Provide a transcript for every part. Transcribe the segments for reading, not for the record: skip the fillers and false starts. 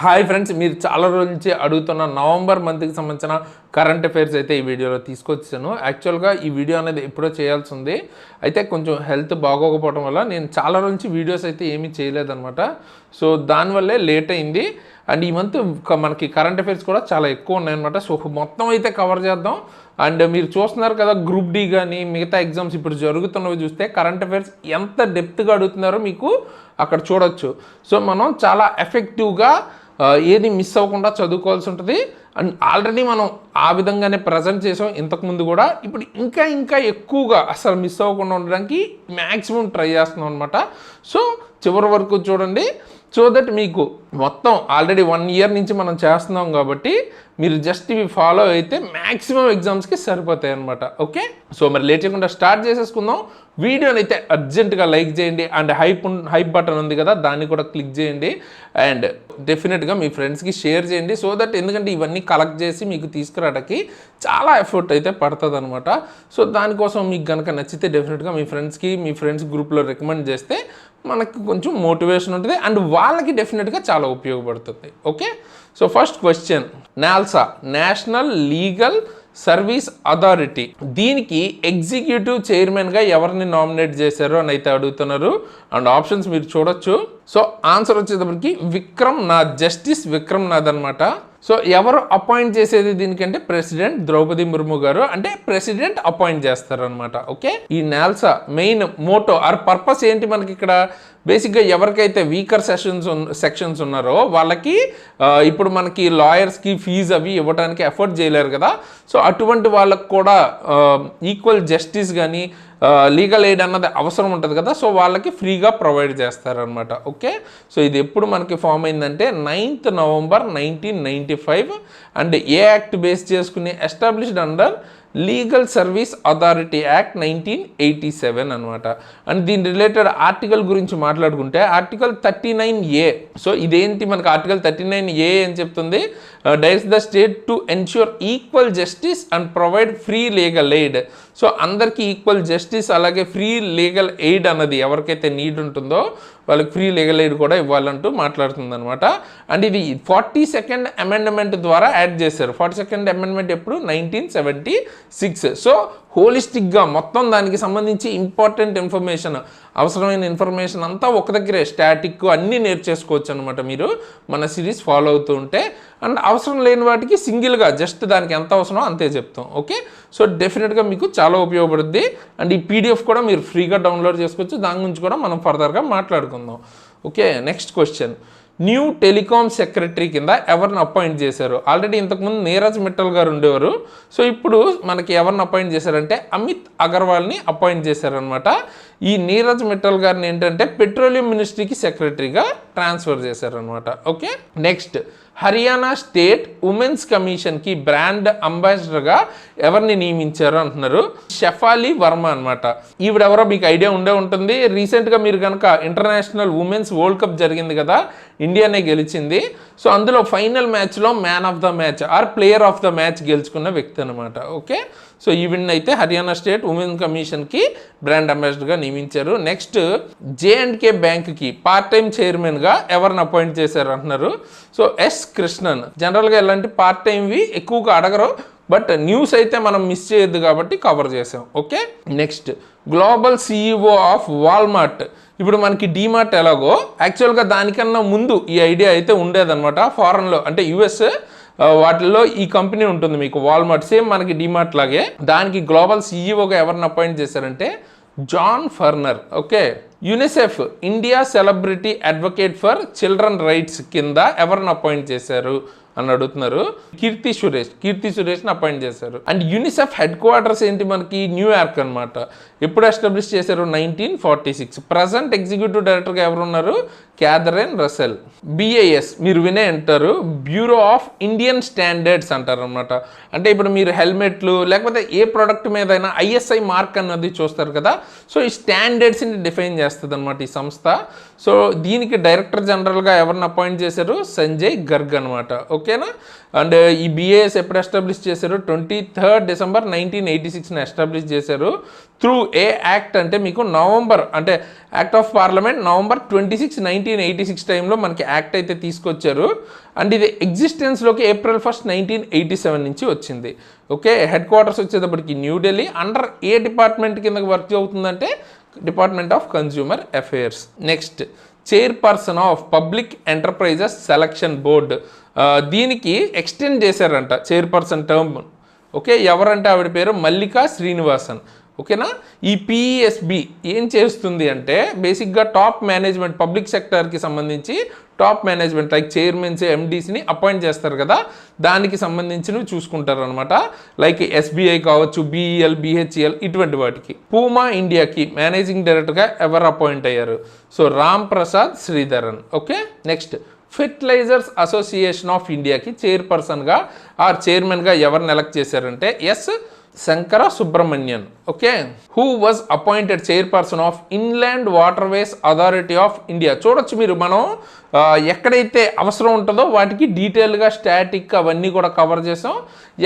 Hi friends, మీరు చాలా రోజుల నుంచి అడుగుతున్న నవంబర్ మంత్కి సంబంధించిన కరెంట్ అఫైర్స్ అయితే ఈ వీడియోలో తీసుకొచ్చాను. యాక్చువల్గా ఈ వీడియో అనేది ఎప్పుడో చేయాల్సి ఉంది, అయితే కొంచెం హెల్త్ బాగోకపోవడం వల్ల నేను చాలా రోజు నుంచి వీడియోస్ అయితే ఏమీ చేయలేదన్నమాట. సో దానివల్లే లేట్ అయింది. అండ్ ఈ మంత్ మనకి కరెంట్ అఫైర్స్ కూడా చాలా ఎక్కువ ఉన్నాయన్నమాట. సో మొత్తం అయితే కవర్ చేద్దాం. అండ్ మీరు చూస్తున్నారు కదా, గ్రూప్ డి కానీ మిగతా ఎగ్జామ్స్ ఇప్పుడు జరుగుతున్నవి చూస్తే కరెంట్ అఫైర్స్ ఎంత డెప్త్గా అడుగుతున్నారో మీకు అక్కడ చూడొచ్చు. సో మనం చాలా ఎఫెక్టివ్గా ఏది మిస్ అవ్వకుండా చదువుకోవాల్సి ఉంటుంది. అండ్ ఆల్రెడీ మనం ఆ విధంగానే ప్రజెంట్ చేసాం ఇంతకుముందు కూడా. ఇప్పుడు ఇంకా ఎక్కువగా అసలు మిస్ అవ్వకుండా ఉండడానికి మ్యాక్సిమం ట్రై చేస్తున్నాం అనమాట. సో చివరి వరకు చూడండి, సో దట్ మీకు మొత్తం ఆల్రెడీ 1 ఇయర్ నుంచి మనం చేస్తున్నాం కాబట్టి మీరు జస్ట్ ఇవి ఫాలో అయితే మ్యాక్సిమం ఎగ్జామ్స్కి సరిపోతాయి అనమాట. ఓకే, సో మరి లేట్ చేయకుండా స్టార్ట్ చేసేసుకుందాం. వీడియోని అయితే అర్జెంటుగా లైక్ చేయండి. అండ్ హైప్ బటన్ ఉంది కదా, దాన్ని కూడా క్లిక్ చేయండి. అండ్ డెఫినెట్గా మీ ఫ్రెండ్స్కి షేర్ చేయండి. సో దట్ ఎందుకంటే ఇవన్నీ కలెక్ట్ చేసి మీకు తీసుకురావడానికి చాలా ఎఫర్ట్ అయితే పడుతుంది అనమాట. సో దానికోసం మీకు కనుక నచ్చితే డెఫినెట్గా మీ ఫ్రెండ్స్ గ్రూప్లో రికమెండ్ చేస్తే మనకి కొంచెం మోటివేషన్ ఉంటుంది అండ్ వాళ్ళకి డెఫినెట్గా చాలా ఉపయోగపడుతుంది. Okay, so first question, NALSA national legal service authority, దీనికి ఎగ్జిక్యూటివ్ చైర్మన్గా ఎవరిని నామినేట్ చేశారు అని అయితే అడుగుతున్నారు. అండ్ ఆప్షన్స్ మీరు చూడొచ్చు. సో ఆన్సర్ వచ్చేటప్పటికి జస్టిస్ విక్రమ్ నాథ్ అనమాట. సో ఎవరు అపాయింట్ చేసేది దీనికంటే ప్రెసిడెంట్ ద్రౌపది ముర్ము గారు, అంటే ప్రెసిడెంట్ అపాయింట్ చేస్తారనమాట. ఓకే, ఈ NALSA main motto or purpose ఏంటి మనకి ఇక్కడ బేసిక్గా ఎవరికైతే వీకర్ సెక్షన్స్ ఉన్నారో వాళ్ళకి ఇప్పుడు మనకి లాయర్స్కి ఫీజు అవి ఇవ్వడానికి ఎఫర్ట్ చేయలేరు కదా. సో అటువంటి వాళ్ళకు కూడా ఈక్వల్ జస్టిస్ కానీ లీగల్ ఎయిడ్ అన్నది అవసరం ఉంటుంది కదా. సో వాళ్ళకి ఫ్రీగా ప్రొవైడ్ చేస్తారనమాట. ఓకే, సో ఇది ఎప్పుడు మనకి ఫామ్ అయిందంటే 9th November 1995 and a act base చేసుకుని established under legal service authority act 1987 అనమాట. అండ్ దీని రిలేటెడ్ ఆర్టికల్ గురించి మాట్లాడుకుంటే ఆర్టికల్ 39A. సో ఇదేంటి మనకి ఆర్టికల్ 39A అని చెప్తుంది, directs the state to ensure equal justice and provide free legal aid. So అందరికీ ఈక్వల్ జస్టిస్ అలాగే ఫ్రీ లీగల్ ఎయిడ్ అన్నది ఎవరికైతే నీడ్ ఉంటుందో వాళ్ళకి ఫ్రీ లీగల్ ఎయిడ్ కూడా ఇవ్వాలంటూ మాట్లాడుతుంది అనమాట. అండ్ ఇది 42nd అమెండ్మెంట్ ద్వారా యాడ్ చేశారు. 42nd అమెండ్మెంట్ ఎప్పుడు 1976. సో హోలిస్టిక్గా మొత్తం దానికి సంబంధించి ఇంపార్టెంట్ ఇన్ఫర్మేషన్, అవసరమైన ఇన్ఫర్మేషన్ అంతా ఒక దగ్గరే స్టాటిక్ అన్నీ నేర్చేసుకోవచ్చు అనమాట మీరు మన సిరీస్ ఫాలో అవుతూ ఉంటే. అండ్ అవసరం లేని వాటికి సింగిల్గా జస్ట్ దానికి ఎంత అవసరమో అంతే చెప్తాం. ఓకే, సో డెఫినెట్గా మీకు చాలా ఉపయోగపడుద్ది. అండ్ ఈ పీడిఎఫ్ కూడా మీరు ఫ్రీగా డౌన్లోడ్ చేసుకోవచ్చు. దాని గురించి కూడా మనం ఫర్దర్గా మాట్లాడుకుందాం. Okay, next question, new telecom secretary కింద ఎవరిని అపాయింట్ చేశారు? ఆల్రెడీ ఇంతకుముందు నీరజ్ మిట్టల్ గారు ఉండేవారు. సో ఇప్పుడు మనకి ఎవరిని అపాయింట్ చేశారంటే అమిత్ అగర్వాల్ని అపాయింట్ చేశారనమాట. ఈ నీరజ్ మిట్టల్ గారిని ఏంటంటే పెట్రోలియం మినిస్ట్రీకి సెక్రటరీగా ట్రాన్స్ఫర్ చేశారనమాట. Okay, next, Haryana state women's కమిషన్కి బ్రాండ్ అంబాసిడర్గా ఎవరిని నియమించారు అంటున్నారు? షెఫాలి వర్మ అనమాట. ఈవిడెవరో మీకు ఐడియా ఉండే ఉంటుంది. రీసెంట్గా మీరు కనుక ఇంటర్నేషనల్ ఉమెన్స్ వరల్డ్ కప్ జరిగింది కదా, ఇండియానే గెలిచింది. సో అందులో ఫైనల్ మ్యాచ్లో man of the match or player of the match గెలుచుకున్న వ్యక్తి అనమాట. ఓకే, సో ఈవిడ్ని అయితే హర్యానా స్టేట్ ఉమెన్ కమిషన్కి బ్రాండ్ అంబాసిడర్గా నియమించారు. నెక్స్ట్, J&K బ్యాంక్కి పార్ట్ టైం చైర్మన్గా ఎవరిని అపాయింట్ చేశారు అంటున్నారు? So S Krishnan. జనరల్గా ఇలాంటి పార్ట్ టైంవి ఎక్కువగా అడగరు, బట్ న్యూస్ అయితే మనం మిస్ చేయొద్దు కాబట్టి కవర్ చేసాం. Okay, next, global CEO of Walmart. ఇప్పుడు మనకి డీమార్ట్ ఎలాగో యాక్చువల్గా దానికన్నా ముందు ఈ ఐడియా అయితే ఉండేదన్నమాట. ఫారెన్లో అంటే US వాటిల్లో ఈ కంపెనీ ఉంటుంది మీకు, వాల్మార్ట్, సేమ్ మనకి డీమార్ట్ లాగే. దానికి గ్లోబల్ CEOగా ఎవరిని అపాయింట్ చేశారంటే John Furner. Okay, UNICEF India celebrity advocate for children rights కింద ఎవరిని అపాయింట్ చేశారు అని అడుగుతున్నారు? కీర్తి సురేష్ని అపాయింట్ చేశారు. అండ్ యూనిసెఫ్ హెడ్ క్వార్టర్స్ ఏంటి మనకి? న్యూయార్క్ అనమాట. ఎప్పుడు ఎస్టాబ్లిష్ చేశారు? 1946. ప్రజెంట్ ఎగ్జిక్యూటివ్ డైరెక్టర్గా ఎవరు ఉన్నారు? Catherine Russell. BIS మీరు వినే అంటారు, బ్యూరో ఆఫ్ ఇండియన్ స్టాండర్డ్స్ అంటారు అనమాట. అంటే ఇప్పుడు మీరు హెల్మెట్లు లేకపోతే ఏ ప్రోడక్ట్ మీద అయినా ISI మార్క్ అన్నది చూస్తారు కదా. సో ఈ స్టాండర్డ్స్ని డిఫైన్ చేస్తారు చేస్తుంది అనమాట ఈ సంస్థ. సో దీనికి డైరెక్టర్ జనరల్గా ఎవరిని అపాయింట్ చేశారు? సంజయ్ గర్గ్ అనమాట. ఓకేనా. అండ్ ఈ BIS ఎప్పుడు ఎస్టాబ్లిష్ చేశారు? 23 డిసెంబర్ 1986 ఎస్టాబ్లిష్ చేశారు. త్రూ ఏ యాక్ట్ అంటే మీకు నవంబర్, అంటే యాక్ట్ ఆఫ్ పార్లమెంట్ November 26, 1986 టైంలో మనకి యాక్ట్ అయితే తీసుకొచ్చారు. అండ్ ఇది ఎగ్జిస్టెన్స్లోకి April 1, 1987 నుంచి వచ్చింది. ఓకే. హెడ్ క్వార్టర్స్ వచ్చేటప్పటికి న్యూఢిల్లీ. అండర్ ఏ డిపార్ట్మెంట్ కింద వర్క్ అవుతుందంటే department of consumer affairs. Next, chairperson of public enterprises selection board. దీనికి ఎక్స్టెండ్ చేశారంట చైర్పర్సన్ టర్మ్. ఓకే. ఎవరంటే ఆవిడ పేరు మల్లికా శ్రీనివాసన్. ఓకేనా. ఈ PESB ఏం చేస్తుంది అంటే బేసిక్గా టాప్ మేనేజ్మెంట్, పబ్లిక్ సెక్టర్కి సంబంధించి టాప్ మేనేజ్మెంట్ లైక్ చైర్మన్స్, MDస్ని అపాయింట్ చేస్తారు కదా, దానికి సంబంధించినవి చూసుకుంటారు అనమాట. లైక్ SBI కావచ్చు, BEL, BHEL ఇటువంటి వాటికి. పూమా ఇండియాకి మేనేజింగ్ డైరెక్టర్గా ఎవరు అపాయింట్ అయ్యారు? So Ram Prasad Sreedharan. Okay. Next, fertilisers association of ఇండియాకి చైర్పర్సన్గా ఆర్ చైర్మన్గా ఎవరిని ఎలక్ట్ చేశారంటే S Shankara Subramanian. Okay. Who was appointed chairperson of inland waterways authority of India. చూడొచ్చు మీరు, మనం ఎక్కడైతే అవసరం ఉంటుందో వాటికి డీటెయిల్గా స్టాటిక్ అవన్నీ కూడా కవర్ చేసాం.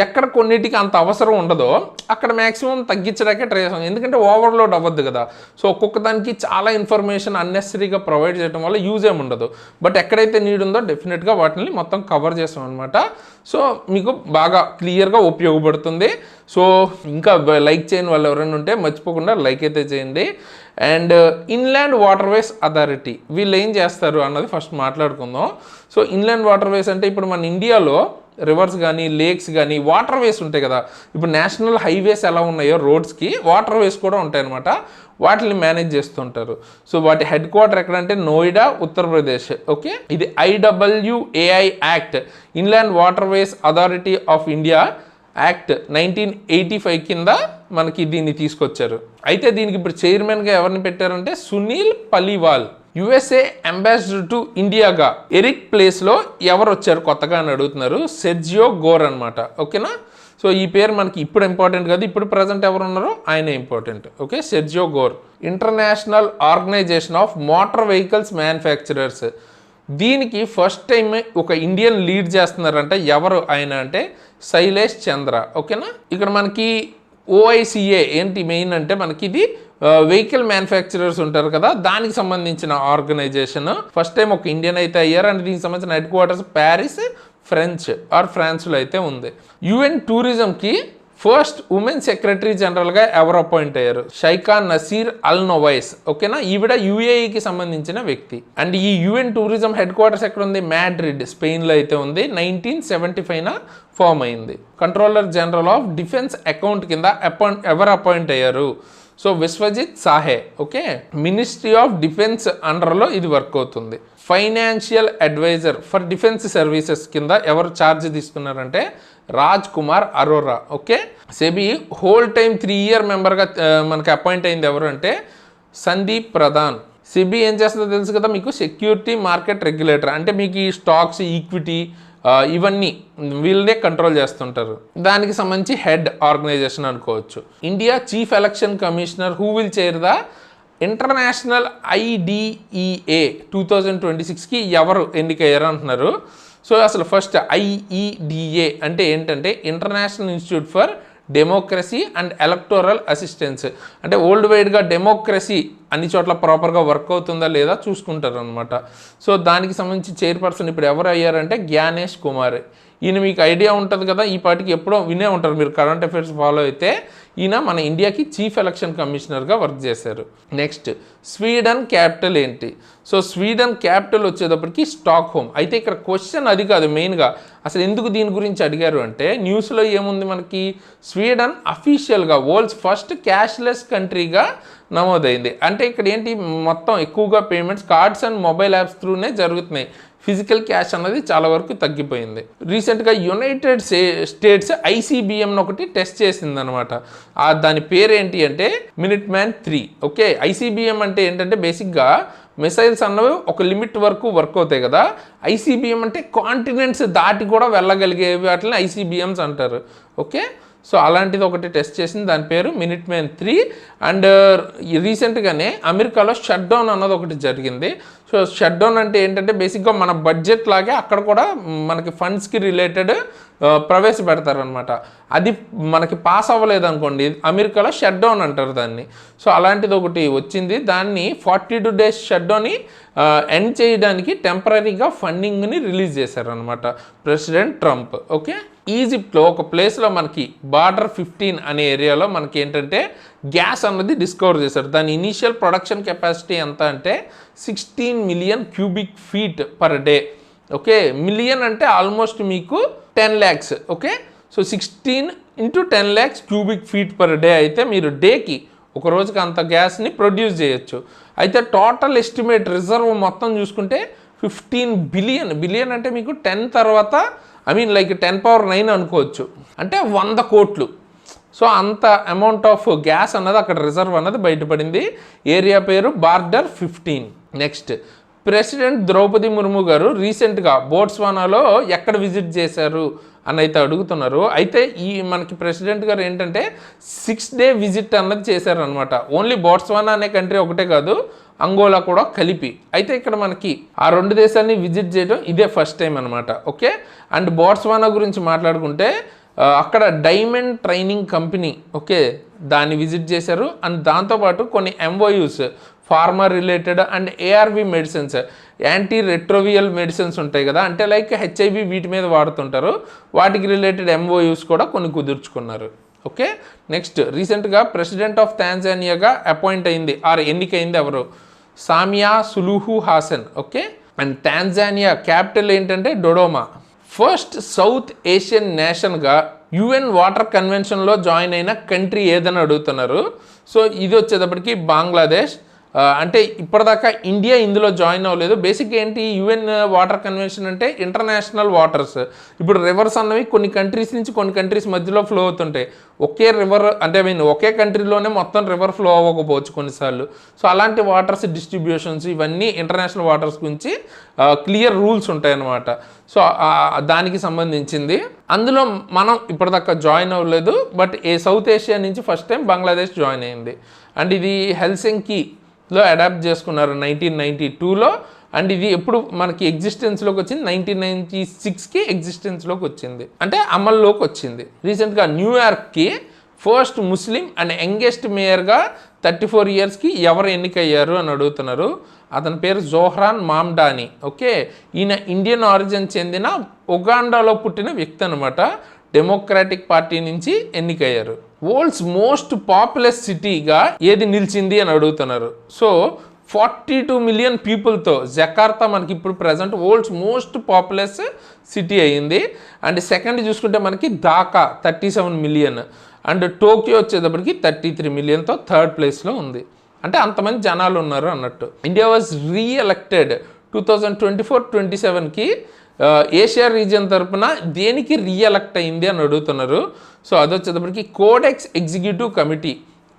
ఎక్కడ కొన్నిటికి అంత అవసరం ఉండదో అక్కడ మ్యాక్సిమం తగ్గించడానికే ట్రై చేస్తాం, ఎందుకంటే ఓవర్లోడ్ అవ్వద్దు కదా. సో ఒక్కొక్క దానికి చాలా ఇన్ఫర్మేషన్ అన్నెసరీగా ప్రొవైడ్ చేయడం వల్ల యూజ్ ఏమి ఉండదు. బట్ ఎక్కడైతే నీడ్ ఉందో డెఫినెట్గా వాటిని మొత్తం కవర్ చేసాం అనమాట. సో మీకు బాగా క్లియర్గా ఉపయోగపడుతుంది. సో ఇంకా లైక్ చేయని వాళ్ళు ఎవరైనా ఉంటే మర్చిపోకుండా లైక్ అయితే చేయండి. అండ్ ఇన్లాండ్ వాటర్వేస్ అథారిటీ వీళ్ళు ఏం చేస్తారు అన్నది ఫస్ట్ మాట్లాడుకుందాం. సో ఇన్లాండ్ వాటర్వేస్ అంటే ఇప్పుడు మన ఇండియాలో రివర్స్ కానీ, లేక్స్ కానీ, వాటర్వేస్ ఉంటాయి కదా. ఇప్పుడు నేషనల్ హైవేస్ ఎలా ఉన్నాయో రోడ్స్కి వాటర్వేస్ కూడా ఉంటాయన్నమాట. వాటిని మేనేజ్ చేస్తుంటారు. సో వాటి హెడ్ క్వార్టర్ ఎక్కడంటే నోయిడా, ఉత్తరప్రదేశ్. ఓకే. ఇది IWAI act, inland waterways authority of India act 1985 కింద మనకి దీన్ని తీసుకొచ్చారు. అయితే దీనికి ఇప్పుడు చైర్మన్గా ఎవరిని పెట్టారంటే Sunil Paliwal. USA ambassador to ఇండియాగా ఎరిక్ ప్లేస్లో ఎవరు వచ్చారు కొత్తగా అని అడుగుతున్నారు. సెర్జియో గోర్ అనమాట. ఓకేనా. సో ఈ పేరు మనకి ఇప్పుడు ఇంపార్టెంట్ కాదు, ఇప్పుడు ప్రజెంట్ ఎవరు ఉన్నారో ఆయన important. Okay. Sergio Gor. International organisation of motor vehicles manufacturers, దీనికి ఫస్ట్ టైం ఒక ఇండియన్ లీడ్ చేస్తున్నారంట. ఎవరు ఆయన అంటే శైలేష్ చంద్ర. ఓకేనా. ఇక్కడ మనకి OICA ఏంటి మెయిన్ అంటే మనకి ఇది వెహికల్ మ్యానుఫ్యాక్చరర్స్ ఉంటారు కదా, దానికి సంబంధించిన ఆర్గనైజేషన్. ఫస్ట్ టైం ఒక ఇండియన్ అయితే అయ్యారు. అండ్ దీనికి సంబంధించిన హెడ్ క్వార్టర్స్ ప్యారిస్, ఫ్రాన్స్లో అయితే ఉంది. UN టూరిజంకి ఫస్ట్ ఉమెన్ సెక్రటరీ జనరల్గా ఎవరు అపాయింట్ అయ్యారు? షైఖా నసీర్ అల్ నొవైస్. ఓకేనా. ఈవిడ UAEకి సంబంధించిన వ్యక్తి. అండ్ ఈ UN టూరిజం హెడ్ క్వార్టర్స్ ఎక్కడ ఉంది? మాడ్రిడ్, స్పెయిన్లో అయితే ఉంది. 1975 ఫామ్ అయింది. Controller general of defence account కింద ఎవరు అపాయింట్ అయ్యారు? So Vishwajit Sahay. Okay. Ministry of defence అండర్లో ఇది వర్క్ అవుతుంది. Financial adviser for defence services కింద ఎవరు ఛార్జ్ తీసుకున్నారంటే Raj Kumar Arora. Okay. SEBI whole time 3 year మెంబర్గా మనకి అపాయింట్ అయింది ఎవరు అంటే సందీప్ ప్రధాన్. సెబీ ఏం చేస్తుందో తెలుసు కదా మీకు, సెక్యూరిటీ మార్కెట్ రెగ్యులేటర్. అంటే మీకు ఈ స్టాక్స్, ఈక్విటీ ఇవన్నీ వీళ్ళనే కంట్రోల్ చేస్తుంటారు. దానికి సంబంధించి హెడ్ ఆర్గనైజేషన్ అనుకోవచ్చు. India chief election commissioner who will chair the international IDEA 2026కి ఎవరు ఎన్నికయ్యారు అంటున్నారు. సో అసలు ఫస్ట్ IEDA అంటే ఏంటంటే international institute for democracy and electoral assistance. అంటే వరల్డ్ వైడ్గా డెమోక్రసీ అన్ని చోట్ల ప్రాపర్గా వర్క్ అవుతుందా లేదా చూసుకుంటారు అనమాట. సో దానికి సంబంధించి చైర్పర్సన్ ఇప్పుడు ఎవరు అయ్యారంటే జ్ఞానేష్ కుమార్. ఈయన మీకు ఐడియా ఉంటుంది కదా, ఈ పార్టీకి ఎప్పుడో వినే ఉంటారు మీరు కరెంట్ అఫైర్స్ ఫాలో అయితే. ఈయన మన ఇండియాకి చీఫ్ ఎలక్షన్ కమిషనర్గా వర్క్ చేశారు. నెక్స్ట్, స్వీడన్ క్యాపిటల్ ఏంటి? సో స్వీడన్ క్యాపిటల్ వచ్చేటప్పటికి స్టాక్ హోమ్. అయితే ఇక్కడ క్వశ్చన్ అది కాదు మెయిన్గా, అసలు ఎందుకు దీని గురించి అడిగారు అంటే న్యూస్లో ఏముంది మనకి, స్వీడన్ అఫీషియల్గా వరల్డ్స్ ఫస్ట్ క్యాష్లెస్ కంట్రీగా నమోదైంది. అంటే ఇక్కడ ఏంటి, మొత్తం ఎక్కువగా payments cards and mobile apps త్రూనే జరుగుతున్నాయి. ఫిజికల్ క్యాష్ అన్నది చాలా వరకు తగ్గిపోయింది. రీసెంట్గా యునైటెడ్ స్టేట్స్ ICBM ఒకటి టెస్ట్ చేసింది అనమాట. దాని పేరు ఏంటి అంటే మినిట్ మ్యాన్ 3. ఓకే. ICBM అంటే ఏంటంటే బేసిక్గా మిసైల్స్ అన్నవి ఒక లిమిట్ వరకు వర్క్ అవుతాయి కదా. ICBM అంటే కాంటినెంట్స్ దాటి కూడా వెళ్ళగలిగేవి, వాటిని ICBMs అంటారు. ఓకే. సో అలాంటిది ఒకటి టెస్ట్ చేసింది, దాని పేరు మినిట్ మ్యాన్ 3. అండ్ రీసెంట్గానే అమెరికాలో షట్ డౌన్ అన్నది ఒకటి జరిగింది. సో షట్ డౌన్ అంటే ఏంటంటే బేసిక్గా మన బడ్జెట్ లాగే అక్కడ కూడా మనకి ఫండ్స్కి రిలేటెడ్ ప్రవేశపెడతారనమాట. అది మనకి పాస్ అవ్వలేదు అనుకోండి, అమెరికాలో షట్ డౌన్ అంటారు దాన్ని. సో అలాంటిది ఒకటి వచ్చింది. దాన్ని 42 days షట్ డౌన్ని ఎండ్ చేయడానికి టెంపరీగా ఫండింగ్ని రిలీజ్ చేశారనమాట ప్రెసిడెంట్ ట్రంప్. ఓకే, ఈజిప్ట్లో ఒక ప్లేస్లో మనకి బార్డర్ 15 అనే ఏరియాలో మనకి ఏంటంటే గ్యాస్ అన్నది డిస్కవర్ చేశారు. దాని ఇనీషియల్ ప్రొడక్షన్ కెపాసిటీ ఎంత అంటే 16 million cubic feet per day. Okay, million అంటే ఆల్మోస్ట్ మీకు 10 lakhs. Okay, so 16 into 10 lakhs cubic feet per day అయితే మీరు డేకి ఒక రోజుకి అంత గ్యాస్ని ప్రొడ్యూస్ చేయొచ్చు. అయితే టోటల్ ఎస్టిమేట్ రిజర్వ్ మొత్తం చూసుకుంటే 15 billion. బిలియన్ అంటే మీకు 10 తర్వాత లైక్ 10⁹ అనుకోవచ్చు, అంటే 100 కోట్లు. సో అంత అమౌంట్ ఆఫ్ గ్యాస్ అన్నది అక్కడ రిజర్వ్ అన్నది బయటపడింది. ఏరియా పేరు border 15. Next, president Droupadi Murmu గారు రీసెంట్గా బోట్స్వానాలో ఎక్కడ విజిట్ చేశారు అని అయితే అడుగుతున్నారు. అయితే ఈ మనకి ప్రెసిడెంట్ గారు ఏంటంటే 6 day విజిట్ అన్నది చేశారనమాట. ఓన్లీ బోట్స్వానా అనే కంట్రీ ఒకటే కాదు, అంగోలా కూడా కలిపి. అయితే ఇక్కడ మనకి ఆ 2 దేశాలని విజిట్ చేయడం ఇదే ఫస్ట్ టైం అనమాట. ఓకే, అండ్ బోట్స్వానా గురించి మాట్లాడుకుంటే అక్కడ డైమండ్ ట్రైనింగ్ కంపెనీ, ఓకే, దాన్ని విజిట్ చేశారు. అండ్ దాంతోపాటు కొన్ని MOUs farmer related and ARV medicines, anti retroviral medicines ఉంటాయి కదా, అంటే లైక్ HIV వీటి మీద వాడుతుంటారు, వాటికి రిలేటెడ్ MOUs కూడా కొన్ని కుదుర్చుకున్నారు. ఓకే, నెక్స్ట్, రీసెంట్గా ప్రెసిడెంట్ ఆఫ్ టాంజానియాగా అపాయింట్ అయింది ఎన్నికైంది ఎవరు? Samia Suluhu Hassan. Okay, and Tanzania capital ఏంటంటే డొడోమా. ఫస్ట్ సౌత్ ఏషియన్ నేషన్గా UN వాటర్ కన్వెన్షన్లో జాయిన్ అయిన కంట్రీ ఏదని అడుగుతున్నారు. సో ఇది వచ్చేటప్పటికి బంగ్లాదేశ్. అంటే ఇప్పటిదాకా ఇండియా ఇందులో జాయిన్ అవ్వలేదు. బేసిక్ ఏంటి, UN వాటర్ కన్వెన్షన్ అంటే ఇంటర్నేషనల్ వాటర్స్. ఇప్పుడు రివర్స్ అన్నవి కొన్ని కంట్రీస్ నుంచి కొన్ని కంట్రీస్ మధ్యలో ఫ్లో అవుతుంటాయి. ఒకే రివర్ అంటే ఒకే కంట్రీలోనే మొత్తం రివర్ ఫ్లో అవ్వకపోవచ్చు కొన్నిసార్లు. సో అలాంటి వాటర్స్ డిస్ట్రిబ్యూషన్స్ ఇవన్నీ ఇంటర్నేషనల్ వాటర్స్ గురించి క్లియర్ రూల్స్ ఉంటాయన్నమాట. సో దానికి సంబంధించింది. అందులో మనం ఇప్పటిదాకా జాయిన్ అవ్వలేదు, బట్ సౌత్ ఏషియా నుంచి ఫస్ట్ టైం బంగ్లాదేశ్ జాయిన్ అయింది. అండ్ ఇది హెల్సింకీలో అడాప్ట్ చేసుకున్నారు 1992లో. అండ్ ఇది ఎప్పుడు మనకి ఎగ్జిస్టెన్స్లోకి వచ్చింది 1996కి ఎగ్జిస్టెన్స్లోకి వచ్చింది, అంటే అమల్లోకి వచ్చింది. రీసెంట్గా న్యూయార్క్కి ఫస్ట్ ముస్లిం అండ్ యంగెస్ట్ మేయర్గా 34 yearsకి ఎవరు ఎన్నికయ్యారు అని అడుగుతున్నారు. అతని పేరు జోహ్రాన్ మామ్డానీ. ఓకే, ఈయన ఇండియన్ ఆరిజిన్ చెందిన ఉగాండాలో పుట్టిన వ్యక్తి అనమాట. డెమోక్రాటిక్ పార్టీ నుంచి ఎన్నికయ్యారు. వరల్డ్స్ మోస్ట్ పాపులస్ సిటీగా ఏది నిలిచింది అని అడుగుతున్నారు. సో 42 million పీపుల్తో జకార్తా మనకి ఇప్పుడు present world's most populous city అయ్యింది. అండ్ సెకండ్ చూసుకుంటే మనకి ఢాకా 37 million. అండ్ టోక్యో వచ్చేటప్పటికి 33 millionతో థర్డ్ ప్లేస్లో ఉంది. అంటే అంతమంది జనాలు ఉన్నారు అన్నట్టు. ఇండియా వాజ్ రీఎలెక్టెడ్ 2024-27కి ఏషియా రీజియన్ తరపున దేనికి రీఎలెక్ట్ అయింది అని అడుగుతున్నారు. సో అది వచ్చేటప్పటికి కోడెక్స్ ఎగ్జిక్యూటివ్ కమిటీ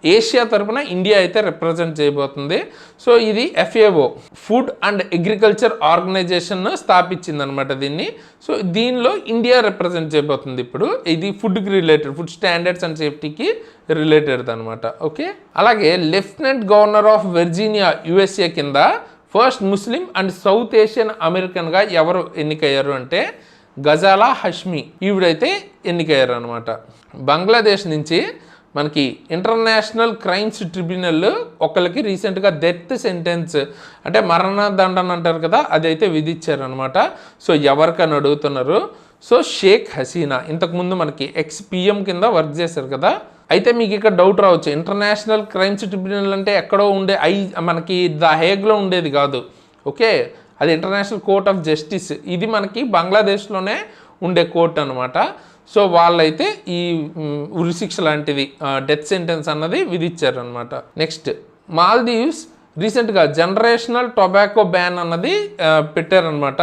ఏషియా తరపున ఇండియా అయితే రిప్రజెంట్ చేయబోతుంది. సో ఇది FAO food and agriculture organization స్థాపించింది అనమాట దీన్ని. సో దీనిలో ఇండియా రిప్రజెంట్ చేయబోతుంది. ఇప్పుడు ఇది ఫుడ్కి రిలేటెడ్, ఫుడ్ స్టాండర్డ్స్ అండ్ సేఫ్టీకి రిలేటెడ్ అనమాట. ఓకే, అలాగే lieutenant governor of Virginia USA కింద first Muslim and South Asian అమెరికన్గా ఎవరు ఎన్నికయ్యారు అంటే గజాలా హష్మి. ఈవిడైతే ఎన్నికయ్యారు అనమాట. బంగ్లాదేశ్ నుంచి మనకి ఇంటర్నేషనల్ క్రైమ్స్ ట్రిబ్యునల్ ఒకరికి రీసెంట్గా డెత్ సెంటెన్స్ అంటే మరణదండన అంటారు కదా, అదైతే విధించారనమాట. సో ఎవరికని అడుగుతున్నారు. సో షేక్ హసీనా ఇంతకుముందు మనకి ex-PM కింద వర్క్ చేశారు కదా. అయితే మీకు ఇక్కడ డౌట్ రావచ్చు, ఇంటర్నేషనల్ క్రైమ్స్ ట్రిబ్యునల్ అంటే ఎక్కడో ఉండే మనకి ద హేగ్లో ఉండేది కాదు. ఓకే, అది ఇంటర్నేషనల్ కోర్ట్ ఆఫ్ జస్టిస్. ఇది మనకి బంగ్లాదేశ్లోనే ఉండే కోర్ట్ అనమాట. సో వాళ్ళైతే ఈ ఉరిశిక్ష లాంటిది డెత్ సెంటెన్స్ అన్నది విధించారనమాట. నెక్స్ట్, మాల్దీవ్స్ రీసెంట్గా జనరేషనల్ టొబాకో బ్యాన్ అన్నది పెట్టారనమాట.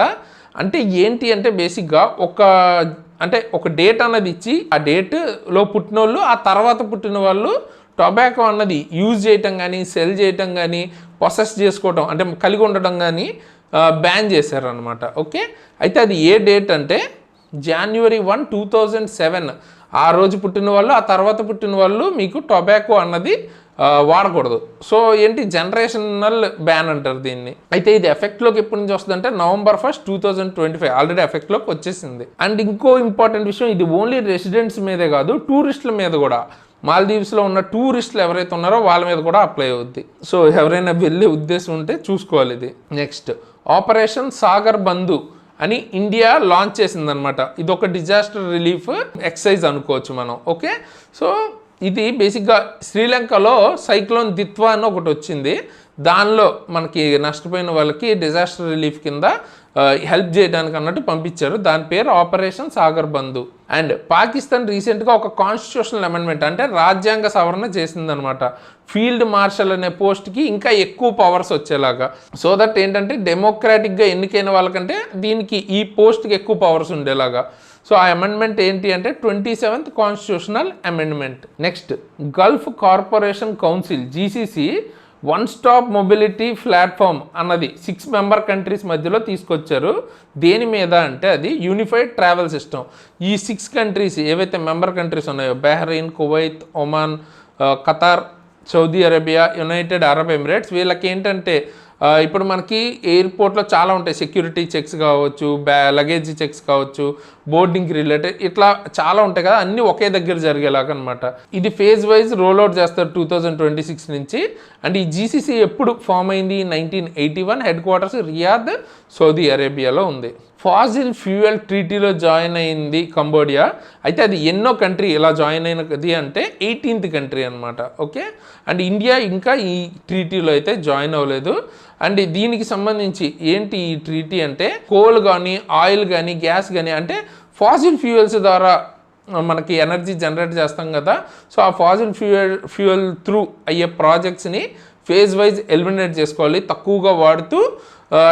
అంటే ఏంటి అంటే బేసిక్గా ఒక డేట్ అన్నది ఇచ్చి ఆ డేట్లో పుట్టిన వాళ్ళు ఆ తర్వాత పుట్టిన వాళ్ళు టొబాకో అన్నది యూజ్ చేయటం కానీ సెల్ చేయటం కానీ ప్రొసెస్ చేసుకోవటం అంటే కలిగి ఉండటం కానీ బ్యాన్ చేశారనమాట. ఓకే, అయితే అది ఏ డేట్ అంటే January 1, 2007 ఆ రోజు పుట్టిన వాళ్ళు, ఆ తర్వాత పుట్టిన వాళ్ళు మీకు టొబాకో అన్నది వాడకూడదు. సో ఏంటి, జనరేషనల్ బ్యాన్ అంటారు దీన్ని. అయితే ఇది ఎఫెక్ట్లోకి ఎప్పటి నుంచి వస్తుందంటే November 1, 2025 ఆల్రెడీ ఎఫెక్ట్లోకి వచ్చేసింది. అండ్ ఇంకో ఇంపార్టెంట్ విషయం, ఇది ఓన్లీ రెసిడెంట్స్ మీదే కాదు, టూరిస్టుల మీద కూడా, మాల్దీవ్స్లో ఉన్న టూరిస్టులు ఎవరైతే ఉన్నారో వాళ్ళ మీద కూడా అప్లై అవుద్ది. సో ఎవరైనా వెళ్ళే ఉద్దేశం ఉంటే చూసుకోవాలి ఇది. నెక్స్ట్, ఆపరేషన్ సాగర్ బంధు అని ఇండియా లాంచ్ చేసిందనమాట. ఇది ఒక డిజాస్టర్ రిలీఫ్ ఎక్సర్సైజ్ అనుకోవచ్చు మనం. ఓకే, సో ఇది బేసిక్గా శ్రీలంకలో సైక్లోన్ దిత్వా అని ఒకటి వచ్చింది. దానిలో మనకి నష్టపోయిన వాళ్ళకి డిజాస్టర్ రిలీఫ్ కింద హెల్ప్ చేయడానికి అన్నట్టు పంపించారు. దాని పేరు operation Sagar Bandhu. And Pakistan రీసెంట్గా ఒక కాన్స్టిట్యూషనల్ అమెండ్మెంట్ అంటే రాజ్యాంగ సవరణ చేసిందనమాట. ఫీల్డ్ మార్షల్ అనే పోస్ట్కి ఇంకా ఎక్కువ పవర్స్ వచ్చేలాగా. సో దట్ ఏంటంటే డెమోక్రాటిక్గా ఎన్నికైన వాళ్ళకంటే దీనికి ఈ పోస్ట్కి ఎక్కువ పవర్స్ ఉండేలాగా. సో ఆ అమెండ్మెంట్ ఏంటి అంటే 27th constitutional amendment. Next, Gulf corporation council GCC one stop mobility platform అన్నది 6 మెంబర్ కంట్రీస్ మధ్యలో తీసుకొచ్చారు. దేని మీద అంటే అది యూనిఫైడ్ ట్రావెల్ సిస్టమ్. ఈ 6 కంట్రీస్ ఏవైతే మెంబర్ కంట్రీస్ ఉన్నాయో, Bahrain, Kuwait, Oman, Qatar, Saudi Arabia, United Arab Emirates, వీళ్ళకి ఏంటంటే ఇప్పుడు మనకి ఎయిర్పోర్ట్లో చాలా ఉంటాయి, సెక్యూరిటీ చెక్స్ కావచ్చు, లగేజ్ చెక్స్ కావచ్చు, బోర్డింగ్ రిలేటెడ్, ఇట్లా చాలా ఉంటాయి కదా, అన్నీ ఒకే దగ్గర జరిగేలాగా అనమాట. ఇది ఫేజ్ వైజ్ రోల్అవుట్ చేస్తారు 2026 నుంచి. అండ్ ఈ GCC ఎప్పుడు ఫామ్ అయింది? 1981. హెడ్ క్వార్టర్స్ రియాద్, సౌదీ అరేబియాలో ఉంది. ఫాసిల్ ఫ్యూయల్ ట్రీటీలో జాయిన్ అయింది కంబోడియా. అయితే అది ఎన్నో కంట్రీ ఇలా జాయిన్ అయినది అంటే 18th కంట్రీ అనమాట. ఓకే, అండ్ ఇండియా ఇంకా ఈ ట్రీటీలో అయితే జాయిన్ అవ్వలేదు. అండ్ దీనికి సంబంధించి ఏంటి ఈ ట్రీటీ అంటే, కోల్ కానీ, ఆయిల్ కానీ, గ్యాస్ కానీ, అంటే ఫాసిల్ ఫ్యూయల్స్ ద్వారా మనకి ఎనర్జీ జనరేట్ చేస్తాం కదా. సో ఆ ఫాసిల్ ఫ్యూయల్ త్రూ అయ్యే ప్రాజెక్ట్స్ని ఫేజ్ వైజ్ ఎలిమినేట్ చేసుకోవాలి, తక్కువగా వాడుతూ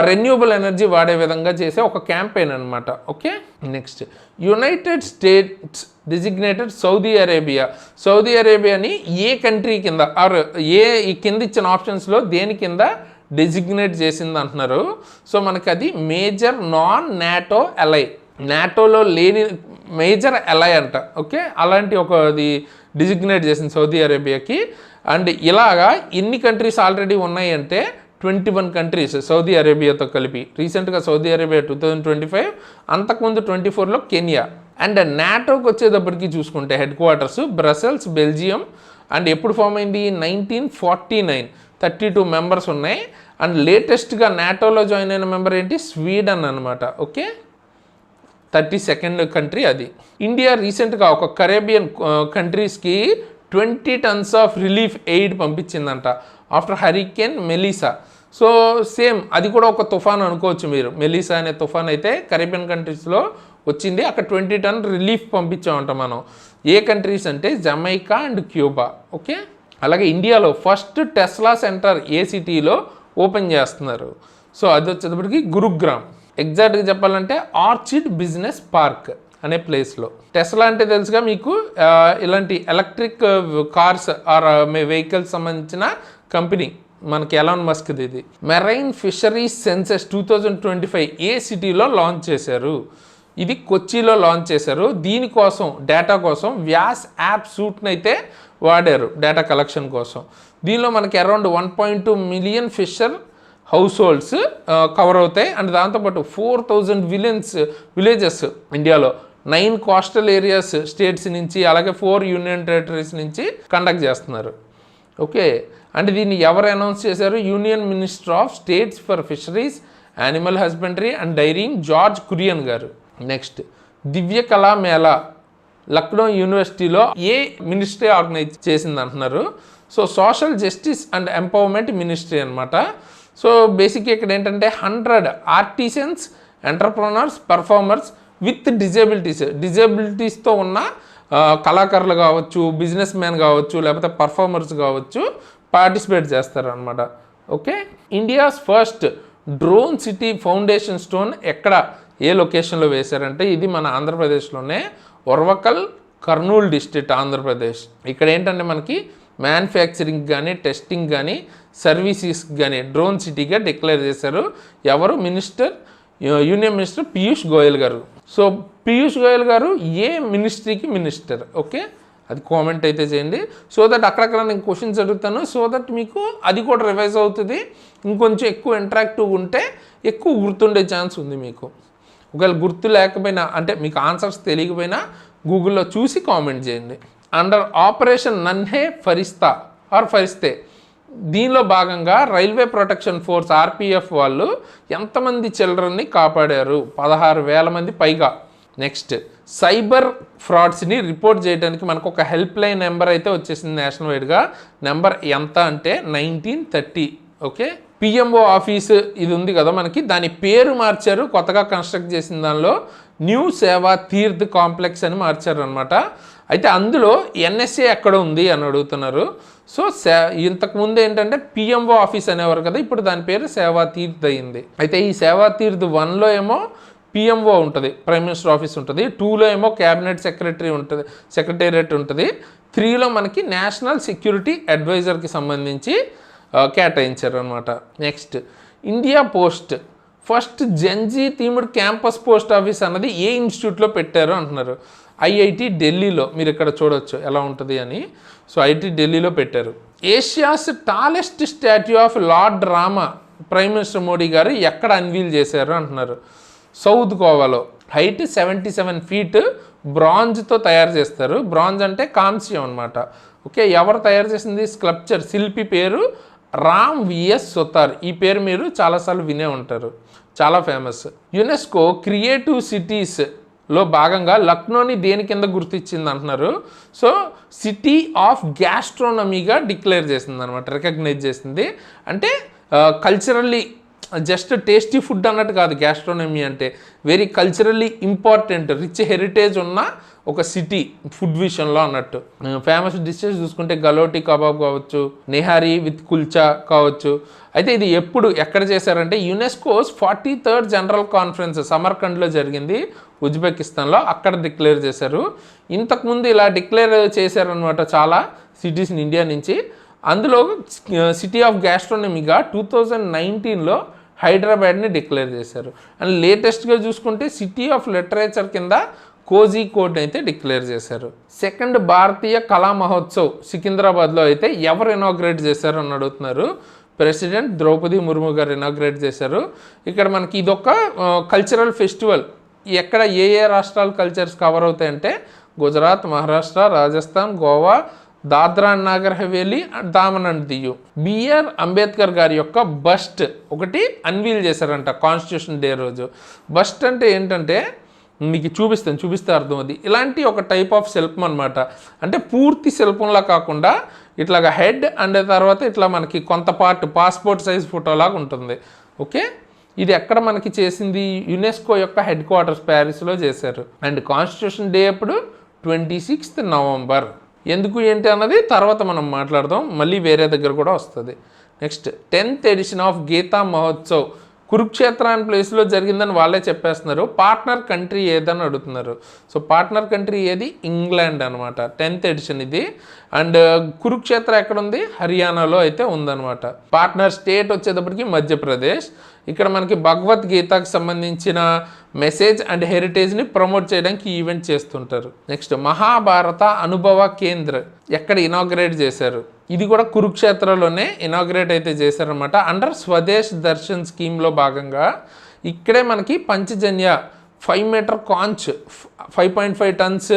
రెన్యూబుల్ ఎనర్జీ వాడే విధంగా చేసే ఒక క్యాంపెయిన్ అనమాట. Okay, next, United States designated Saudi Arabia. Saudi అరేబియాని ఏ కంట్రీ కింద ఆర్ ఈ కింద ఇచ్చిన ఆప్షన్స్లో దేని కింద డెసిగ్నేట్ చేసింది అంటున్నారు. సో మనకి అది మేజర్ నాన్ నాటో అలై, నాటోలో లేని మేజర్ అలై అంట. ఓకే, అలాంటి ఒకది డిజిగ్నేట్ చేసింది సౌదీ అరేబియాకి. అండ్ ఇలాగా ఎన్ని కంట్రీస్ ఆల్రెడీ ఉన్నాయంటే 21 కంట్రీస్ సౌదీ అరేబియాతో కలిపి. రీసెంట్గా సౌదీ అరేబియా 2025, అంతకుముందు 24లో కెన్యా. అండ్ నాటోకి వచ్చేటప్పటికి చూసుకుంటే headquarters Brussels, Belgium. And ఎప్పుడు ఫామ్ అయింది? 1949. 32 మెంబర్స్ ఉన్నాయి. అండ్ లేటెస్ట్గా నాటోలో జాయిన్ అయిన మెంబర్ ఏంటి? స్వీడన్ అనమాట. ఓకే, 32nd కంట్రీ అది. ఇండియా రీసెంట్గా ఒక కరేబియన్ కంట్రీస్కి 20 tons ఆఫ్ రిలీఫ్ ఎయిడ్ పంపించిందంట after hurricane Melissa. So same అది కూడా ఒక తుఫాన్ అనుకోవచ్చు మీరు. మెలిసా అనే తుఫాన్ అయితే కరేబియన్ కంట్రీస్లో వచ్చింది. అక్కడ 20 ton రిలీఫ్ పంపించామంట మనం. ఏ కంట్రీస్ అంటే జమైకా అండ్ క్యూబా. ఓకే, అలాగే ఇండియాలో ఫస్ట్ టెస్లా సెంటర్ ఏ సిటీలో ఓపెన్ చేస్తున్నారు? సో అది వచ్చేటప్పటికి గురుగ్రామ్. ఎగ్జాక్ట్గా చెప్పాలంటే ఆర్చిడ్ బిజినెస్ పార్క్ అనే ప్లేస్లో. టెస్లా అంటే తెలుసుగా మీకు, ఇలాంటి ఎలక్ట్రిక్ కార్స్ ఆర్ వెహికల్స్ సంబంధించిన కంపెనీ, మనకి ఎలాన్ మస్క్ది. ఇది మెరైన్ ఫిషరీస్ సెన్సెస్ 2025 ఏ సిటీలో లాంచ్ చేశారు? ఇది కొచ్చిలో లాంచ్ చేశారు. దీనికోసం డేటా కోసం వ్యాస్ యాప్ సూట్ని అయితే వాడారు డేటా కలెక్షన్ కోసం. దీనిలో మనకి around 1.2 million fisher households cover అవుతాయి. అండ్ దాంతోపాటు 4000 విలేజెస్ ఇండియాలో 9 కోస్టల్ ఏరియాస్ స్టేట్స్ నుంచి, అలాగే 4 యూనియన్ టెరిటరీస్ నుంచి కండక్ట్ చేస్తున్నారు. ఓకే, అంటే దీన్ని ఎవరు అనౌన్స్ చేశారు? Union minister of states for fisheries, animal husbandry and daring George Kurian గారు. నెక్స్ట్, దివ్య కళా మేళా లక్నో యూనివర్సిటీలో ఏ మినిస్ట్రీ ఆర్గనైజ్ చేసింది అంటున్నారు? So social justice and empowerment ministry అనమాట. సో బేసిక్గా ఇక్కడ ఏంటంటే 100 ఆర్టిసన్స్, ఎంటర్ప్రనర్స్, పర్ఫార్మర్స్ విత్ డిజేబిలిటీస్తో ఉన్న కళాకారులు కావచ్చు, బిజినెస్ మ్యాన్ కావచ్చు, లేకపోతే పర్ఫార్మర్స్ కావచ్చు, పార్టిసిపేట్ చేస్తారనమాట. Okay, India's first drone city foundation stone ఎక్కడ, ఏ లొకేషన్లో వేశారంటే ఇది మన ఆంధ్రప్రదేశ్లోనే, ఒర్వకల్, కర్నూలు డిస్ట్రిక్ట్, ఆంధ్రప్రదేశ్. ఇక్కడ ఏంటంటే మనకి మ్యానుఫ్యాక్చరింగ్ కానీ, టెస్టింగ్ కానీ, సర్వీసెస్ కానీ డ్రోన్ సిటీగా డిక్లేర్ చేశారు. ఎవరు? యూనియన్ మినిస్టర్ పీయూష్ గోయల్ గారు. సో పీయూష్ గోయల్ గారు ఏ మినిస్ట్రీకి మినిస్టర్? ఓకే, అది కామెంట్ అయితే చేయండి. సో దట్ అక్కడక్కడ నేను క్వశ్చన్స్ అడుగుతాను, సో దట్ మీకు అది కూడా రివైజ్ అవుతుంది. ఇంకొంచెం ఎక్కువ ఇంటరాక్టివ్ ఉంటే ఎక్కువ గుర్తుండే ఛాన్స్ ఉంది మీకు. ఒకవేళ గుర్తు లేకపోయినా, అంటే మీకు ఆన్సర్స్ తెలియకపోయినా గూగుల్లో చూసి కామెంట్ చేయండి. అండర్ ఆపరేషన్ నన్హే ఫరిస్తా ఆర్ ఫరిస్తే, దీనిలో భాగంగా రైల్వే ప్రొటెక్షన్ ఫోర్స్ ఆర్పిఎఫ్ వాళ్ళు ఎంతమంది చిల్డ్రన్ని కాపాడారు? 16,000 మంది పైగా. నెక్స్ట్, సైబర్ ఫ్రాడ్స్ని రిపోర్ట్ చేయడానికి మనకు ఒక హెల్ప్ లైన్ నెంబర్ అయితే వచ్చేసింది నేషనల్ వైడ్గా. నెంబర్ ఎంత అంటే 1930. ఓకే, పిఎంఓ ఆఫీసు ఇది ఉంది కదా మనకి, దాని పేరు మార్చారు. కొత్తగా కన్స్ట్రక్ట్ చేసిన దానిలో న్యూ సేవా తీర్థ్ కాంప్లెక్స్ అని మార్చారు అనమాట. అయితే అందులో ఎన్ఎస్ఏ ఎక్కడ ఉంది అని అడుగుతున్నారు. సో ఇంతకుముందు ఏంటంటే పిఎంఓ ఆఫీస్ అనేవారు కదా, ఇప్పుడు దాని పేరు సేవా తీర్థ్ అయింది. అయితే ఈ సేవా తీర్థ్ 1లో ఏమో పిఎంఓ ఉంటుంది, ప్రైమ్ మినిస్టర్ ఆఫీస్ ఉంటుంది. 2లో ఏమో క్యాబినెట్ సెక్రటేరియట్ ఉంటుంది. 3లో మనకి నేషనల్ సెక్యూరిటీ అడ్వైజర్కి సంబంధించి కేటాయించారు అనమాట. Next, India post first Gen Z themed campus post office అన్నది ఏ ఇన్స్టిట్యూట్లో పెట్టారు అంటున్నారు. ఐఐటి ఢిల్లీలో. మీరు ఇక్కడ చూడవచ్చు ఎలా ఉంటుంది అని. సో ఐఐటి ఢిల్లీలో పెట్టారు. Asia's tallest statue of lord Rama prime minister Modi గారు ఎక్కడ అన్వీల్ చేశారు అంటున్నారు. సౌత్ గోవాలో. హైట్ 77 feet, బ్రాంజ్తో తయారు చేస్తారు. బ్రాంజ్ అంటే కాంస్యం అనమాట. ఓకే, ఎవరు తయారు చేసింది? స్కల్ప్చర్ శిల్పి పేరు రామ్ విఎస్ సుతార్. ఈ పేరు మీరు చాలాసార్లు వినే ఉంటారు, చాలా ఫేమస్. యునెస్కో క్రియేటివ్ సిటీస్లో భాగంగా లక్నోని దేని కింద గుర్తించింది అంటున్నారు. సో సిటీ ఆఫ్ గ్యాస్ట్రోనమీగా డిక్లేర్ చేసింది అనమాట, రికగ్నైజ్ చేసింది. అంటే కల్చరల్లీ జస్ట్ టేస్టీ ఫుడ్ అన్నట్టు కాదు. గ్యాస్ట్రోనమీ అంటే very culturally important, rich heritage ఉన్న ఒక సిటీ ఫుడ్ విషయంలో అన్నట్టు. ఫేమస్ డిషెస్ చూసుకుంటే గలోటి కబాబ్ కావచ్చు, నెహారీ విత్ కుల్చా కావచ్చు. అయితే ఇది ఎక్కడ చేశారంటే యునెస్కోస్ 43rd జనరల్ కాన్ఫరెన్స్ సమర్కండ్లో జరిగింది, ఉజ్బెకిస్తాన్లో. అక్కడ డిక్లేర్ చేశారు. ఇంతకుముందు ఇలా డిక్లేర్ చేశారనమాట చాలా సిటీస్ని ఇండియా నుంచి. అందులో సిటీ ఆఫ్ గ్యాస్ట్రోనమీగా 2019లో హైదరాబాద్ని డిక్లేర్ చేశారు. అండ్ లేటెస్ట్గా చూసుకుంటే సిటీ ఆఫ్ లిటరేచర్ కింద కోజికోడ్ అయితే డిక్లేర్ చేశారు. సెకండ్ భారతీయ కళా మహోత్సవ్ సికింద్రాబాద్లో అయితే ఎవరు ఇనాగ్రేట్ చేశారు అని అడుగుతున్నారు. ప్రెసిడెంట్ ద్రౌపది ముర్ము గారు ఇనాగ్రేట్ చేశారు. ఇక్కడ మనకి ఇదొక కల్చరల్ ఫెస్టివల్. ఎక్కడ ఏ రాష్ట్రాల కల్చర్స్ కవర్ అవుతాయంటే Gujarat, Maharashtra, Rajasthan, Goa, Dadra and Nagar Haveli, Daman and Diu. BR Ambedkar గారి యొక్క బస్ట్ ఒకటి అన్వీల్ చేశారంట కాన్స్టిట్యూషన్ డే రోజు. బస్ట్ అంటే ఏంటంటే మీకు చూపిస్తే అర్థమవుతుంది. ఇలాంటి ఒక టైప్ ఆఫ్ శిల్పం అనమాట. అంటే పూర్తి శిల్పంలా కాకుండా ఇట్లాగా హెడ్ అండ్ తర్వాత ఇట్లా మనకి కొంత పార్ట్ పాస్పోర్ట్ సైజ్ ఫోటోలాగా ఉంటుంది. ఓకే, ఇది ఎక్కడ మనకి చేసింది? యునెస్కో యొక్క హెడ్ క్వార్టర్స్ ప్యారిస్లో చేశారు. అండ్ కాన్స్టిట్యూషన్ డే అప్పుడు 26th November. ఎందుకు ఏంటి అన్నది తర్వాత మనం మాట్లాడదాం, మళ్ళీ వేరే దగ్గర కూడా వస్తుంది. Next, 10th edition of Gita Mahotsav Kurukshetra అనే ప్లేస్లో జరిగిందని వాళ్ళే చెప్పేస్తున్నారు. పార్ట్నర్ కంట్రీ ఏదని అడుగుతున్నారు. సో పార్ట్నర్ కంట్రీ ఏది? ఇంగ్లాండ్ అనమాట. 10th edition ఇది. అండ్ కురుక్షేత్ర ఎక్కడుంది? హర్యానాలో అయితే ఉందన్నమాట. పార్ట్నర్ స్టేట్ వచ్చేటప్పటికి మధ్యప్రదేశ్. ఇక్కడ మనకి భగవద్గీతకు సంబంధించిన మెసేజ్ అండ్ హెరిటేజ్ని ప్రమోట్ చేయడానికి ఈవెంట్ చేస్తుంటారు. నెక్స్ట్, మహాభారత అనుభవ కేంద్ర ఎక్కడ ఇనాగ్రేట్ చేశారు? ఇది కూడా కురుక్షేత్రలోనే ఇనాగ్రేట్ అయితే చేశారనమాట. అండర్ స్వదేశ్ దర్శన్ స్కీమ్లో భాగంగా ఇక్కడే మనకి Panchajanya 5 meter conch 5.5 tons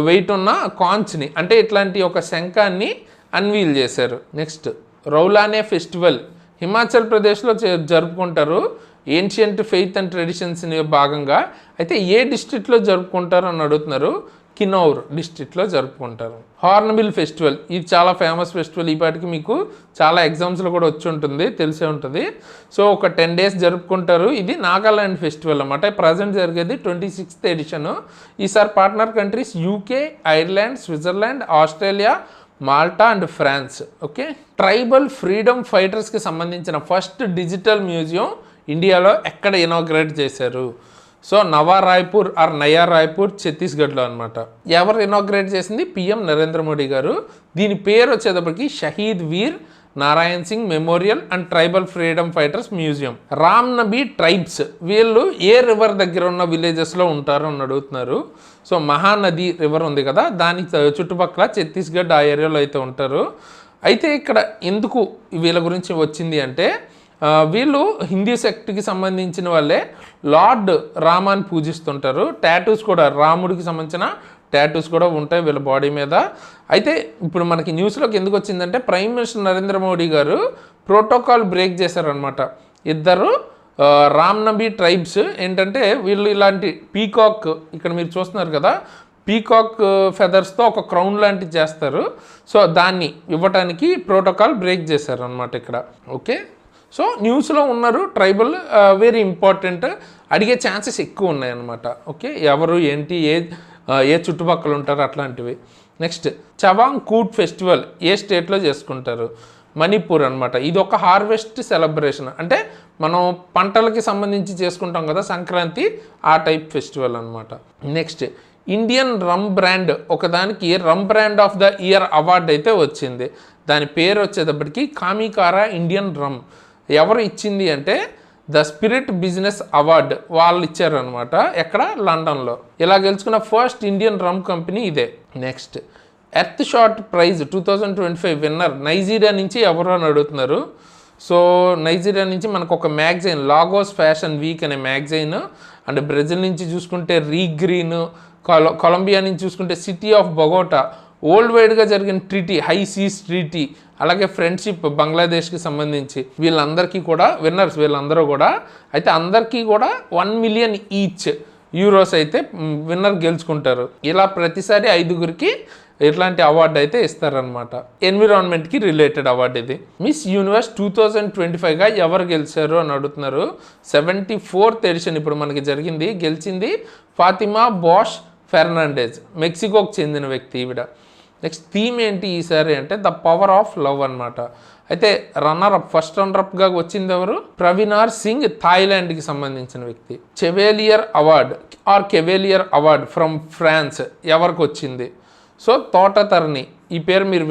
weight ఉన్న కాంచ్ని, అంటే ఇట్లాంటి ఒక శంఖాన్ని అన్వీల్ చేశారు. నెక్స్ట్, రౌలానే ఫెస్టివల్ హిమాచల్ ప్రదేశ్లో జరుపుకుంటారు. ఏన్షియంట్ ఫెయిత్ అండ్ ట్రెడిషన్స్ని భాగంగా. అయితే ఏ డిస్ట్రిక్ట్లో జరుపుకుంటారు అని అడుగుతున్నారు. కిన్నౌర్ డిస్ట్రిక్ట్లో జరుపుకుంటారు. హార్న్బిల్ ఫెస్టివల్ ఇది చాలా ఫేమస్ ఫెస్టివల్. ఈ పాటికి మీకు చాలా ఎగ్జామ్స్లో కూడా వచ్చి ఉంటుంది, తెలిసే ఉంటుంది. సో ఒక 10 days జరుపుకుంటారు. ఇది నాగాలాండ్ ఫెస్టివల్ అన్నమాట. ప్రజెంట్ జరిగేది 26th edition. ఈసారి partner countries UK, Ireland, Switzerland, Australia, Malta and France. Okay, tribal freedom ఫైటర్స్కి సంబంధించిన ఫస్ట్ డిజిటల్ మ్యూజియం ఇండియాలో ఎక్కడ ఇనాగ్రేట్ చేశారు? సో నయా రాయ్పూర్ ఛత్తీస్గఢ్లో అనమాట. ఎవరు ఇనాగ్రేట్ చేసింది? పిఎం నరేంద్ర మోడీ గారు. దీని పేరు వచ్చేటప్పటికి Shaheed Veer Narayan Singh memorial and tribal freedom fighters museum. రామ్నబీ ట్రైబ్స్ వీళ్ళు ఏ రివర్ దగ్గర ఉన్న విలేజెస్లో ఉంటారు అని అడుగుతున్నారు. సో మహానది రివర్ ఉంది కదా, దానికి చుట్టుపక్కల ఛత్తీస్గఢ్ ఆ ఏరియాలో అయితే ఉంటారు. అయితే ఇక్కడ ఎందుకు వీళ్ళ గురించి వచ్చింది అంటే వీళ్ళు హిందూ సెక్ట్కి సంబంధించిన వాళ్ళే లార్డ్ రామాని పూజిస్తుంటారు. టాటూస్ కూడా రాముడికి సంబంధించిన టాటూస్ కూడా ఉంటాయి వీళ్ళ బాడీ మీద. అయితే ఇప్పుడు మనకి న్యూస్లోకి ఎందుకు వచ్చిందంటే ప్రైమ్ మినిస్టర్ నరేంద్ర మోడీ గారు ప్రోటోకాల్ బ్రేక్ చేశారనమాట. ఇద్దరు రామ్నబీ ట్రైబ్స్ ఏంటంటే వీళ్ళు ఇలాంటి పీకాక్ ఇక్కడ మీరు చూస్తున్నారు కదా, పీకాక్ ఫెదర్స్తో ఒక క్రౌన్ లాంటిది చేస్తారు. సో దాన్ని ఇవ్వటానికి ప్రోటోకాల్ బ్రేక్ చేశారనమాట ఇక్కడ. ఓకే, సో న్యూస్లో ఉన్నారు ట్రైబల్, వెరీ ఇంపార్టెంట్, అడిగే ఛాన్సెస్ ఎక్కువ ఉన్నాయన్నమాట. ఓకే, ఎవరు ఏంటి ఏ చుట్టుపక్కల ఉంటారు అట్లాంటివి. నెక్స్ట్ చవాంగ్ కూట్ ఫెస్టివల్ ఏ స్టేట్లో చేసుకుంటారు? మణిపూర్ అనమాట. ఇది ఒక హార్వెస్ట్ సెలబ్రేషన్, అంటే మనం పంటలకి సంబంధించి చేసుకుంటాం కదా సంక్రాంతి, ఆ టైప్ ఫెస్టివల్ అనమాట. నెక్స్ట్ ఇండియన్ రమ్ బ్రాండ్ ఒకదానికి rum brand of the year award అయితే వచ్చింది. దాని పేరు వచ్చేటప్పటికి కామికారా ఇండియన్ రమ్. ఎవరు ఇచ్చింది అంటే ద స్పిరిట్ బిజినెస్ అవార్డ్ వాళ్ళు ఇచ్చారనమాట. ఎక్కడ? లండన్లో. ఇలా గెలుచుకున్న ఫస్ట్ ఇండియన్ రమ్ కంపెనీ ఇదే. Next earth shot prize 2025 winner Nigeria నుంచి ఎవరు అని అడుగుతున్నారు. సో నైజీరియా నుంచి మనకు ఒక మ్యాగజైన్ లాగోస్ ఫ్యాషన్ వీక్ అనే మ్యాగజైన్, అండ్ బ్రెజిల్ నుంచి చూసుకుంటే రీగ్రీన్, కొలంబియా నుంచి చూసుకుంటే సిటీ ఆఫ్ బొగోటా, వరల్డ్ వైడ్గా జరిగిన ట్రీటీ హై సీస్ ట్రీటీ, అలాగే ఫ్రెండ్షిప్ బంగ్లాదేశ్కి సంబంధించి వీళ్ళందరికీ కూడా విన్నర్స్ వీళ్ళందరూ కూడా. అయితే అందరికీ కూడా 1 మిలియన్ ఈచ్ యూరోస్ అయితే విన్నర్ గెలుచుకుంటారు. ఇలా ప్రతిసారి 5గురికి ఇట్లాంటి అవార్డు అయితే ఇస్తారనమాట. ఎన్విరాన్మెంట్కి రిలేటెడ్ అవార్డు ఇది. మిస్ యూనివర్స్ 2025గా ఎవరు గెలిచారు అని అడుగుతున్నారు. 74th ఎడిషన్ ఇప్పుడు మనకి జరిగింది. గెలిచింది ఫాతిమా బాష్ ఫెర్నాండెజ్, మెక్సికోకి చెందిన వ్యక్తి ఈవిడ. నెక్స్ట్ థీమ్ ఏంటి ఈసారి అంటే ద పవర్ ఆఫ్ లవ్ అనమాట. అయితే ఫస్ట్ రన్నర్అప్గా వచ్చింది ఎవరు? ప్రవీణార్ సింగ్, థాయిలాండ్కి సంబంధించిన వ్యక్తి. Chevalier award or Chevalier award from France ఎవరికి వచ్చింది? సో తోటతరణి, ఈ పేరు మీరు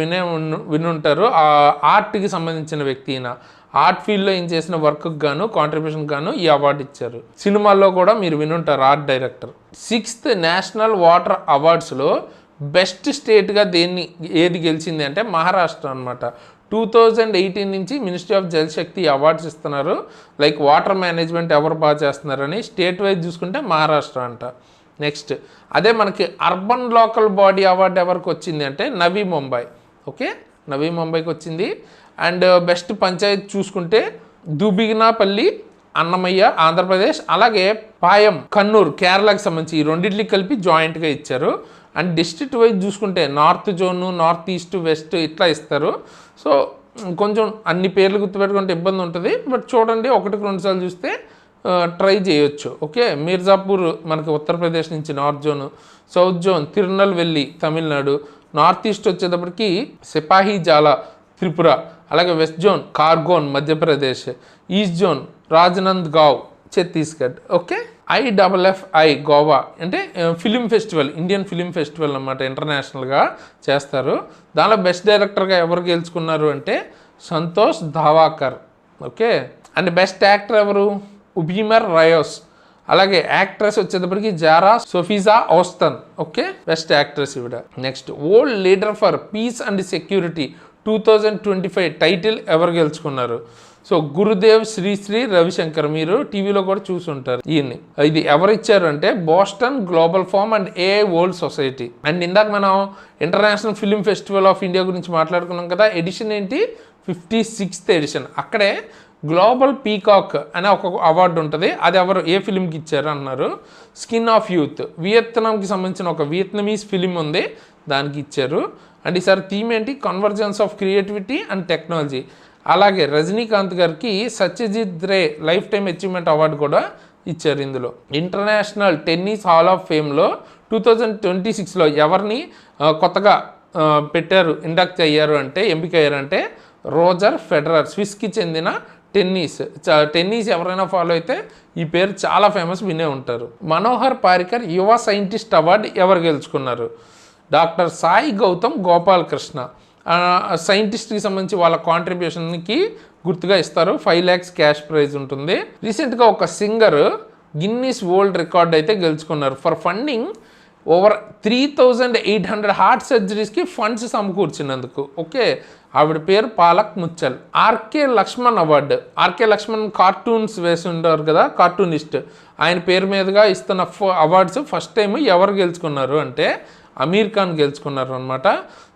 వినుంటారు. ఆ ఆర్ట్కి సంబంధించిన వ్యక్తి. ఆర్ట్ ఫీల్డ్లో ఏం చేసిన వర్క్కి గాను కాంట్రిబ్యూషన్ గాను ఈ అవార్డు ఇచ్చారు. సినిమాల్లో కూడా మీరు వినుంటారు, art director. 6th national water అవార్డ్స్లో బెస్ట్ స్టేట్గా ఏది గెలిచింది అంటే మహారాష్ట్ర అనమాట. 2018 నుంచి ministry of Jal Shakti awards ఇస్తున్నారు. లైక్ వాటర్ మేనేజ్మెంట్ ఎవరు బాగా చేస్తున్నారని. స్టేట్ వైజ్ చూసుకుంటే మహారాష్ట్ర అంట. నెక్స్ట్ అదే మనకి అర్బన్ లోకల్ బాడీ అవార్డు ఎవరికి వచ్చింది అంటే నవీ ముంబై. ఓకే, నవీ ముంబైకి వచ్చింది. అండ్ బెస్ట్ పంచాయత్ చూసుకుంటే దుబిగినాపల్లి, అన్నమయ్య ఆంధ్రప్రదేశ్, అలాగే పాయం కన్నూర్ కేరళకి సంబంధించి ఈ రెండింటికి కలిపి జాయింట్గా ఇచ్చారు. అండ్ డిస్ట్రిక్ట్ వైజ్ చూసుకుంటే north zone, north east, west ఇట్లా ఇస్తారు. సో కొంచెం అన్ని పేర్లు గుర్తుపెట్టుకుంటే ఇబ్బంది ఉంటుంది, బట్ చూడండి 1-2 సార్లు చూస్తే ట్రై చేయొచ్చు. ఓకే, మీర్జాపూర్ మనకి ఉత్తరప్రదేశ్ నుంచి north zone, south zone Tirunelveli Tamil Nadu, north east వచ్చేటప్పటికి సిపాహి జాలా త్రిపుర, అలాగే west zone Khargone Madhya Pradesh, east zone Rajnandgaon Chhattisgarh. Okay, IFFI Goa అంటే film festival, Indian film festival అన్నమాట, ఇంటర్నేషనల్గా చేస్తారు. దానిలో బెస్ట్ డైరెక్టర్గా ఎవరు గెలుచుకున్నారు అంటే Santosh Davakhar. Okay, and best actor ఎవరు? Ubeimar Rios. అలాగే యాక్ట్రెస్ వచ్చేటప్పటికి Zara Sofija Ostan. Okay, best actress ఇవిడ. Next world leader for peace and security 2025 title ఎవరు గెలుచుకున్నారు? సో గురుదేవ్ శ్రీ రవిశంకర్, మీరు టీవీలో కూడా చూసుంటారు ఈయన్ని. ఇది ఎవరు ఇచ్చారు అంటే Boston global forum and AI world society. And ఇందాక మనం international film festival of India గురించి మాట్లాడుకున్నాం కదా, ఎడిషన్ ఏంటి? 56th edition. అక్కడే గ్లోబల్ పీకాక్ అనే ఒక అవార్డు ఉంటుంది. అది ఎవరు ఏ ఫిలింకి ఇచ్చారు అన్నారు? స్కిన్ ఆఫ్ యూత్, వియత్నాంకి సంబంధించిన ఒక వియత్నమీస్ ఫిలిం ఉంది, దానికి ఇచ్చారు. అండ్ ఈసారి థీమ్ ఏంటి? Convergence of creativity and technology. అలాగే రజనీకాంత్ గారికి Satyajit Ray life time achievement award కూడా ఇచ్చారు. ఇందులో ఇంటర్నేషనల్ టెన్నిస్ హాల్ ఆఫ్ ఫేమ్లో 2026లో ఎవరిని కొత్తగా పెట్టారు, ఇండక్ట్ అయ్యారు అంటే, ఎంపిక అయ్యారంటే రోజర్ ఫెడరర్, స్విస్కి చెందిన టెన్నిస్ ఎవరైనా ఫాలో అయితే ఈ పేరు చాలా ఫేమస్, వినే ఉంటారు. మనోహర్ పారికర్ యువ సైంటిస్ట్ అవార్డు ఎవరు గెలుచుకున్నారు? డాక్టర్ సాయి గౌతమ్ గోపాల్ కృష్ణ. సైంటిస్ట్కి సంబంధించి వాళ్ళ కాంట్రిబ్యూషన్కి గుర్తుగా ఇస్తారు. 5 lakhs క్యాష్ ప్రైజ్ ఉంటుంది. రీసెంట్గా ఒక సింగర్ గిన్నీస్ వరల్డ్ రికార్డ్ అయితే గెలుచుకున్నారు ఫర్ ఫండింగ్ ఓవర్ 3,800 హార్ట్ సర్జరీస్కి ఫండ్స్ సమకూర్చినందుకు. ఓకే, ఆవిడ పేరు Palak Muchhal. RK Laxman award. RK Laxman cartoons వేసి ఉంటారు కదా, కార్టూనిస్ట్. ఆయన పేరు మీదుగా ఇస్తున్న అవార్డ్స్ ఫస్ట్ టైం ఎవరు గెలుచుకున్నారు అంటే అమీర్ ఖాన్ గెలుచుకున్నారు అనమాట.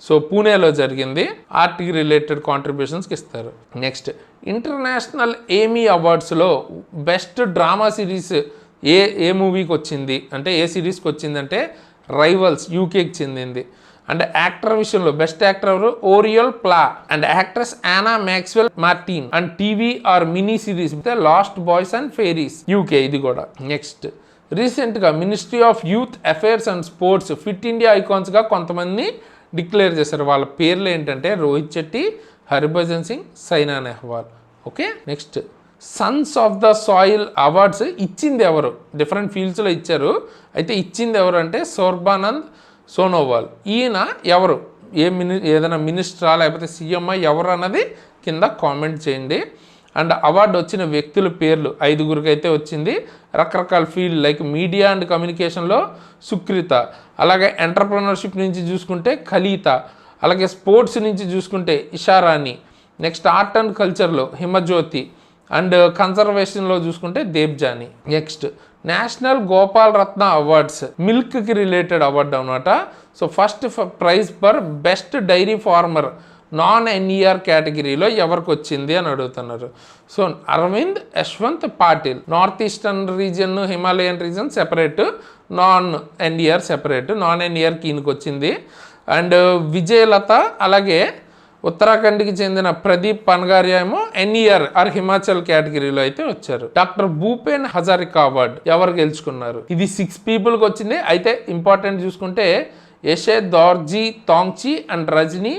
సో పూణేలో జరిగింది. ఆర్ట్కి రిలేటెడ్ కాంట్రిబ్యూషన్స్కి ఇస్తారు. నెక్స్ట్ ఇంటర్నేషనల్ ఏమీ అవార్డ్స్లో బెస్ట్ డ్రామా సిరీస్ ఏ మూవీకి వచ్చింది అంటే, ఏ సిరీస్కి వచ్చిందంటే రైవల్స్, యూకేకి చెందింది. అండ్ యాక్టర్ విషయంలో బెస్ట్ యాక్టర్ ఎవరు? Oriol Pla. And actress Anna Maxwell Martin. And TV or mini series Lost Boys and Fairies, UK ఇది కూడా. నెక్స్ట్ రీసెంట్గా ministry of youth affairs and sports Fit India ఐకాన్స్గా కొంతమంది declare చేశారు. వాళ్ళ పేర్లు ఏంటంటే Rohit Shetty, Harbhajan Singh, Saina Nehwal. Okay, next sons of the soil awards ఇచ్చింది ఎవరు? డిఫరెంట్ ఫీల్డ్స్లో ఇచ్చారు. అయితే ఇచ్చింది ఎవరు అంటే సోర్బానంద్ సోనోవాల్. ఈయన ఎవరు? ఏదైనా మినిస్టరా లేకపోతే సీఎంఐ ఎవరు అన్నది కింద కామెంట్ చేయండి. అండ్ అవార్డు వచ్చిన వ్యక్తుల పేర్లు 5గురికి అయితే వచ్చింది. రకరకాల ఫీల్డ్ లైక్ మీడియా అండ్ కమ్యూనికేషన్లో సుక్రిత, అలాగే ఎంటర్ప్రెనర్షిప్ నుంచి చూసుకుంటే ఖలీత, అలాగే స్పోర్ట్స్ నుంచి చూసుకుంటే ఇషారాణి, నెక్స్ట్ ఆర్ట్ అండ్ కల్చర్లో హిమజ్యోతి, అండ్ కన్జర్వేషన్లో చూసుకుంటే Debjani. Next national Gopal Ratna awards మిల్క్కి రిలేటెడ్ అవార్డు అనమాట. So first prize for best dairy farmer non NER కేటగిరీలో ఎవరికి వచ్చింది అని అడుగుతున్నారు. So Arvind Yashwant Patil. North eastern region, Himalayan region separate, non NER separate. Non ఎన్ఈఆర్కి ఈయనకి వచ్చింది. అండ్ విజయలత అలాగే ఉత్తరాఖండ్కి చెందిన ప్రదీప్ పన్గారియా ఏమో ఎన్ఈఆర్ ఆర్ హిమాచల్ కేటగిరీలో అయితే వచ్చారు. డాక్టర్ భూపేన్ హజారికా అవార్డు ఎవరు గెలుచుకున్నారు? ఇది 6 పీపుల్కి వచ్చింది. అయితే ఇంపార్టెంట్ చూసుకుంటే Yeshe Dorjee Thongchi and Rajni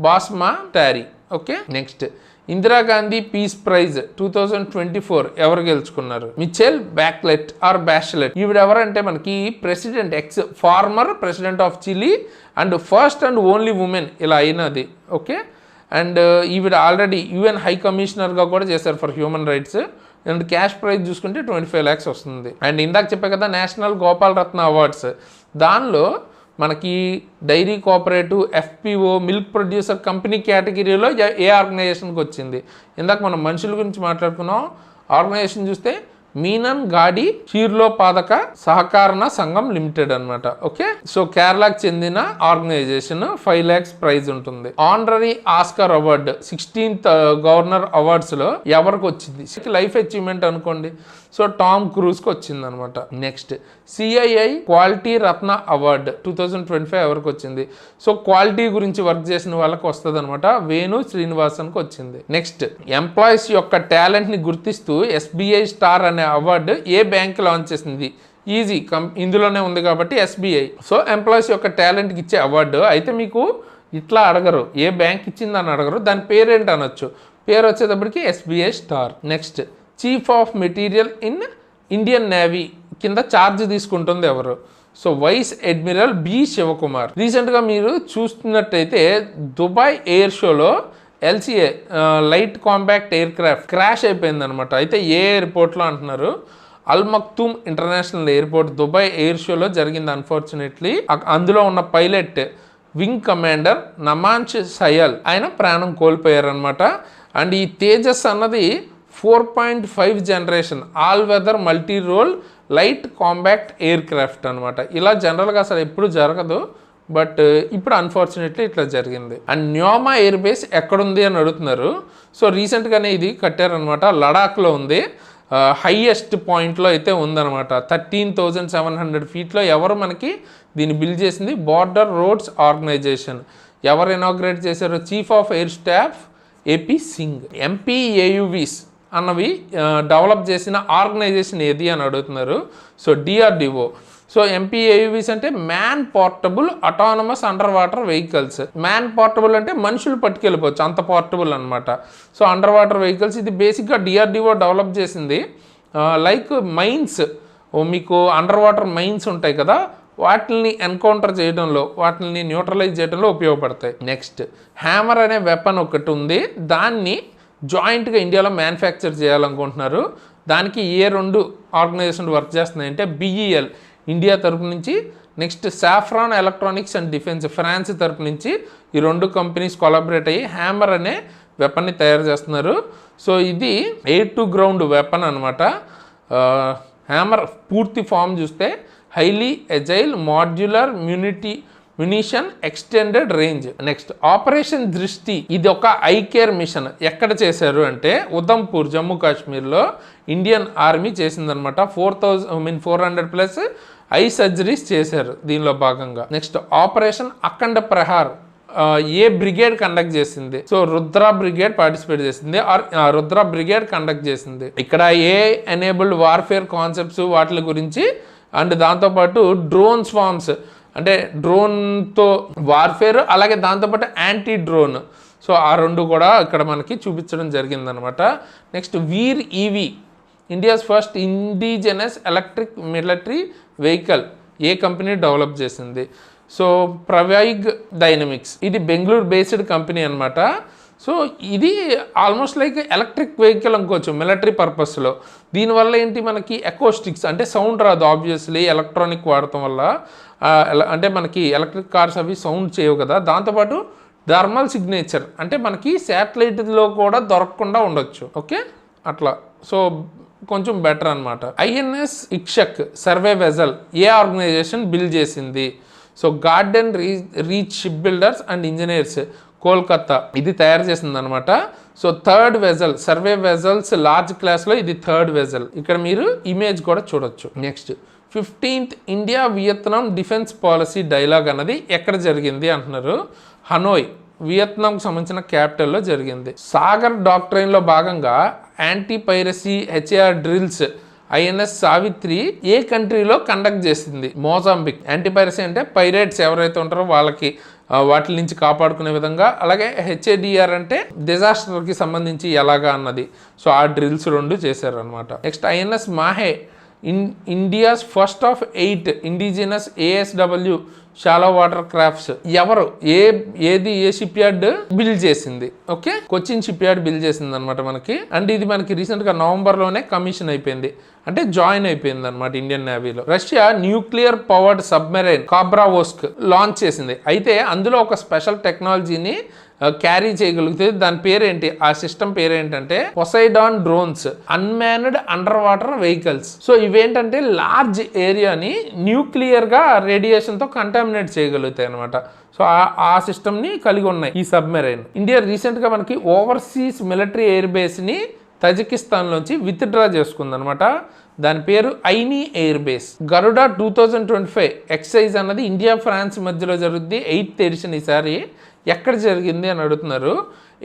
Basumatary. Okay, next Indira Gandhi peace prize 2024 ఎవరు గెలుచుకున్నారు? Michelle Bachelet or Bachelet. ఈవిడ ఎవరంటే మనకి president, former president of Chile and first and only women ఇలా అయినది. ఓకే, అండ్ ఈవిడ ఆల్రెడీ యుఎన్ హై కమిషనర్గా కూడా చేశారు for human rights. And cash prize చూసుకుంటే 25 lakhs వస్తుంది. అండ్ ఇందాక చెప్పే కదా నేషనల్ గోపాల్ రత్న అవార్డ్స్, దానిలో మనకి dairy cooperative, FPO, milk producer company కేటగిరీలో ఏ ఆర్గనైజేషన్కి వచ్చింది? ఇందాక మనం మనుషుల గురించి మాట్లాడుకున్నాం. ఆర్గనైజేషన్ చూస్తే మీనన్ గాడి క్షీర్లోపాదక సహకారణ సంఘం లిమిటెడ్ అనమాట. ఓకే, సో కేరళకు చెందిన ఆర్గనైజేషన్. 5 lakhs ప్రైజ్ ఉంటుంది. Honorary Oscar award 16th governor అవార్డ్స్లో ఎవరికి వచ్చింది? లైఫ్ అచీవ్మెంట్ అనుకోండి. సో టామ్ క్రూజ్కి వచ్చింది అనమాట. Next CII quality Ratna award 2025 ఎవరికి వచ్చింది? సో క్వాలిటీ గురించి వర్క్ చేసిన వాళ్ళకి వస్తుంది అనమాట. వేణు శ్రీనివాసన్కి వచ్చింది. నెక్స్ట్ ఎంప్లాయీస్ యొక్క టాలెంట్ని గుర్తిస్తూ ఎస్బీఐ స్టార్ అనే అవార్డు ఏ బ్యాంక్ లాంచ్ చేసింది? ఈజీ, ఇందులోనే ఉంది కాబట్టి ఎస్బీఐ. సో ఎంప్లాయీస్ యొక్క టాలెంట్కి ఇచ్చే అవార్డు. అయితే మీకు ఇట్లా అడగరు, ఏ బ్యాంక్ ఇచ్చిందని అడగరు, దాని పేరేంటి అనొచ్చు. పేరు వచ్చేటప్పటికి SBI star. Next chief of material in Indian navy కింద ఛార్జ్ తీసుకుంటుంది ఎవరు? So vice admiral B Shivakumar. రీసెంట్గా మీరు చూస్తున్నట్టయితే దుబాయ్ ఎయిర్ షోలో LCA light compact aircraft crash అయిపోయింది అనమాట. అయితే ఏ ఎయిర్పోర్ట్లో అంటున్నారు? Al Maktoum international airport Dubai air షోలో జరిగింది. అన్ఫార్చునేట్లీ అందులో ఉన్న pilot wing commander Namansh Syal ఆయన ప్రాణం కోల్పోయారనమాట. అండ్ ఈ తేజస్ అన్నది 4.5 generation all weather multi role light compact air craft అనమాట. ఇలా జనరల్గా అసలు ఎప్పుడు జరగదు, బట్ ఇప్పుడు అన్ఫార్చునేట్లీ ఇట్లా జరిగింది. అండ్ న్యోమా ఎయిర్ బేస్ ఎక్కడుంది అని అడుగుతున్నారు. సో రీసెంట్గానే ఇది కట్టారనమాట. లడాఖ్లో ఉంది. హైయెస్ట్ పాయింట్లో అయితే ఉందన్నమాట. 13,700 feetలో. ఎవరు మనకి దీన్ని బిల్డ్ చేసింది? Border roads organization. ఎవరు ఇనాగ్రేట్ చేశారు? Chief of air staff AP Singh. MPAUVs అన్నవి డెవలప్ చేసిన ఆర్గనైజేషన్ ఏది అని అడుగుతున్నారు. So DRDO. సో ఎంపీఏయువీస్ అంటే man portable autonomous under water vehicles. Man portable అంటే మనుషులు పట్టుకెళ్ళిపోవచ్చు, అంత పోర్టబుల్ అనమాట. సో అండర్ వాటర్ వెహికల్స్ ఇది బేసిక్గా డిఆర్డిఓ డెవలప్ చేసింది. లైక్ మైన్స్, మీకు అండర్ వాటర్ మైన్స్ ఉంటాయి కదా, వాటిని ఎన్కౌంటర్ చేయడంలో, వాటిని న్యూట్రలైజ్ చేయడంలో ఉపయోగపడతాయి. నెక్స్ట్ హ్యామర్ అనే వెపన్ ఒకటి ఉంది, దాన్ని జాయింట్గా ఇండియాలో మ్యానుఫ్యాక్చర్ చేయాలనుకుంటున్నారు. దానికి ఏ 2 ఆర్గనైజేషన్లు వర్క్ చేస్తున్నాయంటే BEL ఇండియా తరపు నుంచి, next Safran electronics and defence France తరపు నుంచి ఈ 2 కంపెనీస్ కొలాబరేట్ అయ్యి హ్యామర్ అనే వెపన్ని తయారు చేస్తున్నారు. సో ఇది ఎయిర్ టు గ్రౌండ్ వెపన్ అనమాట. హ్యామర్ పూర్తి ఫామ్ చూస్తే highly agile modular munition extended range. Next operation Drishti, ఇది ఒక ఐ కేర్ మిషన్. ఎక్కడ చేశారు అంటే ఉధంపూర్, జమ్మూ కాశ్మీర్లో ఇండియన్ ఆర్మీ చేసిందనమాట. 400+ ఐ సర్జరీస్ చేశారు దీనిలో భాగంగా. నెక్స్ట్ ఆపరేషన్ అఖండ ప్రహార్ ఏ బ్రిగేడ్ కండక్ట్ చేసింది? సో రుద్ర బ్రిగేడ్ పార్టిసిపేట్ చేసింది, రుద్ర బ్రిగేడ్ కండక్ట్ చేసింది. ఇక్కడ ఏ ఎనేబుల్డ్ వార్ఫేర్ కాన్సెప్ట్స్ వాటి గురించి, అండ్ దాంతోపాటు డ్రోన్ స్వామ్స్ అంటే డ్రోన్తో వార్ఫేర్, అలాగే దాంతోపాటు యాంటీ డ్రోన్. సో ఆ 2 కూడా ఇక్కడ మనకి చూపించడం జరిగిందనమాట. Next Veer EV India's first indigenous electric military vehicle ఏ కంపెనీ డెవలప్ చేసింది? సో ప్రవైగ్ డైనమిక్స్, ఇది బెంగళూరు బేస్డ్ కంపెనీ అనమాట. సో ఇది ఆల్మోస్ట్ లైక్ ఎలక్ట్రిక్ వెహికల్ అనుకోవచ్చు మిలిటరీ పర్పస్లో. దీనివల్ల ఏంటి, మనకి ఎకోస్టిక్స్ అంటే సౌండ్ రాదు, ఆబ్వియస్లీ ఎలక్ట్రానిక్ వాడటం వల్ల. అంటే మనకి ఎలక్ట్రిక్ కార్స్ అవి సౌండ్ చేయవు కదా. దాంతోపాటు థర్మల్ సిగ్నేచర్ అంటే మనకి శాటిలైట్లో కూడా దొరకకుండా ఉండొచ్చు. ఓకే, అట్లా. సో కొంచెం బెటర్ అనమాట. INS ఇక్షక్ సర్వే వెజల్ ఏ ఆర్గనైజేషన్ బిల్డ్ చేసింది? So garden reach ship builders and engineers Kolkata ఇది తయారు చేసింది అనమాట. So 3rd vessel, survey vessels large క్లాస్లో ఇది 3rd వెజల్. ఇక్కడ మీరు ఇమేజ్ కూడా చూడొచ్చు. Next 15th India Vietnam defence policy dialogue అన్నది ఎక్కడ జరిగింది అంటున్నారు? హనోయ్, వియత్నాంకు సంబంధించిన క్యాపిటల్లో జరిగింది. సాగర్ డాక్ట్రైన్లో భాగంగా anti piracy HAR drills INS Savitri ఏ కంట్రీలో కండక్ట్ చేసింది? మోజాంబిక్. యాంటీ పైరసీ అంటే పైరేట్స్ ఎవరైతే ఉంటారో వాళ్ళకి వాటి నుంచి కాపాడుకునే విధంగా, అలాగే HADR అంటే డిజాస్టర్కి సంబంధించి ఎలాగా అన్నది. సో ఆ డ్రిల్స్ 2 చేశారు అనమాట. Next INS Mahe India's first of 8 indigenous ASW shallow water crafts ఎవరు, ఏ షిప్ యార్డ్ బిల్డ్ చేసింది? Okay, Cochin ship yard build చేసింది అనమాట మనకి. అండ్ ఇది మనకి రీసెంట్గా నవంబర్లోనే కమిషన్ అయిపోయింది, అంటే జాయిన్ అయిపోయింది అనమాట ఇండియన్ నేవీలో. Russia nuclear powered submarine Khabarovsk launch చేసింది. అయితే అందులో ఒక స్పెషల్ టెక్నాలజీని క్యారీ చేయగలుగుతుంది. దాని పేరేంటి, ఆ సిస్టమ్ పేరేంటంటే Poseidon drones, unmanned under water vehicles. So ఇవేంటంటే లార్జ్ ఏరియాని న్యూక్లియర్గా రేడియేషన్తో కంటామినేట్ చేయగలుగుతాయి అనమాట. సో ఆ సిస్టమ్ని కలిగి ఉన్నాయి ఈ సబ్మెరైన్. ఇండియా రీసెంట్గా మనకి ఓవర్సీస్ మిలిటరీ ఎయిర్ బేస్ని తజికిస్తాన్లోంచి విత్డ్రా చేసుకుందనమాట. దాని పేరు Ayni air base. Garuda 2025 exercise అన్నది ఇండియా ఫ్రాన్స్ మధ్యలో జరుగుద్ది. 8th ఎడిషన్ ఈసారి. ఎక్కడ జరిగింది అని అడుగుతున్నారు.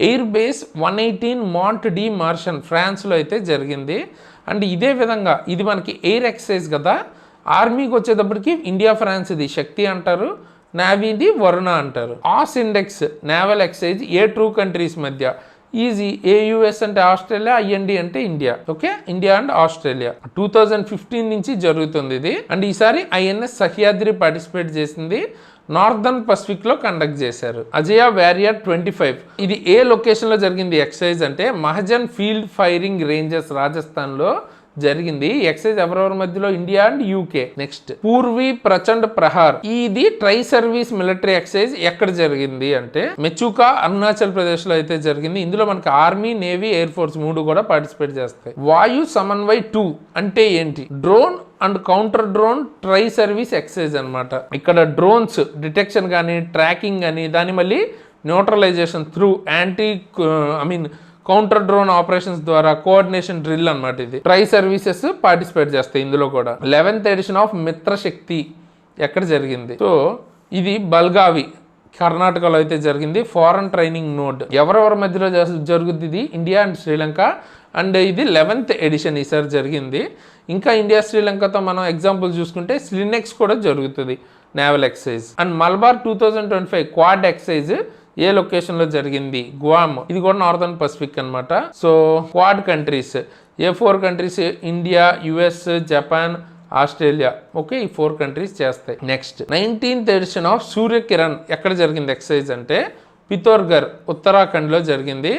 Air base 118 Mont de Marsan ఫ్రాన్స్లో అయితే జరిగింది. అండ్ ఇదే విధంగా ఇది మనకి ఎయిర్ ఎక్సైజ్ కదా. ఆర్మీకి వచ్చేటప్పటికి ఇండియా ఫ్రాన్స్ ఇది శక్తి అంటారు, నేవీది వరుణ అంటారు. ఆస్ ఇండెక్స్ నేవల్ ఎక్సైజ్ ఏ 2 కంట్రీస్ మధ్య? ఈజీ. AUS అంటే ఆస్ట్రేలియా, IND అంటే India. Okay, India and Australia. 2015 నుంచి జరుగుతుంది ఇది. అండ్ ఈసారి INS సహ్యాద్రి పార్టిసిపేట్ చేసింది. నార్దర్న్ పసిఫిక్లో కండక్ట్ చేశారు. అజయ వారియర్ 25 ఇది ఏ లొకేషన్లో జరిగింది ఎక్సైజ్ అంటే మహజన్ ఫీల్డ్ ఫైరింగ్ రేంజెస్ రాజస్థాన్లో జరిగింది. ఎక్సైజ్ ఎవరెవరి మధ్యలో? India and UK. Next Purvi Prachand Prahar ఇది ట్రై సర్వీస్ మిలిటరీ ఎక్సైజ్ ఎక్కడ జరిగింది అంటే మెచూకా అరుణాచల్ ప్రదేశ్ లో అయితే జరిగింది. ఇందులో మనకి ఆర్మీ, నేవీ, ఎయిర్ ఫోర్స్ 3 కూడా పార్టిసిపేట్ చేస్తాయి. వాయు సమన్వయ్ 2 అంటే ఏంటి? Drone and counter drone tri service exercise అనమాట. ఇక్కడ డ్రోన్స్ డిటెక్షన్ కానీ ట్రాకింగ్ కానీ దాని మళ్ళీ neutralisation through counter drone operations ద్వారా కోఆర్డినేషన్ డ్రిల్ అనమాట. ఇది ట్రై సర్వీసెస్ పార్టిసిపేట్ చేస్తాయి ఇందులో కూడా. 11th ఎడిషన్ ఆఫ్ మిత్రశక్తి ఎక్కడ జరిగింది? సో ఇది బల్గావి కర్ణాటకలో అయితే జరిగింది. ఫారెన్ ట్రైనింగ్ నోడ్ ఎవరెవరి మధ్యలో జరుగుద్ది? ఇది ఇండియా అండ్ శ్రీలంక. అండ్ ఇది 11th ఎడిషన్ ఈసారి జరిగింది. ఇంకా ఇండియా శ్రీలంకతో మనం ఎగ్జాంపుల్ చూసుకుంటే స్లినెక్స్ కూడా జరుగుతుంది naval exercise. And Malabar 2025 quad exercise ఏ లొకేషన్లో జరిగింది? గువామ్. ఇది కూడా నార్దర్న్ పసిఫిక్ అనమాట. సో క్వాడ్ కంట్రీస్ ఏ 4 countries? India, US, Japan, Australia. Okay, ఈ 4 కంట్రీస్ చేస్తాయి. Next 19th edition of Surya Kiran ఎక్కడ జరిగింది ఎక్సర్సైజ్ అంటే పితోర్గర్ ఉత్తరాఖండ్లో జరిగింది.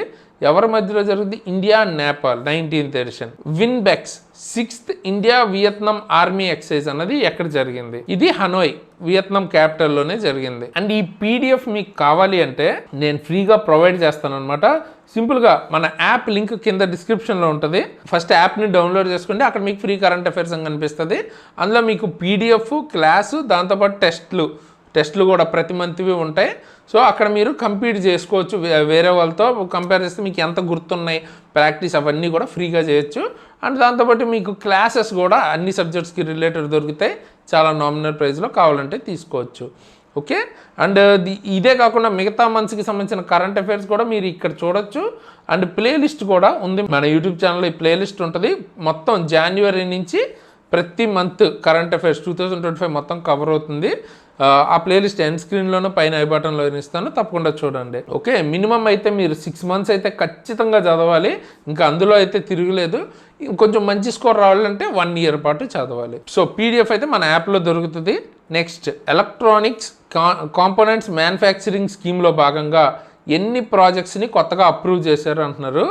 ఎవరి మధ్యలో జరిగింది? India and Nepal. 19th edition. VINBAX 6th India Vietnam army exercise అన్నది ఎక్కడ జరిగింది? ఇది హనోయ్ వియత్నాం క్యాపిటల్లోనే జరిగింది. అండ్ ఈ పీడిఎఫ్ మీకు కావాలి అంటే నేను ఫ్రీగా ప్రొవైడ్ చేస్తాను అనమాట. సింపుల్గా మన యాప్ లింక్ కింద డిస్క్రిప్షన్లో ఉంటుంది. ఫస్ట్ యాప్ని డౌన్లోడ్ చేసుకుంటే అక్కడ మీకు ఫ్రీ కరెంట్ అఫైర్స్ అని కనిపిస్తుంది. అందులో మీకు పీడిఎఫ్, క్లాసు, దాంతోపాటు టెస్ట్లు కూడా ప్రతి మంత్వి ఉంటాయి. సో అక్కడ మీరు కంప్లీట్ చేసుకోవచ్చు. వేరే వాళ్ళతో కంపేర్ చేస్తే మీకు ఎంత గుర్తున్నాయి, ప్రాక్టీస్ అవన్నీ కూడా ఫ్రీగా చేయొచ్చు. అండ్ దాంతోపాటు మీకు క్లాసెస్ కూడా అన్ని సబ్జెక్ట్స్కి రిలేటెడ్ దొరుకుతాయి. చాలా నామినల్ ప్రైస్లో కావాలంటే తీసుకోవచ్చు. ఓకే, అండ్ ఇదే కాకుండా మిగతా మంత్స్కి సంబంధించిన కరెంట్ అఫైర్స్ కూడా మీరు ఇక్కడ చూడొచ్చు. అండ్ ప్లేలిస్ట్ కూడా ఉంది మన యూట్యూబ్ ఛానల్లో. ఈ ప్లేలిస్ట్ ఉంటుంది. మొత్తం జనవరి నుంచి ప్రతి మంత్ కరెంట్ అఫైర్స్ 2025 మొత్తం కవర్ అవుతుంది. ఆ ప్లేలిస్ట్ ఎండ్ స్క్రీన్లోనూ పైన ఐ బటన్లో ఇస్తాను, తప్పకుండా చూడండి. ఓకే, మినిమం అయితే మీరు 6 months అయితే ఖచ్చితంగా చదవాలి. ఇంకా అందులో అయితే తిరగలేదు. కొంచెం మంచి స్కోర్ రావాలంటే 1 year పాటు చదవాలి. సో పీడిఎఫ్ అయితే మన యాప్లో దొరుకుతుంది. నెక్స్ట్ ఎలక్ట్రానిక్స్ కాంపోనెంట్స్ మ్యానుఫ్యాక్చరింగ్ స్కీమ్లో భాగంగా ఎన్ని ప్రాజెక్ట్స్ని కొత్తగా అప్రూవ్ చేశారు అంటున్నారు.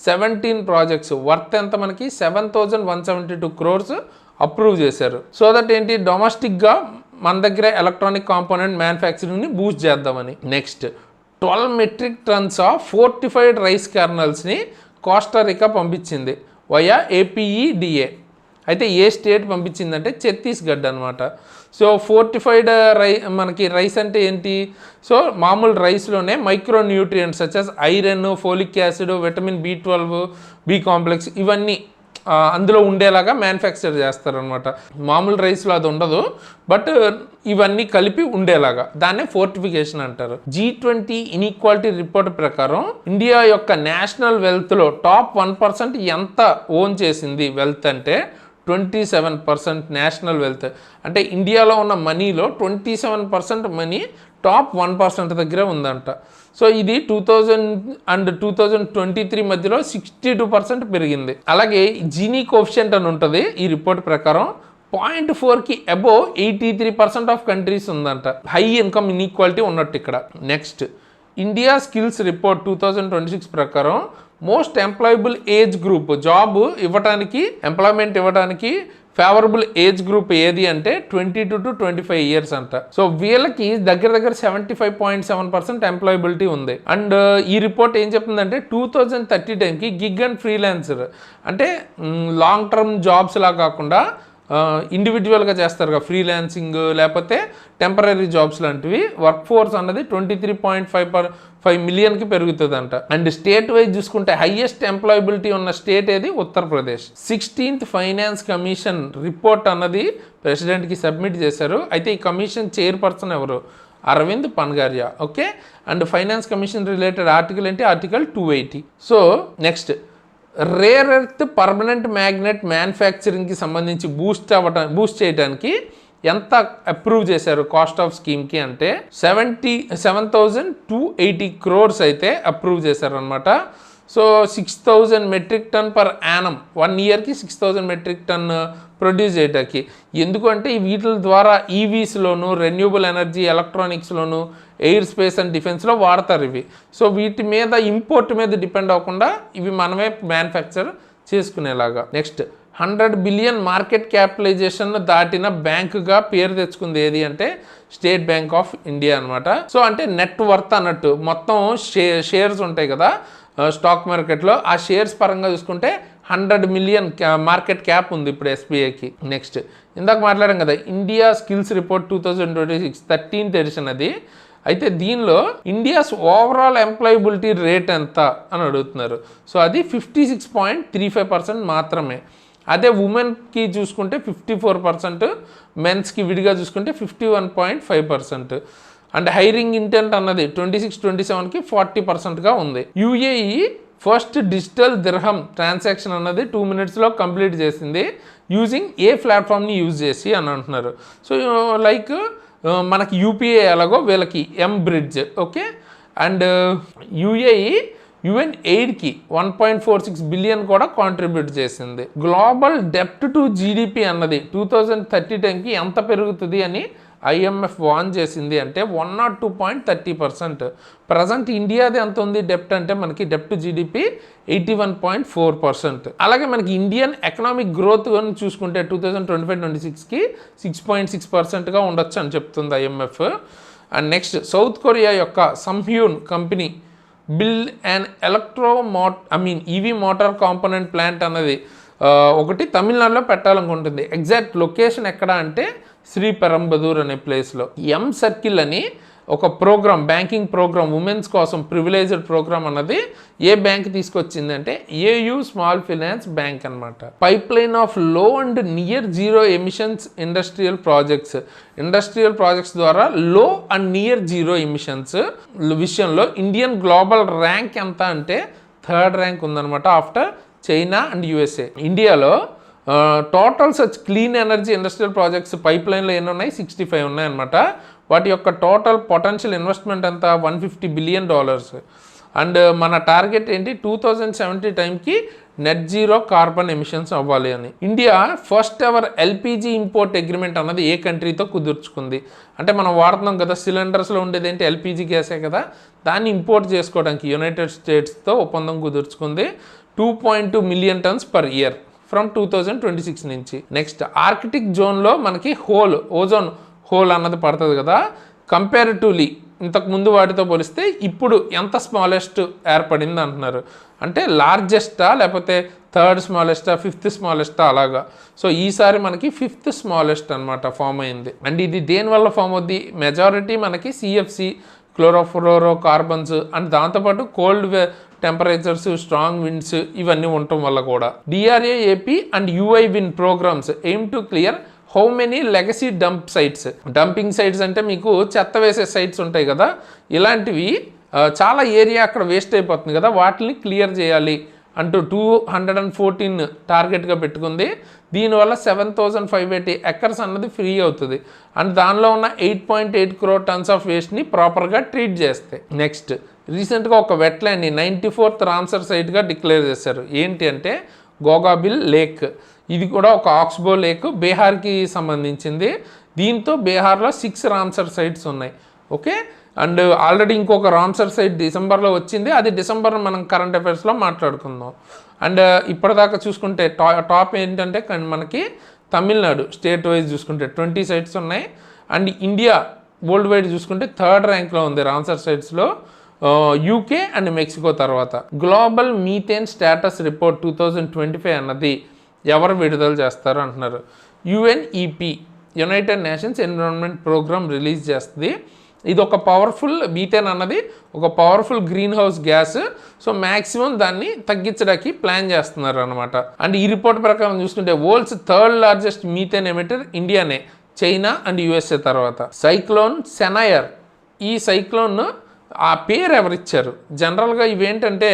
17 ప్రాజెక్ట్స్ వర్త్ ఎంత మనకి 7,172 crores అప్రూవ్ చేశారు. సో దట్ ఏంటి, డొమెస్టిక్గా మన దగ్గర ఎలక్ట్రానిక్ కాంపోనెంట్ మ్యానుఫ్యాక్చరింగ్ని బూస్ట్ చేద్దామని. Next 12 metric tons of fortified rice కర్నల్స్ని కోస్టారికా పంపించింది వయా APEDA. అయితే ఏ స్టేట్ పంపించిందంటే ఛత్తీస్గఢ్ అనమాట. సో ఫోర్టిఫైడ్ మనకి రైస్ అంటే ఏంటి? సో మామూలు రైస్లోనే micro nutrients such as iron, folic acid, vitamin B12, B complex ఇవన్నీ అందులో ఉండేలాగా మ్యానుఫ్యాక్చర్ చేస్తారనమాట. మామూలు రైస్లో అది ఉండదు, బట్ ఇవన్నీ కలిపి ఉండేలాగా దాన్నే ఫోర్టిఫికేషన్ అంటారు. G20 ఇన్ఈక్వాలిటీ రిపోర్ట్ ప్రకారం ఇండియా యొక్క నేషనల్ వెల్త్లో టాప్ 1% ఎంత ఓన్ చేసింది వెల్త్ అంటే 27% నేషనల్ వెల్త్. అంటే ఇండియాలో ఉన్న మనీలో 27% మనీ టాప్ 1% దగ్గరే ఉందంట. సో ఇది 2000 and 2023 మధ్యలో 62% పెరిగింది. అలాగే జీనీ కోఎఫిషియంట్ అని ఉంటుంది ఈ రిపోర్ట్ ప్రకారం 0.4కి అబోవ్ 83% ఆఫ్ కంట్రీస్ ఉందంట. హై ఇన్కమ్ ఇన్ఈక్వాలిటీ ఉన్నట్టు ఇక్కడ. నెక్స్ట్ ఇండియా స్కిల్స్ రిపోర్ట్ 2026 ప్రకారం most employable age group job ఇవ్వడానికి, ఎంప్లాయ్మెంట్ ఇవ్వడానికి ఫేవరబుల్ ఏజ్ గ్రూప్ ఏది అంటే 22 to 25 years అంట. సో వీళ్ళకి దగ్గర 75.7% ఎంప్లాయబిలిటీ ఉంది. అండ్ ఈ రిపోర్ట్ ఏం చెప్తుందంటే 2030 టైంకి గిగ్ అండ్ ఫ్రీలాన్సర్ అంటే లాంగ్ టర్మ్ జాబ్స్ లా కాకుండా ఇండివిజువల్గా చేస్తారు కదా, ఫ్రీలాన్సింగ్ లేకపోతే టెంపరీ జాబ్స్ లాంటివి, వర్క్ ఫోర్స్ అన్నది 23.5 million పెరుగుతుందంట. అండ్ స్టేట్ వైజ్ చూసుకుంటే హైయెస్ట్ ఎంప్లాయబిలిటీ ఉన్న స్టేట్ ఏది? Uttar Pradesh. 16th finance commission report అన్నది ప్రెసిడెంట్కి సబ్మిట్ చేశారు. అయితే ఈ కమిషన్ చైర్పర్సన్ ఎవరు? Arvind Panagariya. Okay, and finance commission related article ఏంటి? Article 280. So next rare earth permanent magnet మ్యానుఫ్యాక్చరింగ్కి సంబంధించి బూస్ట్ చేయడానికి ఎంత అప్రూవ్ చేశారు కాస్ట్ ఆఫ్ స్కీమ్కి అంటే 7,280 crores అయితే అప్రూవ్ చేశారనమాట. So 6,000 metric ton per annum 1 yearకి 6,000 metric ton ప్రొడ్యూస్ చేయడానికి. ఎందుకంటే వీటి ద్వారా ఈవీస్లోను, రెన్యూబుల్ ఎనర్జీ, ఎలక్ట్రానిక్స్లోను, ఎయిర్ స్పేస్ అండ్ డిఫెన్స్లో వాడతారు ఇవి. సో వీటి మీద ఇంపోర్ట్ మీద డిపెండ్ అవ్వకుండా ఇవి మనమే మ్యానుఫ్యాక్చర్ చేసుకునేలాగా. నెక్స్ట్ 100 billion మార్కెట్ క్యాపిటలైజేషన్ దాటిన బ్యాంకుగా పేరు తెచ్చుకుంది ఏది అంటే స్టేట్ బ్యాంక్ ఆఫ్ ఇండియా అనమాట. సో అంటే నెట్ వర్త్ అన్నట్టు మొత్తం షేర్స్ ఉంటాయి కదా స్టాక్ మార్కెట్లో, ఆ షేర్స్ పరంగా చూసుకుంటే 100 million మార్కెట్ క్యాప్ ఉంది ఇప్పుడు SBIకి. నెక్స్ట్ ఇందాక మాట్లాడాం కదా India skills report 2026 13th edition అది. అయితే దీనిలో ఇండియాస్ ఓవరాల్ ఎంప్లాయబిలిటీ రేట్ ఎంత అని అడుగుతున్నారు. సో అది 56.35% మాత్రమే. అదే ఉమెన్కి చూసుకుంటే 54%, మెన్స్కి విడిగా చూసుకుంటే 51.5%. అండ్ హైరింగ్ ఇంటెంట్ అన్నది 26-27కి 40%గా ఉంది. UAE ఫస్ట్ డిజిటల్ దిర్హం ట్రాన్సాక్షన్ అన్నది 2 minutesలో కంప్లీట్ చేసింది యూజింగ్ ఏ ప్లాట్ఫామ్ని యూజ్ చేసి అని అంటున్నారు. సో లైక్ మనకి UPI ఎలాగో వీళ్ళకి M-Bridge. Okay, and UAE UN ఎయిడ్కి 1.46 బిలియన్ కూడా కాంట్రిబ్యూట్ చేసింది. గ్లోబల్ డెప్ట్ టు జీడిపి అన్నది 2030 టైంకి ఎంత పెరుగుతుంది అని ఐఎంఎఫ్ వార్న్ చేసింది అంటే 102.30%. ప్రజెంట్ ఇండియాది ఎంత ఉంది డెప్ట్ అంటే మనకి డెప్ట్ జీడిపి 81.4%. అలాగే మనకి ఇండియన్ ఎకనామిక్ గ్రోత్ అని చూసుకుంటే 2025-26కి 6.6%గా ఉండొచ్చు అని చెప్తుంది IMF. And next south Korea యొక్క Samhyun company build and EV motor component plant అన్నది ఒకటి తమిళనాడులో పెట్టాలనుకుంటుంది. ఎగ్జాక్ట్ లొకేషన్ ఎక్కడ అంటే శ్రీపెరంబదూర్ అనే ప్లేస్లో. ఎం సర్కిల్ అని ఒక ప్రోగ్రామ్, బ్యాంకింగ్ ప్రోగ్రామ్, ఉమెన్స్ కోసం ప్రివిలేజ్డ్ ప్రోగ్రామ్ అన్నది ఏ బ్యాంక్ తీసుకొచ్చింది అంటే ఏయూ స్మాల్ ఫైనాన్స్ బ్యాంక్ అనమాట. పైప్ లైన్ ఆఫ్ లో and near zero emissions industrial projects ద్వారా లో అండ్ నియర్ జీరో ఎమిషన్స్ విషయంలో ఇండియన్ గ్లోబల్ ర్యాంక్ ఎంత అంటే 3rd ర్యాంక్ ఉందన్నమాట ఆఫ్టర్ చైనా అండ్ యుఎస్ఏ. ఇండియాలో total such clean energy industrial projects pipe లైన్లో ఎన్ని ఉన్నాయి? 65 ఉన్నాయన్నమాట. వాటి యొక్క టోటల్ పొటెన్షియల్ ఇన్వెస్ట్మెంట్ ఎంత? $150 బిలియన్. అండ్ మన టార్గెట్ ఏంటి? 2070 టైంకి నెట్ జీరో కార్బన్ ఎమిషన్స్ అవ్వాలి అని. India first ever LPG import agreement అన్నది ఏ కంట్రీతో కుదుర్చుకుంది అంటే మనం వాడుతున్నాం కదా సిలిండర్స్లో ఉండేది ఏంటి? ఎల్పిజి గ్యాసే కదా. దాన్ని ఇంపోర్ట్ చేసుకోవడానికి యునైటెడ్ స్టేట్స్తో ఒప్పందం కుదుర్చుకుంది. 2.2 million tons per year from 2026 నుంచి. నెక్స్ట్ ఆర్కిటిక్ జోన్లో మనకి ఓజోన్ హోల్ అన్నది పడుతుంది కదా. కంపారిటివ్లీ ఇంతకుముందు వాటితో పోలిస్తే ఇప్పుడు ఎంత స్మాలెస్ట్ ఏర్పడింది అంటున్నారు. అంటే లార్జెస్టా లేకపోతే 3rd స్మాలెస్టా 5th స్మాలెస్టా అలాగా. సో ఈసారి మనకి 5th స్మాలెస్ట్ అనమాట ఫామ్ అయింది. అండ్ ఇది దేనివల్ల ఫామ్ అవుద్ది? మెజారిటీ మనకి సిఎఫ్సి, క్లోరోఫ్లోరో కార్బన్స్ అండ్ దాంతోపాటు కోల్డ్ టెంపరేచర్స్, స్ట్రాంగ్ విండ్స్ ఇవన్నీ ఉండటం వల్ల కూడా. DRA AP and UI win programmes aim to clear how many legacy dumping sites అంటే మీకు చెత్త వేసే సైట్స్ ఉంటాయి కదా, ఇలాంటివి చాలా ఏరియా అక్కడ వేస్ట్ అయిపోతుంది కదా, వాటిని క్లియర్ చేయాలి అంటూ 214 టార్గెట్గా పెట్టుకుంది. దీనివల్ల 7,580 ఎకర్స్ అన్నది ఫ్రీ అవుతుంది. అండ్ దానిలో ఉన్న 8.8 crore tons ఆఫ్ వేస్ట్ని ప్రాపర్గా ట్రీట్ చేస్తే. నెక్స్ట్ రీసెంట్గా ఒక వెట్లాండ్ని 94th రామ్సర్ సైట్గా డిక్లేర్ చేశారు. ఏంటి అంటే గోగాబిల్ లేక్. ఇది కూడా ఒక ఆక్స్బో లేక్, బీహార్కి సంబంధించింది. దీంతో బీహార్లో 6 రామ్సర్ సైట్స్ ఉన్నాయి. ఓకే. అండ్ ఆల్రెడీ ఇంకొక రామ్సర్ సైట్ డిసెంబర్లో వచ్చింది. అది డిసెంబర్ మనం కరెంట్ అఫైర్స్లో మాట్లాడుకుందాం. అండ్ ఇప్పటిదాకా చూసుకుంటే టాప్ ఏంటంటే మనకి తమిళనాడు స్టేట్ వైజ్ చూసుకుంటే 20 సైట్స్ ఉన్నాయి. అండ్ ఇండియా వరల్డ్ వైడ్ చూసుకుంటే 3rd ర్యాంక్లో ఉంది రామ్సర్ సైట్స్లో, యూకే అండ్ మెక్సికో తర్వాత. గ్లోబల్ మీథేన్ స్టేటస్ రిపోర్ట్ 2025 అన్నది ఎవరు విడుదల చేస్తారు అంటున్నారు. UNEP, United Nations Environment Programme release చేస్తుంది. ఇది ఒక పవర్ఫుల్ మీథేన్ అన్నది ఒక powerful greenhouse gas. So maximum దాన్ని తగ్గించడానికి ప్లాన్ చేస్తున్నారు అనమాట. అండ్ ఈ రిపోర్ట్ ప్రకారం చూసుకుంటే world's 3rd largest methane emitter ఇండియానే, చైనా అండ్ యుఎస్ఏ తర్వాత. సైక్లోన్ సెనయర్, ఈ సైక్లోన్ ఆ పేరు ఎవరిచ్చారు? జనరల్గా ఇవేంటంటే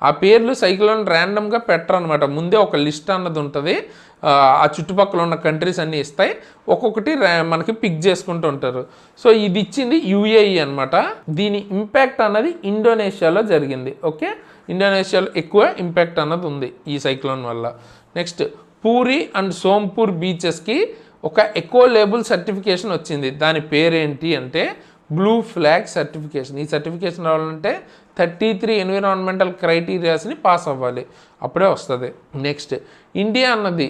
ఆ పేర్లు సైక్లోన్ ర్యాండమ్గా పెట్టరు అనమాట. ముందే ఒక లిస్ట్ అన్నది ఉంటుంది, ఆ చుట్టుపక్కల ఉన్న కంట్రీస్ అన్నీ ఇస్తాయి, ఒక్కొక్కటి మనకి పిక్ చేసుకుంటూ ఉంటారు. సో ఇది ఇచ్చింది యుఏఈ అనమాట. దీని ఇంపాక్ట్ అన్నది ఇండోనేషియాలో జరిగింది. ఓకే, ఇండోనేషియాలో ఎక్కువ ఇంపాక్ట్ అన్నది ఉంది ఈ సైక్లోన్ వల్ల. నెక్స్ట్ పూరి అండ్ సోంపూర్ బీచెస్కి ఒక ఎకో లేబుల్ సర్టిఫికేషన్ వచ్చింది. దాని పేరేంటి అంటే బ్లూ ఫ్లాగ్ సర్టిఫికేషన్. ఈ సర్టిఫికేషన్ రావాలంటే 33 ఎన్విరాన్మెంటల్ క్రైటీరియాస్ని పాస్ అవ్వాలి, అప్పుడే వస్తుంది. నెక్స్ట్ ఇండియా అన్నది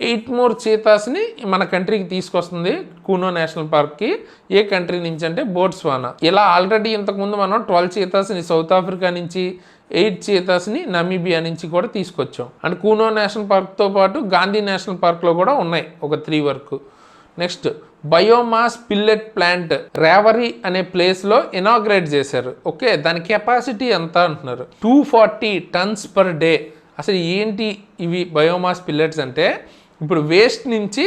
8 more చీతాస్ని మన కంట్రీకి తీసుకొస్తుంది కూనో నేషనల్ పార్క్కి. ఏ కంట్రీ నుంచి అంటే బోట్స్వానా. ఇలా ఆల్రెడీ ఇంతకుముందు మనం 12 చీతాస్ని సౌత్ ఆఫ్రికా నుంచి, 8 చీతాస్ని నమీబియా నుంచి కూడా తీసుకొచ్చాం. అండ్ కూనో నేషనల్ పార్క్తో పాటు గాంధీ నేషనల్ పార్క్లో కూడా ఉన్నాయి ఒక 3 వరకు. Next biomass pellet plant Rewari అనే ప్లేస్లో ఇనాగ్రేట్ చేశారు. ఓకే, దాని కెపాసిటీ ఎంత అంటున్నారు? 240 tons per day. అసలు ఏంటి ఇవి బయోమాస్ పిల్లెట్స్ అంటే ఇప్పుడు వేస్ట్ నుంచి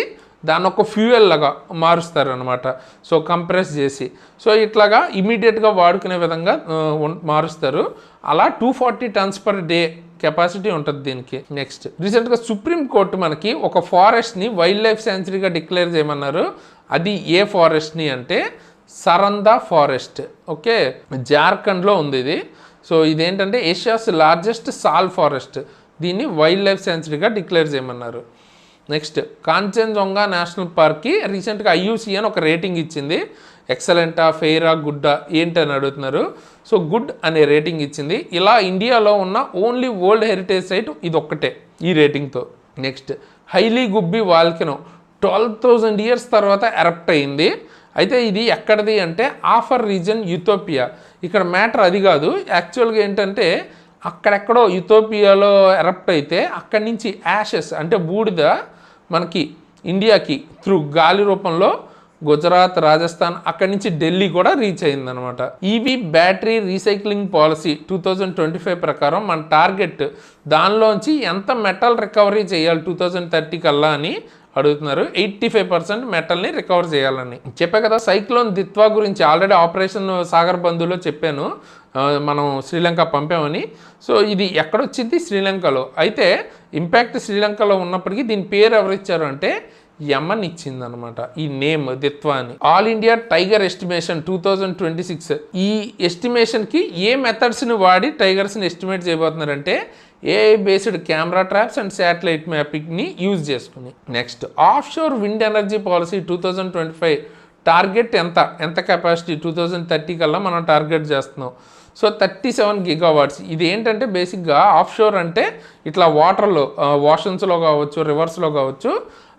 దాన్ని ఒక ఫ్యూయల్ లాగా మారుస్తారు అనమాట. సో కంప్రెస్ చేసి, సో ఇట్లాగా ఇమీడియట్గా వాడుకునే విధంగా మారుస్తారు. అలా 240 tons per day కెపాసిటీ ఉంటుంది దీనికి. నెక్స్ట్ రీసెంట్గా సుప్రీంకోర్టు మనకి ఒక ఫారెస్ట్ని వైల్డ్ లైఫ్ శాంచురీగా డిక్లేర్ చేయమన్నారు. అది ఏ ఫారెస్ట్ని అంటే సరందా ఫారెస్ట్. ఓకే, జార్ఖండ్లో ఉంది ఇది. సో ఇదేంటంటే ఏషియాస్ లార్జెస్ట్ సాల్ ఫారెస్ట్, దీన్ని వైల్డ్ లైఫ్ సెంచరీగా డిక్లేర్ చేయమన్నారు. నెక్స్ట్ కాంచన్జంగా నేషనల్ పార్క్కి రీసెంట్గా IUCN ఒక రేటింగ్ ఇచ్చింది. ఎక్సలెంటా, ఫెయిరా, గుడ్డా ఏంటని అడుగుతున్నారు. సో గుడ్ అనే రేటింగ్ ఇచ్చింది. ఇలా ఇండియాలో ఉన్న ఓన్లీ వరల్డ్ హెరిటేజ్ సైట్ ఇది ఒక్కటే ఈ రేటింగ్తో. Next Hayli Gubbi volcano 12,000 years తర్వాత ఎరప్ట్ అయింది. అయితే ఇది ఎక్కడిది అంటే ఆఫర్ రీజన్ యూథోపియా. ఇక్కడ మ్యాటర్ అది కాదు, యాక్చువల్గా ఏంటంటే అక్కడెక్కడో యూథోపియాలో ఎరప్ట్ అయితే అక్కడి నుంచి యాషెస్ అంటే బూడిద మనకి ఇండియాకి త్రూ గాలి రూపంలో గుజరాత్, రాజస్థాన్, అక్కడి నుంచి ఢిల్లీ కూడా రీచ్ అయిందనమాట. ఈవీ బ్యాటరీ రీసైక్లింగ్ పాలసీ 2025 ప్రకారం మన టార్గెట్ దానిలోంచి ఎంత మెటల్ రికవరీ చేయాలి 2030 కల్లా అని అడుగుతున్నారు. 85% మెటల్ని రికవర్ చేయాలని చెప్పా కదా. సైక్లోన్ దిత్వా గురించి ఆల్రెడీ ఆపరేషన్ సాగర్ బంధులో చెప్పాను, మనం శ్రీలంక పంపామని. సో ఇది ఎక్కడొచ్చింది? శ్రీలంకలో. అయితే ఇంపాక్ట్ శ్రీలంకలో ఉన్నప్పటికీ దీని పేరు ఎవరు ఇచ్చారు అంటే యమన్ ఇచ్చిందనమాట ఈ నేమ్ దిత్వా అని. ఆల్ ఇండియా టైగర్ ఎస్టిమేషన్ 2026 ఈ ఎస్టిమేషన్కి ఏ మెథడ్స్ని వాడి టైగర్స్ని ఎస్టిమేట్ చేయబోతున్నారంటే AI based camera traps and satellite మ్యాపింగ్ని యూజ్ చేసుకుని. Next offshore wind energy policy 2025 target ఎంత కెపాసిటీ 2030 కల్లా మనం టార్గెట్ చేస్తున్నాం. So 37 gigawatts. ఇది ఏంటంటే బేసిక్గా ఆఫ్ షోర్ అంటే ఇట్లా వాటర్లో ఓషన్స్లో కావచ్చు, రివర్స్లో కావచ్చు,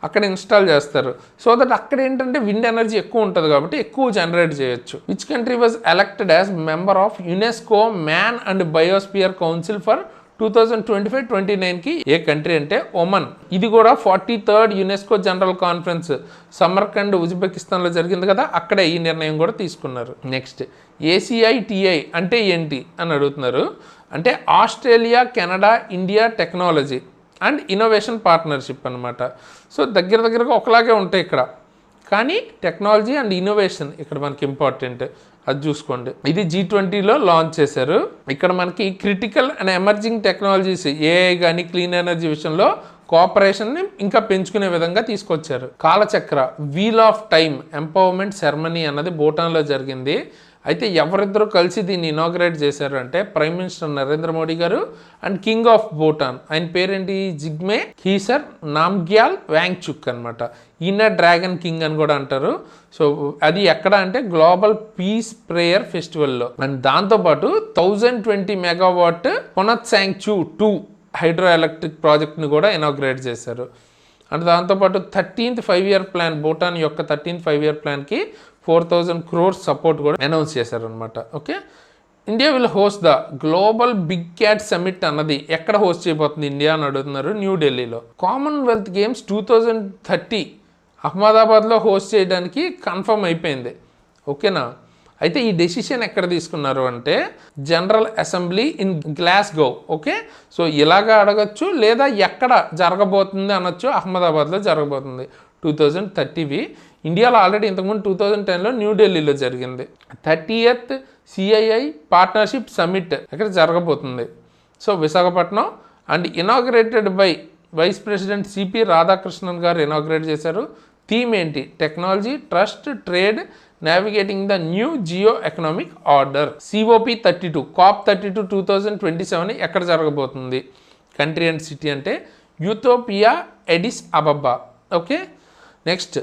అక్కడ ఇన్స్టాల్ చేస్తారు. సో దట్ అక్కడ ఏంటంటే విండ్ ఎనర్జీ ఎక్కువ ఉంటుంది కాబట్టి ఎక్కువ జనరేట్ చేయొచ్చు. Which country was elected as member of UNESCO man and biosphere council for 2025-29కి ఏ కంట్రీ అంటే ఒమన్. ఇది కూడా 43rd UNESCO general conference Samarkand ఉజ్బెకిస్తాన్లో జరిగింది కదా, అక్కడే ఈ నిర్ణయం కూడా తీసుకున్నారు. నెక్స్ట్ ACITI అంటే ఏంటి అని అడుగుతున్నారు. అంటే Australia, Canada, India technology and innovation partnership అనమాట. సో దగ్గరగా ఒకలాగే ఉంటాయి ఇక్కడ, కానీ టెక్నాలజీ అండ్ ఇన్నోవేషన్ ఇక్కడ మనకి ఇంపార్టెంట్, అది చూసుకోండి. ఇది G20లో లాంచ్ చేశారు. ఇక్కడ మనకి critical and emerging technologies AI కానీ క్లీన్ ఎనర్జీ విషయంలో కోఆపరేషన్ని ఇంకా పెంచుకునే విధంగా తీసుకొచ్చారు. Kalachakra wheel of time empowerment ceremony అన్నది భూటాన్లో జరిగింది. అయితే ఎవరిద్దరూ కలిసి దీన్ని ఇనాగ్రేట్ చేశారు అంటే prime minister Narendra Modi garu and king of Bhutan, ఆయన పేరేంటి జిగ్మే ఖీసర్ నామ్గ్యాల్ వాంగ్చుక్ అనమాట. ఈయన డ్రాగన్ కింగ్ అని కూడా అంటారు. సో అది ఎక్కడ అంటే గ్లోబల్ పీస్ ప్రేయర్ ఫెస్టివల్లో. అండ్ దాంతోపాటు 1020 మెగావాట్ పొనత్సాంగ్చూ 2 హైడ్రో ఎలక్ట్రిక్ ప్రాజెక్ట్ని కూడా ఇనాగ్రేట్ చేశారు. అండ్ దాంతోపాటు 13th 5-year ప్లాన్, భూటాన్ యొక్క 13th 5-year ప్లాన్కి 4,000 crores సపోర్ట్ కూడా అనౌన్స్ చేశారనమాట. Okay, India will host the global big cat summit అన్నది ఎక్కడ హోస్ట్ చేయబోతుంది ఇండియా అని అడుగుతున్నారు. న్యూఢిల్లీలో. కామన్వెల్త్ గేమ్స్ 2030 అహ్మదాబాద్లో హోస్ట్ చేయడానికి కన్ఫర్మ్ అయిపోయింది. ఓకేనా. అయితే ఈ డెసిషన్ ఎక్కడ తీసుకున్నారు అంటే general assembly in Glasgow. Okay, so ఇలాగా అడగచ్చు, లేదా ఎక్కడ జరగబోతుంది అనొచ్చు. అహ్మదాబాద్లో జరగబోతుంది 2030వి. ఇండియాలో ఆల్రెడీ ఇంతకుముందు 2010లో న్యూఢిల్లీలో జరిగింది. 30th CII పార్ట్నర్షిప్ సమిట్ ఎక్కడ జరగబోతుంది. So Visakhapatnam. And inaugurated by vice president CP Radhakrishnan garu inaugurate చేశారు. థీమ్ ఏంటి? Technology, trust, trade, navigating the new geo economic order. COP32 COP32 2027 ఎక్కడ జరగబోతుంది? కంట్రీ అండ్ సిటీ అంటే Ethiopia, Addis Ababa. Okay, next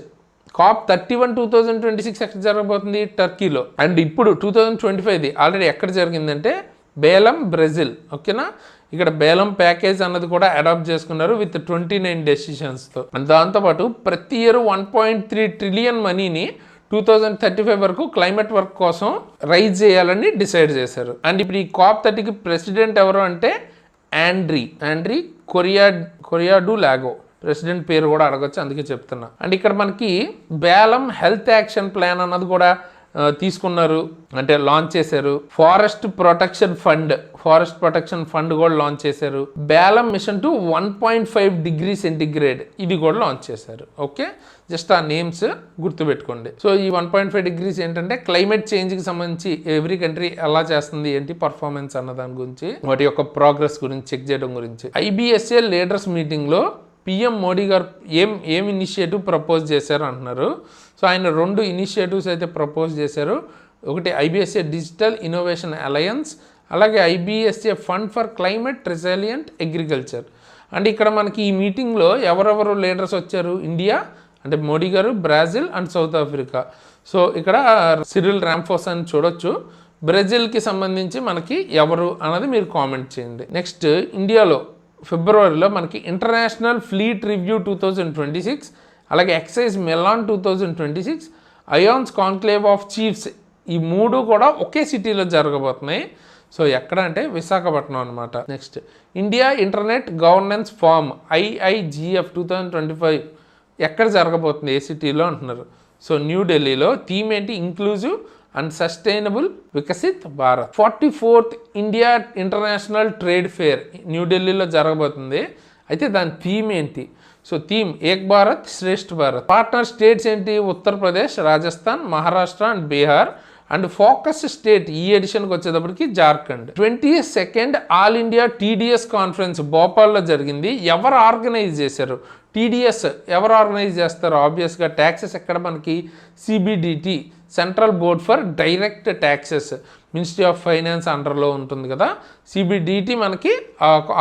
COP31 2026 ఎక్కడ జరగబోతుంది? టర్కీలో. And ఇప్పుడు 2025 ఆల్రెడీ ఎక్కడ జరిగిందంటే బేలం, బ్రెజిల్. ఓకేనా. ఇక్కడ బేలం ప్యాకేజ్ అన్నది కూడా అడాప్ట్ చేసుకున్నారు విత్ 29 డెసిషన్స్తో. అండ్ దాంతోపాటు ప్రతి ఇయర్ 1.3 trillion మనీని 2035 వరకు క్లైమేట్ వర్క్ కోసం రైజ్ చేయాలని డిసైడ్ చేశారు. అండ్ ఇప్పుడు ఈ COP30కి ప్రెసిడెంట్ ఎవరు అంటే ఆండ్రీ కొరియాడు లాగో. ప్రెసిడెంట్ పేరు కూడా అడగచ్చు, అందుకే చెప్తున్నా. అండ్ ఇక్కడ మనకి బేలం హెల్త్ యాక్షన్ ప్లాన్ అన్నది కూడా తీసుకున్నారు, అంటే లాంచ్ చేశారు. ఫారెస్ట్ ప్రొటెక్షన్ ఫండ్ కూడా లాంచ్ చేశారు. Belem mission to 1.5 degree centigrade ఇది కూడా లాంచ్ చేశారు. ఓకే, జస్ట్ ఆ నేమ్స్ గుర్తుపెట్టుకోండి. సో ఈ 1.5 degrees ఏంటంటే క్లైమేట్ చేంజ్కి సంబంధించి ఎవ్రీ కంట్రీ ఎలా చేస్తుంది ఏంటి పర్ఫార్మెన్స్ అన్న దాని గురించి, వాటి యొక్క ప్రోగ్రెస్ గురించి చెక్ చేయడం గురించి. IBSA లీడర్స్ మీటింగ్లో PM మోడీ గారు ఏం ఇనిషియేటివ్ ప్రపోజ్ చేశారు అంటున్నారు. సో ఆయన 2 ఇనిషియేటివ్స్ అయితే ప్రపోజ్ చేశారు. ఒకటి IBSA డిజిటల్ ఇన్నోవేషన్ అలయన్స్ అలాగే IBSA fund for climate resilient agriculture. And ఇక్కడ మనకి ఈ మీటింగ్లో ఎవరెవరు లీడర్స్ వచ్చారు? ఇండియా అంటే మోడీ గారు, Brazil and south Africa. So ఇక్కడ సిరిల్ రాంఫోసా అని చూడొచ్చు. బ్రెజిల్కి సంబంధించి మనకి ఎవరు అన్నది మీరు కామెంట్ చేయండి. నెక్స్ట్ ఇండియాలో ఫిబ్రవరిలో మనకి ఇంటర్నేషనల్ ఫ్లీట్ రివ్యూ 2026, అలాగే exercise Milan 2026, IONS conclave of chiefs, ఈ 3 కూడా ఒకే సిటీలో జరగబోతున్నాయి. సో ఎక్కడ అంటే విశాఖపట్నం అనమాట. Next India internet governance forum IIGF 2025 ఎక్కడ జరగబోతుంది, ఏ సిటీలో అంటున్నారు. సో న్యూఢిల్లీలో. థీమ్ ఏంటి? Inclusive and sustainable Viksit Bharat. 44th India international trade fair న్యూఢిల్లీలో జరగబోతుంది. అయితే దాని థీమ్ ఏంటి? So theme Ek Bharat Shreshtha Bharat. Partner states ఏంటి? Uttar Pradesh, Rajasthan, Maharashtra and Bihar. And focus state ఈ ఎడిషన్కి వచ్చేటప్పటికి Jharkhand. 22nd all India TDS conference భోపాల్లో జరిగింది. ఎవరు ఆర్గనైజ్ చేశారు? TDS ఎవరు ఆర్గనైజ్ చేస్తారు? ఆబ్వియస్గా ట్యాక్సెస్ ఎక్కడ మనకి CBDT, central board for direct taxes, ministry of finance అండర్లో ఉంటుంది కదా. CBDT మనకి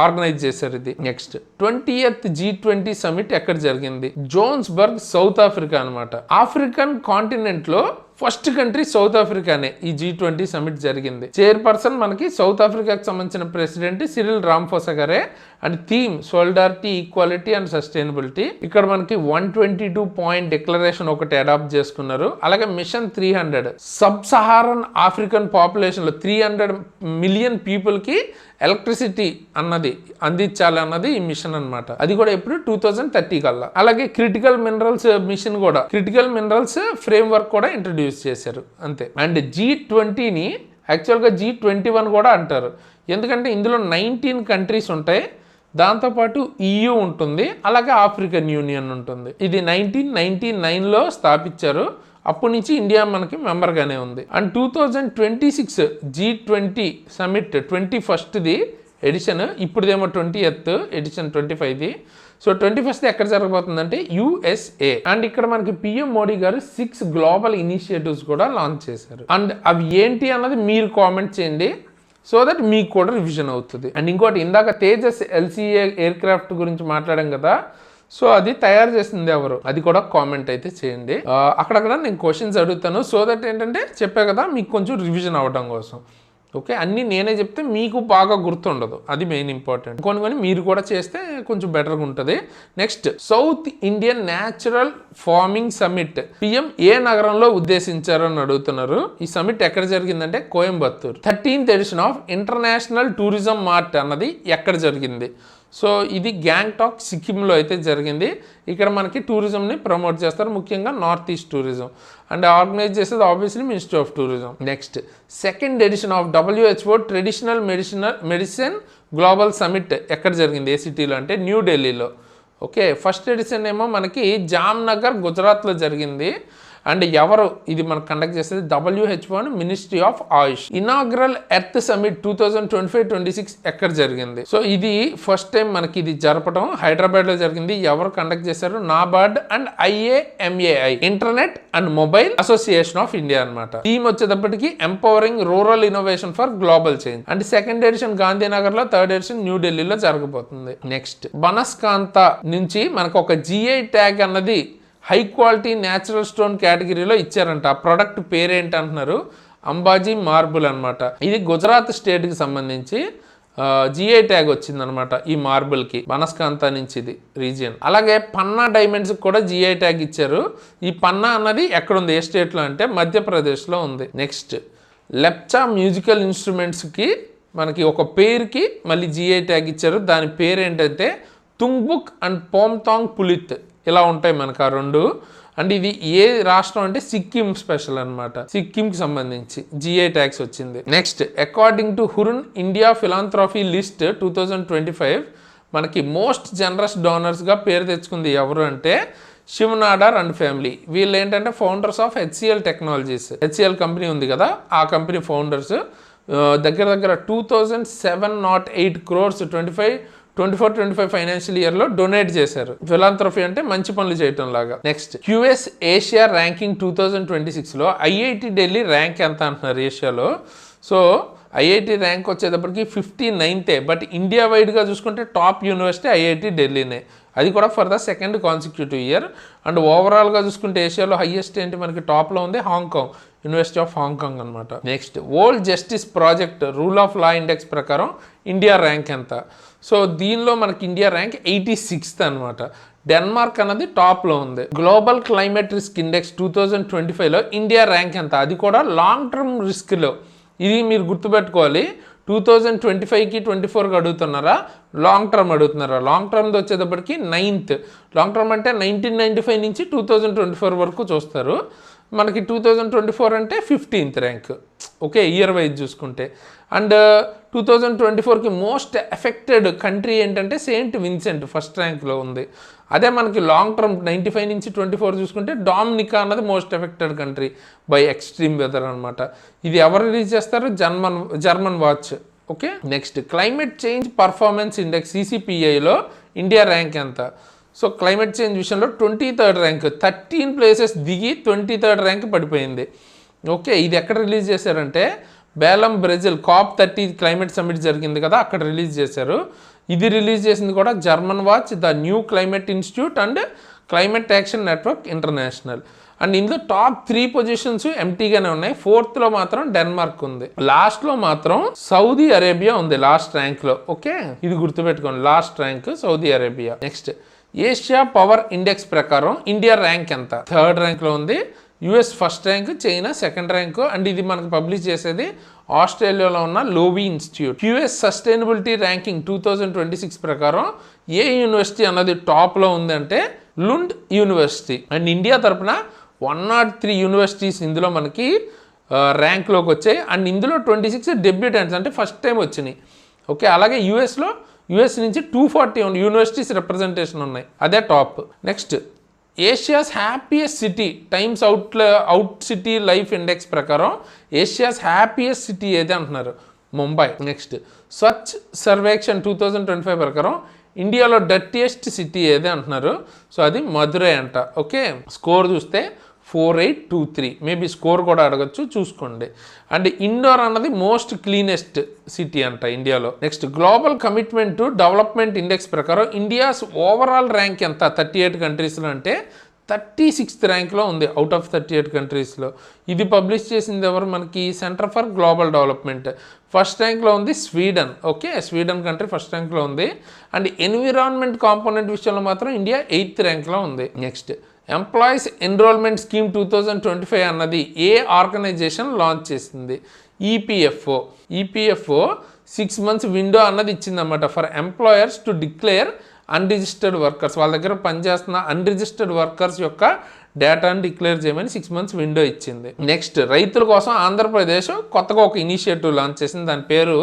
ఆర్గనైజ్ చేశారు ఇది. నెక్స్ట్ 20th G20 సమిట్ ఎక్కడ జరిగింది? జోన్స్బర్గ్, సౌత్ ఆఫ్రికా అనమాట. ఆఫ్రికన్ కాంటినెంట్లో ఫస్ట్ కంట్రీ సౌత్ ఆఫ్రికానే ఈ G20 సమిట్ జరిగింది. చైర్పర్సన్ మనకి సౌత్ ఆఫ్రికాకి సంబంధించిన ప్రెసిడెంట్ సిరిల్ రాంఫోసా గారే. And theme solidarity, equality and sustainability. ఇక్కడ మనకి 122 పాయింట్ డిక్లరేషన్ ఒకటి అడాప్ట్ చేసుకున్నారు. అలాగే మిషన్ 300 సబ్ సహారన్ ఆఫ్రికన్ పాపులేషన్లో 300 మిలియన్ పీపుల్కి ఎలక్ట్రిసిటీ అన్నది అందించాలి అన్నది ఈ మిషన్ అనమాట. అది కూడా ఎప్పుడు 2030 కల్లా. అలాగే క్రిటికల్ మినరల్స్ మిషన్ కూడా, క్రిటికల్ మినరల్స్ ఫ్రేమ్ వర్క్ కూడా ఇంట్రడ్యూస్ చేశారు అంతే. అండ్ G20ని యాక్చువల్గా G21 కూడా అంటారు. ఎందుకంటే ఇందులో 19 కంట్రీస్ ఉంటాయి. దాంతోపాటు EU ఉంటుంది, అలాగే ఆఫ్రికన్ యూనియన్ ఉంటుంది. ఇది 1999లో స్థాపించారు. అప్పటి నుంచి ఇండియా మనకి మెంబర్గానే ఉంది. And 2026 G20 summit 21st edition, ఇప్పుడుదేమో 20th ఎడిషన్ 25ది. సో 21st ఎక్కడ జరగబోతుందంటే USA. అండ్ ఇక్కడ మనకి PM మోడీ గారు 6 గ్లోబల్ ఇనిషియేటివ్స్ కూడా లాంచ్ చేశారు. అండ్ అవి ఏంటి అన్నది మీరు కామెంట్ చేయండి, సో దట్ మీకు కూడా రివిజన్ అవుతుంది. అండ్ ఇంకోటి, ఇందాక తేజస్ LCA ఎయిర్ క్రాఫ్ట్ గురించి మాట్లాడాం కదా. సో అది తయారు చేసింది ఎవరు, అది కూడా కామెంట్ అయితే చేయండి. అక్కడక్కడ నేను క్వశ్చన్స్ అడుగుతాను, సో దట్ ఏంటంటే చెప్పే కదా మీకు కొంచెం రివిజన్ అవ్వడం కోసం. ఓకే, అన్నీ నేనే చెప్తే మీకు బాగా గుర్తుండదు, అది మెయిన్ ఇంపార్టెంట్. కొన్ని మీరు కూడా చేస్తే కొంచెం బెటర్గా ఉంటుంది. Next south Indian natural farming summit PM ఏ నగరంలో ఉద్దేశించారని అడుగుతున్నారు. ఈ సమిట్ ఎక్కడ జరిగిందంటే Coimbatore. 13th edition of international tourism mart అన్నది ఎక్కడ జరిగింది? సో ఇది గ్యాంగ్టాక్ సిక్కింలో అయితే జరిగింది. ఇక్కడ మనకి టూరిజంని ప్రమోట్ చేస్తారు, ముఖ్యంగా north east tourism. And organise చేసేది obviously ministry of tourism. Next 2nd edition of WHO traditional medicine global summit ఎక్కడ జరిగింది? ఏ సిటీలో అంటే న్యూఢిల్లీలో. ఓకే, ఫస్ట్ ఎడిషన్ ఏమో మనకి జామ్నగర్ గుజరాత్లో జరిగింది. అండ్ ఎవరు ఇది మనకు కండక్ట్ చేసేది? WHO ministry of Ayush. Inaugural earth summit 2025-26 ఎక్కడ జరిగింది? సో ఇది ఫస్ట్ టైం మనకి ఇది జరపడం హైదరాబాద్లో జరిగింది. ఎవరు కండక్ట్ చేశారు? NABARD and IAMAI, internet and mobile association of India అనమాట. థీమ్ వచ్చేటప్పటికి empowering rural innovation for global change. And 2nd edition గాంధీనగర్లో, 3rd ఎడిషన్ న్యూఢిల్లీలో జరగబోతుంది. నెక్స్ట్ బనస్కాంత నుంచి మనకు ఒక GI ట్యాగ్ అన్నది హై క్వాలిటీ న్యాచురల్ స్టోన్ కేటగిరీలో ఇచ్చారంట. ఆ ప్రోడక్ట్ పేరేంటి అంటున్నారు? అంబాజీ మార్బుల్ అనమాట. ఇది గుజరాత్ స్టేట్కి సంబంధించి GI ట్యాగ్ వచ్చిందనమాట ఈ మార్బుల్కి, బనస్కాంత నుంచి ఇది రీజియన్. అలాగే పన్నా డైమండ్స్కి కూడా GI ట్యాగ్ ఇచ్చారు. ఈ పన్నా అన్నది ఎక్కడుంది, ఏ స్టేట్లో అంటే మధ్యప్రదేశ్లో ఉంది. నెక్స్ట్ లెప్చా మ్యూజికల్ ఇన్స్ట్రుమెంట్స్కి మనకి ఒక పేరుకి మళ్ళీ GI ట్యాగ్ ఇచ్చారు. దాని పేరు ఏంటంటే తుంగ్బుక్ అండ్ పోమ్తాంగ్ పులిత్, ఇలా ఉంటాయి మనకు ఆ రెండు. అండ్ ఇది ఏ రాష్ట్రం అంటే సిక్కిం స్పెషల్ అనమాట, సిక్కింకి సంబంధించి GI ట్యాగ్స్ వచ్చింది. Next according to Hurun India philanthropy list 2025 మనకి మోస్ట్ జనరస్ డోనర్స్గా పేరు తెచ్చుకుంది ఎవరు అంటే శివ్ నాడార్ అండ్ ఫ్యామిలీ. వీళ్ళు ఏంటంటే founders of HCL technologies. HCL company ఉంది కదా, ఆ కంపెనీ ఫౌండర్స్. దగ్గర 2708 crores 24-25 ఫైనాన్షియల్ ఇయర్లో డొనేట్ చేశారు. ఫిలాంథ్రఫీ అంటే మంచి పనులు చేయటం లాగా. నెక్స్ట్ QS ఏషియా ర్యాంకింగ్ 2026లో IIT ఢిల్లీ ర్యాంక్ ఎంత అంటున్నారు ఏషియాలో? సో ఐఐటి ర్యాంక్ వచ్చేటప్పటికి 59th. బట్ ఇండియా వైడ్గా చూసుకుంటే టాప్ యూనివర్సిటీ ఐఐటి ఢిల్లీనే, అది కూడా for the second consecutive year. And ఓవరాల్గా చూసుకుంటే ఏషియాలో హైయెస్ట్ ఏంటి మనకి టాప్లో ఉంది హాంకాంగ్, యూనివర్సిటీ ఆఫ్ హాంకాంగ్ అనమాట. Next world justice project rule of law index ప్రకారం ఇండియా ర్యాంక్ ఎంత? సో దీనిలో మనకి ఇండియా ర్యాంక్ 86th అనమాట. డెన్మార్క్ అన్నది టాప్లో ఉంది. గ్లోబల్ క్లైమేట్ రిస్క్ ఇండెక్స్ 2025లో ఇండియా ర్యాంక్ ఎంత? అది కూడా లాంగ్ టర్మ్ రిస్క్లో. ఇది మీరు గుర్తుపెట్టుకోవాలి. 2025కి 24కి అడుగుతున్నారా, లాంగ్ టర్మ్ అడుగుతున్నారా? లాంగ్ టర్మ్ది వచ్చేటప్పటికి 9th. లాంగ్ టర్మ్ అంటే 1995 నుంచి 2024 వరకు చూస్తారు. మనకి 2024 అంటే 15th rank, okay, year wise చూసుకుంటే. అండ్ 2024కి మోస్ట్ ఎఫెక్టెడ్ కంట్రీ ఏంటంటే సెయింట్ విన్సెంట్ ఫస్ట్ ర్యాంక్లో ఉంది. అదే మనకి లాంగ్ టర్మ్ 95 నుంచి 24 చూసుకుంటే డామినికా అన్నది most affected country by extreme weather అనమాట. ఇది ఎవరు రిలీజ్ చేస్తారు? German watch. Okay, next climate change performance index CCPIలో ఇండియా ర్యాంక్ ఎంత? సో క్లైమేట్ చేంజ్ విషయంలో 23rd ర్యాంక్, 13 places దిగి 23rd ర్యాంక్ పడిపోయింది. ఓకే, ఇది ఎక్కడ రిలీజ్ చేశారంటే Balaam, Brazil COP30 climate summit జరిగింది కదా, అక్కడ రిలీజ్ చేశారు. ఇది రిలీజ్ చేసింది కూడా German watch, the new climate institute and climate action network international. And ఇందులో టాప్ 3 పొజిషన్స్ ఎంటీగానే ఉన్నాయి. 4th మాత్రం డెన్మార్క్ ఉంది. లాస్ట్లో మాత్రం సౌదీ అరేబియా ఉంది లాస్ట్ ర్యాంక్లో. ఓకే, ఇది గుర్తుపెట్టుకోండి, last rank Saudi Arabia. Next Asia power index ప్రకారం ఇండియా ర్యాంక్ ఎంత? 3rd ర్యాంక్లో ఉంది. US first rank, China second rank. And ఇది మనకు పబ్లిష్ చేసేది ఆస్ట్రేలియాలో ఉన్న లోవీ ఇన్స్టిట్యూట్. యుఎస్ సస్టైనబిలిటీ ర్యాంకింగ్ 2026 ప్రకారం ఏ యూనివర్సిటీ అన్నది టాప్లో ఉందంటే లుండ్ యూనివర్సిటీ. అండ్ ఇండియా తరపున 103 యూనివర్సిటీస్ ఇందులో మనకి ర్యాంక్లోకి వచ్చాయి. అండ్ ఇందులో 26 డెబ్యూటెంట్స్ అంటే ఫస్ట్ టైం వచ్చినాయి. ఓకే, అలాగే యుఎస్ నుంచి 240 యూనివర్సిటీస్ రిప్రజెంటేషన్ ఉన్నాయి, అదే top. Next Asia's happiest city times out city life index ప్రకారం ఏషియాస్ హ్యాపీయెస్ట్ సిటీ ఏది అంటున్నారు? ముంబై. నెక్స్ట్ స్వచ్ఛ సర్వేక్షణ్ 2025 ప్రకారం ఇండియాలో డర్టియెస్ట్ సిటీ ఏది అంటున్నారు? సో అది మధురై అంట. ఓకే, స్కోర్ చూస్తే 4823, మేబీ స్కోర్ కూడా అడగచ్చు, చూసుకోండి. అండ్ ఇండోర్ అన్నది మోస్ట్ క్లీనెస్ట్ సిటీ అంట ఇండియాలో. Next global commitment to development index ప్రకారం ఇండియాస్ ఓవరాల్ ర్యాంక్ ఎంత 38 కంట్రీస్లో అంటే 36th ర్యాంక్లో ఉంది అవుట్ ఆఫ్ 38 కంట్రీస్లో. ఇది పబ్లిష్ చేసింది ఎవరు? మనకి centre for global development. First ర్యాంక్లో ఉంది Sweden. Okay, Sweden country first ర్యాంక్లో ఉంది. అండ్ ఎన్విరాన్మెంట్ కాంపోనెంట్ విషయంలో మాత్రం ఇండియా 8th ర్యాంక్లో ఉంది. నెక్స్ట్ ఎంప్లాయీస్ ఎన్రోల్మెంట్ స్కీమ్ 2025 అన్నది ఏ ఆర్గనైజేషన్ లాంచ్ చేసింది? ఈపీఎఫ్ఓ 6 months విండో అన్నది ఇచ్చిందన్నమాట for employers to declare unregistered workers. వాళ్ళ దగ్గర పనిచేస్తున్న అన్రిజిస్టర్డ్ వర్కర్స్ యొక్క డేటాను డిక్లేర్ చేయమని 6 months విండో ఇచ్చింది. నెక్స్ట్ రైతుల కోసం ఆంధ్రప్రదేశ్ కొత్తగా ఒక ఇనిషియేటివ్ లాంచ్ చేసింది, దాని పేరు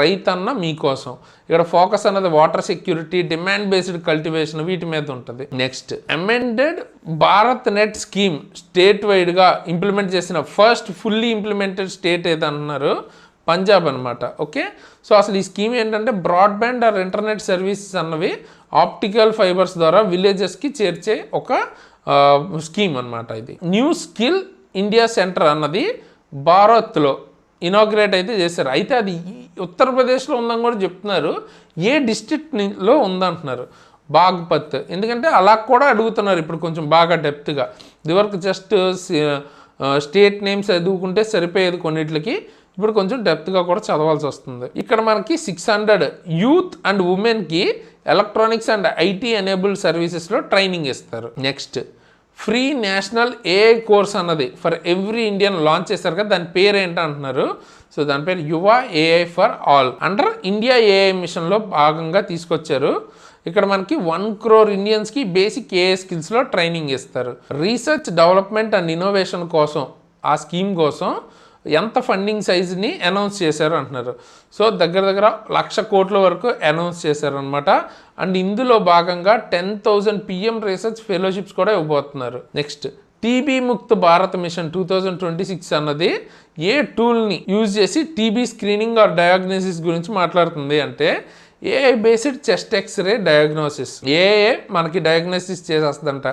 రైతన్న మీకోసం. ఇక్కడ ఫోకస్ అన్నది water security, demand based cultivation, వీటి మీద ఉంటుంది. Next amended Bharat net scheme state వైడ్గా ఇంప్లిమెంట్ చేసిన ఫస్ట్ ఫుల్లీ ఇంప్లిమెంటెడ్ స్టేట్ ఏదన్నారు? పంజాబ్ అనమాట. ఓకే, సో అసలు ఈ స్కీమ్ ఏంటంటే బ్రాడ్బ్యాండ్ ఆర్ ఇంటర్నెట్ సర్వీసెస్ అన్నవి ఆప్టికల్ ఫైబర్స్ ద్వారా విలేజెస్కి చేర్చే ఒక స్కీమ్ అనమాట. ఇది న్యూ స్కిల్ ఇండియా సెంటర్ అన్నది భారత్లో ఇనాగ్రేట్ అయితే చేశారు. అయితే అది ఉత్తరప్రదేశ్లో ఉందని కూడా చెప్తున్నారు. ఏ డిస్ట్రిక్ట్లో ఉందంటున్నారు? బాగ్పత్. ఎందుకంటే అలా కూడా అడుగుతున్నారు ఇప్పుడు కొంచెం బాగా డెప్త్గా. ఇదివరకు జస్ట్ స్టేట్ నేమ్స్ చదువుకుంటే సరిపోయేది కొన్నిటికి, ఇప్పుడు కొంచెం డెప్త్గా కూడా చదవాల్సి వస్తుంది. ఇక్కడ మనకి 600 యూత్ అండ్ ఉమెన్కి ఎలక్ట్రానిక్స్ అండ్ ఐటీ ఎనేబుల్డ్ సర్వీసెస్లో ట్రైనింగ్ ఇస్తారు. Next free national AI course అన్నది ఫర్ ఎవ్రీ ఇండియన్ లాంచ్ చేశారు కదా, దాని పేరు ఏంటంటున్నారు? సో దాని పేరు యువ AI for all under India AI మిషన్లో భాగంగా తీసుకొచ్చారు. ఇక్కడ మనకి 1 crore ఇండియన్స్కి బేసిక్ ఏఐ స్కిల్స్లో ట్రైనింగ్ ఇస్తారు. రీసెర్చ్ డెవలప్మెంట్ అండ్ ఇన్నోవేషన్ కోసం ఆ స్కీమ్ కోసం ఎంత ఫండింగ్ సైజ్ని అనౌన్స్ చేశారు అంటున్నారు. సో దగ్గర 1,00,000 కోట్ల వరకు అనౌన్స్ చేశారు అనమాట. అండ్ ఇందులో భాగంగా 10,000 PM రీసెర్చ్ ఫెలోషిప్స్ కూడా ఇవ్వబోతున్నారు. Next TB Mukt Bharat mission 2026 అన్నది ఏ టూల్ని యూజ్ చేసి టీబీ స్క్రీనింగ్ ఆర్ డయాగ్నోసిస్ గురించి మాట్లాడుతుంది అంటే AI based chest x-ray diagnosis. AI మనకి డయాగ్నోసిస్ చేసేస్తుందంట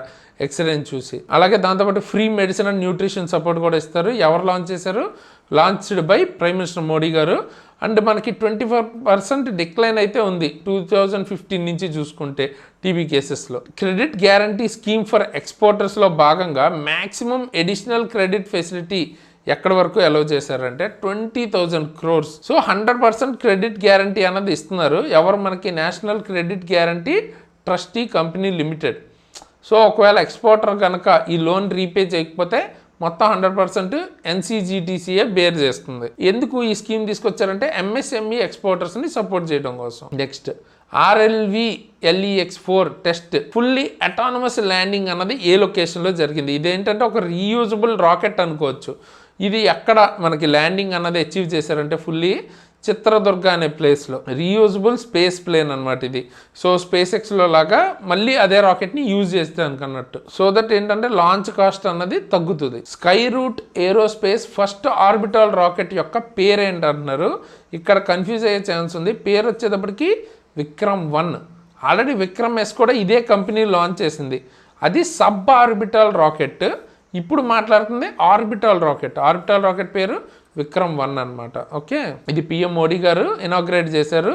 ఎక్స్రేని చూసి. అలాగే దాంతోపాటు free medicine and nutrition support కూడా ఇస్తారు. ఎవరు లాంచ్ చేశారు? Launched by prime minister Modi garu. And మనకి 24% డిక్లైన్ అయితే ఉంది 2015 నుంచి చూసుకుంటే టీబీ కేసెస్లో. క్రెడిట్ గ్యారంటీ స్కీమ్ ఫర్ ఎక్స్పోర్టర్స్లో భాగంగా మ్యాక్సిమం ఎడిషనల్ క్రెడిట్ ఫెసిలిటీ ఎక్కడి వరకు అలౌ చేశారంటే 20,000 crores. సో 100% క్రెడిట్ గ్యారంటీ అన్నది ఇస్తున్నారు. ఎవరు మనకి? National credit guarantee trustee company limited. So ఒకవేళ ఎక్స్పోర్టర్ కనుక ఈ లోన్ రీపే చేయకపోతే మొత్తం 100% ఎన్సీజీటీసీఏ బేర్ చేస్తుంది. ఎందుకు ఈ స్కీమ్ తీసుకొచ్చారంటే ఎంఎస్ఎంఈ ఎక్స్పోర్టర్స్ని సపోర్ట్ చేయడం కోసం. Next RLV-LEX-4 test fully autonomous landing అన్నది ఏ లొకేషన్లో జరిగింది? ఇదేంటంటే ఒక రీయూజబుల్ రాకెట్ అనుకోవచ్చు. ఇది ఎక్కడ మనకి ల్యాండింగ్ అన్నది అచీవ్ చేశారంటే ఫుల్లీ చిత్రదుర్గ అనే ప్లేస్లో. రీయూజబుల్ స్పేస్ ప్లేన్ అనమాట ఇది. సో స్పేస్ ఎక్స్లో లాగా మళ్ళీ అదే రాకెట్ని యూజ్ చేస్తే అనుకున్నట్టు. సో దట్ ఏంటంటే లాంచ్ కాస్ట్ అన్నది తగ్గుతుంది. Skyroot Aerospace first orbital rocket యొక్క పేరు ఏంటంటున్నారు. ఇక్కడ కన్ఫ్యూజ్ అయ్యే ఛాన్స్ ఉంది. పేరు వచ్చేటప్పటికి విక్రమ్-1. ఆల్రెడీ విక్రమ్-S కూడా ఇదే కంపెనీ లాంచ్ చేసింది. అది సబ్ ఆర్బిటల్ రాకెట్. ఇప్పుడు మాట్లాడుతుంది ఆర్బిటల్ రాకెట్. ఆర్బిటల్ రాకెట్ పేరు విక్రమ్-1 అనమాట. ఓకే, ఇది పిఎం మోడీ గారు ఇనాగ్రేట్ చేశారు.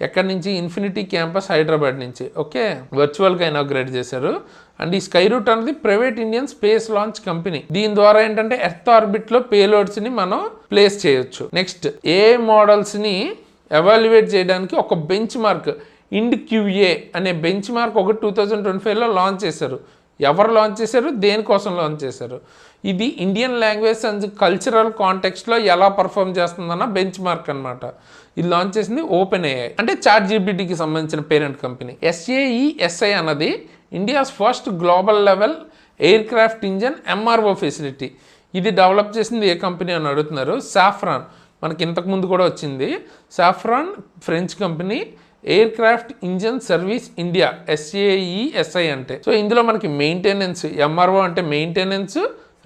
ఎక్కడి నుంచి? ఇన్ఫినిటీ క్యాంపస్ హైదరాబాద్ నుంచి. ఓకే, వర్చువల్గా ఇనాగ్రేట్ చేశారు. అండ్ ఈ స్కై రూట్ అనేది private Indian space launch company. దీని ద్వారా ఏంటంటే ఎర్త్ ఆర్బిట్లో పేలోడ్స్ని మనం ప్లేస్ చేయొచ్చు. నెక్స్ట్ ఏ మోడల్స్ని ఎవాల్యుయేట్ చేయడానికి ఒక బెంచ్ మార్క్ IND-QA అనే బెంచ్ మార్క్ ఒకటి 2025లో లాంచ్ చేశారు. ఎవరు లాంచ్ చేశారు? దేనికోసం లాంచ్ చేశారు? ఇది ఇండియన్ లాంగ్వేజ్ అండ్ కల్చరల్ కాంటెక్స్ట్లో ఎలా పర్ఫామ్ చేస్తుందన్న బెంచ్ మార్క్ అనమాట. ఇది లాంచ్ చేసింది OpenAI, అంటే ChatGPTకి సంబంధించిన పేరెంట్ కంపెనీ. SAESI అన్నది India's first global level air craft engine MRO facility. ఇది డెవలప్ చేసింది ఏ కంపెనీ అని అడుగుతున్నారు. సాఫ్రాన్, మనకి ఇంతకుముందు కూడా వచ్చింది. Safran French company. Aircraft engine service India, SAESI అంటే. సో ఇందులో మనకి మెయింటెనెన్స్, MRO అంటే maintenance,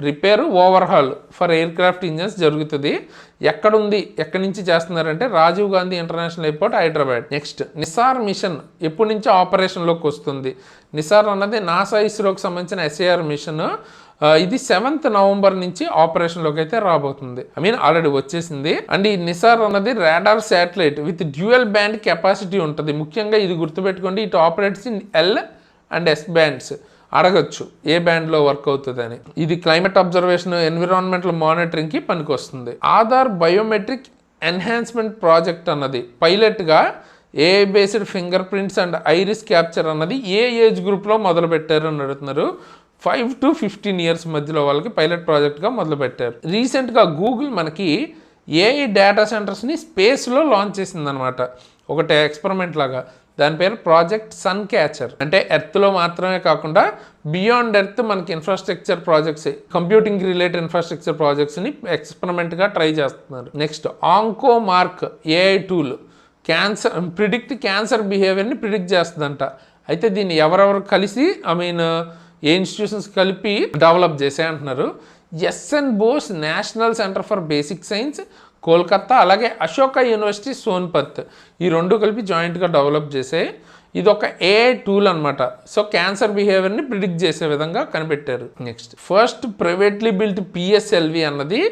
repair, overhaul for aircraft engines జరుగుతుంది. ఎక్కడుంది, ఎక్కడి నుంచి చేస్తున్నారంటే Rajiv Gandhi international airport Hyderabad. Next NISAR mission ఎప్పటి నుంచి ఆపరేషన్లోకి వస్తుంది? నిసార్ అన్నది నాసా ఇస్రోకి సంబంధించిన SAR మిషన్. ఇది 7th November నుంచి ఆపరేషన్లోకి అయితే రాబోతుంది. ఆల్రెడీ వచ్చేసింది. అండ్ ఈ నిసార్ అన్నది radar satellite with dual band capacity ఉంటుంది. ముఖ్యంగా ఇది గుర్తుపెట్టుకోండి, it operates in L and S bands. అడగచ్చు ఏ బ్యాండ్లో వర్క్ అవుతుందని. ఇది క్లైమేట్ అబ్జర్వేషన్, ఎన్విరాన్మెంటల్ మానిటరింగ్కి పనికొస్తుంది. ఆధార్ బయోమెట్రిక్ ఎన్హాన్స్మెంట్ ప్రాజెక్ట్ అన్నది పైలట్గా AI based finger prints and iris capture అన్నది ఏ ఏజ్ గ్రూప్లో మొదలు పెట్టారు అని అడుగుతున్నారు. 5 to 15 years మధ్యలో వాళ్ళకి పైలట్ ప్రాజెక్ట్గా మొదలుపెట్టారు. రీసెంట్గా గూగుల్ మనకి AI డేటా సెంటర్స్ని స్పేస్లో లాంచ్ చేసిందనమాట. ఒకటి ఎక్స్పెరిమెంట్ లాగా. దాని పేరు ప్రాజెక్ట్ సన్ క్యాచర్. అంటే ఎర్త్లో మాత్రమే కాకుండా బియాండ్ ఎర్త్ మనకి infrastructure projects, computing related infrastructure ప్రాజెక్ట్స్ని ఎక్స్పెరిమెంట్గా ట్రై చేస్తున్నారు. Next Oncomark AI tool cancer బిహేవియర్ని ప్రిడిక్ట్ చేస్తుందంట. అయితే దీన్ని ఎవరెవరు కలిసి ఏ ఇన్స్టిట్యూషన్స్ కలిపి డెవలప్ చేసాయి అంటున్నారు. SN Bose national centre for basic science Kolkata, అలాగే అశోక యూనివర్సిటీ సోన్పత్, ఈ రెండు కలిపి జాయింట్గా డెవలప్ చేసాయి. ఇది ఒక AI టూల్ అనమాట. సో క్యాన్సర్ బిహేవియర్ని ప్రిడిక్ట్ చేసే విధంగా కనిపెట్టారు. Next first privately built PSLV అన్నది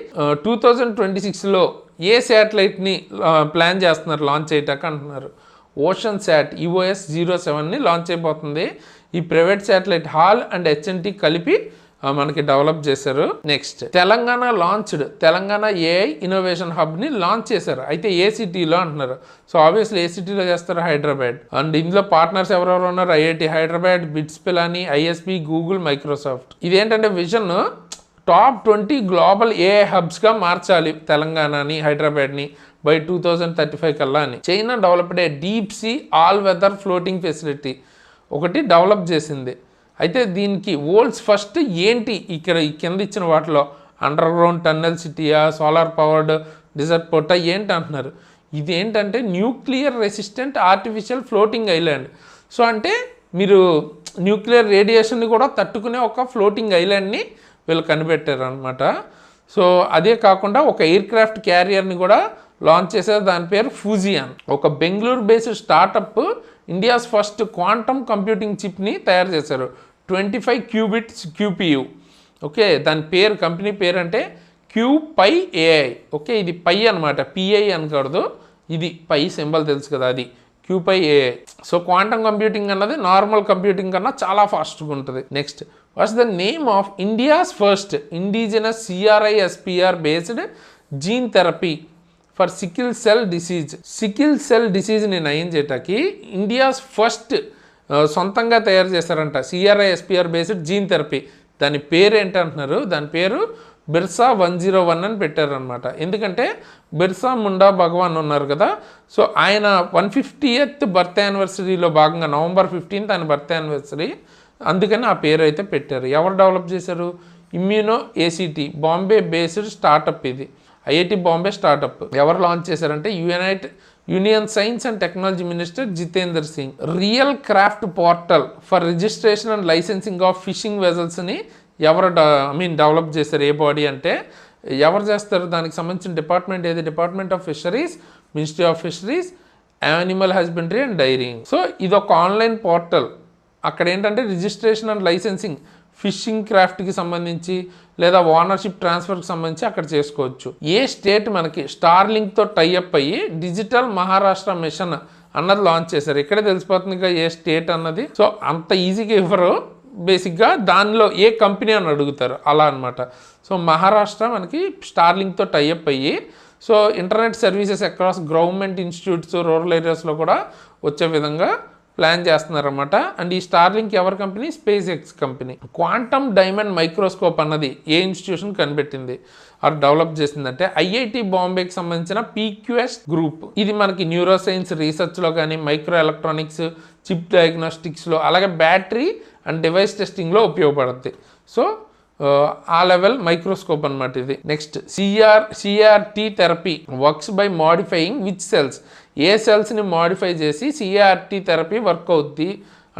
2026లో ఏ శాటిలైట్ని ప్లాన్ చేస్తున్నారు లాంచ్ చేయటాక అంటున్నారు. ఓషన్ శాట్ EOS-07ని లాంచ్ అయిపోతుంది. ఈ private satellite HAL and HNT కలిపి మనకి డెవలప్ చేశారు. నెక్స్ట్ తెలంగాణ AI ఇన్నోవేషన్ హబ్ని లాంచ్ చేశారు. అయితే ఏ సిటీలో అంటున్నారు. సో ఆబ్వియస్లీ ఏ సిటీలో చేస్తారు? హైదరాబాద్. అండ్ ఇందులో పార్ట్నర్స్ ఎవరెవరు ఉన్నారు? IIT Hyderabad, BITS Pilani, ISP, Google, Microsoft. ఇదేంటంటే విజన్ టాప్ 20 గ్లోబల్ AI హబ్స్గా మార్చాలి తెలంగాణని, హైదరాబాద్ని బై 2035 కల్లా అని. China developed deep sea all weather floating facility ఒకటి డెవలప్ చేసింది. అయితే దీనికి వరల్డ్స్ ఫస్ట్ ఏంటి ఇక్కడ కింద ఇచ్చిన వాటిలో అండర్ గ్రౌండ్ టన్నెల్ సిటీయా, సోలార్ పవర్డ్ డిజర్ట్ పోర్టా ఏంటి అంటున్నారు. ఇదేంటంటే nuclear resistant artificial floating island. So అంటే మీరు న్యూక్లియర్ రేడియేషన్ని కూడా తట్టుకునే ఒక ఫ్లోటింగ్ ఐలాండ్ని వీళ్ళు కనిపెట్టారు అనమాట. సో అదే కాకుండా ఒక ఎయిర్ క్రాఫ్ట్ క్యారియర్ని కూడా లాంచ్ చేశారు. దాని పేరు ఫ్యూజియాన్. ఒక Bengaluru based startup India's first quantum computing చిప్ని తయారు చేశారు. 25 క్యూబిట్స్ QPU. ఓకే, దాని పేరు కంపెనీ పేరు అంటే QPI AI. ఓకే, ఇది పై అనమాట, PI అనకూడదు, ఇది పై సింబల్ తెలుసు కదా, అది QPI AI. So quantum computing అన్నది నార్మల్ కంప్యూటింగ్ కన్నా చాలా ఫాస్ట్గా ఉంటుంది. Next, what's the name of India's first indigenous CRISPR based gene therapy for sickle cell disease. Sickle cell డిసీజ్ని నయం చేయటానికి ఇండియాస్ ఫస్ట్ సొంతంగా తయారు చేశారంట CRISPR బేస్డ్ జీన్ థెరపీ. దాని పేరు ఏంటంటున్నారు, దాని పేరు బిర్సా 101 అని పెట్టారనమాట. ఎందుకంటే బిర్సా ముండా భగవాన్ ఉన్నారు కదా, సో ఆయన 150th బర్త్ యానివర్సరీలో భాగంగా November 15th ఆయన బర్త్ యానివర్సరీ, అందుకని ఆ పేరు అయితే పెట్టారు. ఎవరు డెవలప్ చేశారు? Immuno ACT Bombay based startup, ఇది IIT బాంబే స్టార్టప్. ఎవరు లాంచ్ చేశారంటే union science and technology minister Jitender Singh. Real craft portal for registration and licensing of fishing వెజల్స్ని ఎవరు డెవలప్ చేశారు? ఏ బాడీ అంటే ఎవరు చేస్తారు? దానికి సంబంధించిన డిపార్ట్మెంట్ ఏది? Department of fisheries, ministry of fisheries, animal husbandry and daring. So ఇది ఒక ఆన్లైన్ పోర్టల్. అక్కడ ఏంటంటే రిజిస్ట్రేషన్ అండ్ లైసెన్సింగ్ ఫిషింగ్ క్రాఫ్ట్కి సంబంధించి లేదా ఓనర్షిప్ ట్రాన్స్ఫర్కి సంబంధించి అక్కడ చేసుకోవచ్చు. ఏ స్టేట్ మనకి స్టార్లింక్తో టైఅప్ అయ్యి డిజిటల్ మహారాష్ట్ర మిషన్ అన్నది లాంచ్ చేశారు. ఇక్కడే తెలిసిపోతుంది ఏ స్టేట్ అన్నది. సో అంత ఈజీగా ఇవ్వరు, బేసిక్గా దానిలో ఏ కంపెనీ అని అడుగుతారు, అలా అనమాట. సో మహారాష్ట్ర మనకి స్టార్లింక్తో టైఅప్ అయ్యి so internet services across government institutes, rural ఏరియాస్లో కూడా వచ్చే విధంగా ప్లాన్ చేస్తున్నారన్నమాట. అండ్ ఈ స్టార్లింక్ ఎవరి company? Space X company. Quantum diamond microscope అన్నది ఏ ఇన్స్టిట్యూషన్ కనిపెట్టింది అది డెవలప్ చేసిందంటే IIT బాంబేకి సంబంధించిన PQS గ్రూప్. ఇది మనకి న్యూరో సైన్స్ రీసెర్చ్లో కానీ, మైక్రో ఎలక్ట్రానిక్స్, చిప్ డయాగ్నోస్టిక్స్లో, అలాగే బ్యాటరీ అండ్ డివైస్ టెస్టింగ్లో ఉపయోగపడుతుంది. సో ఆ లెవెల్ మైక్రోస్కోప్ అనమాట ఇది. Next, CRT therapy works by modifying which cells. ఏ సెల్స్ని మాడిఫై చేసి CRT థెరపీ వర్క్ అవుద్ది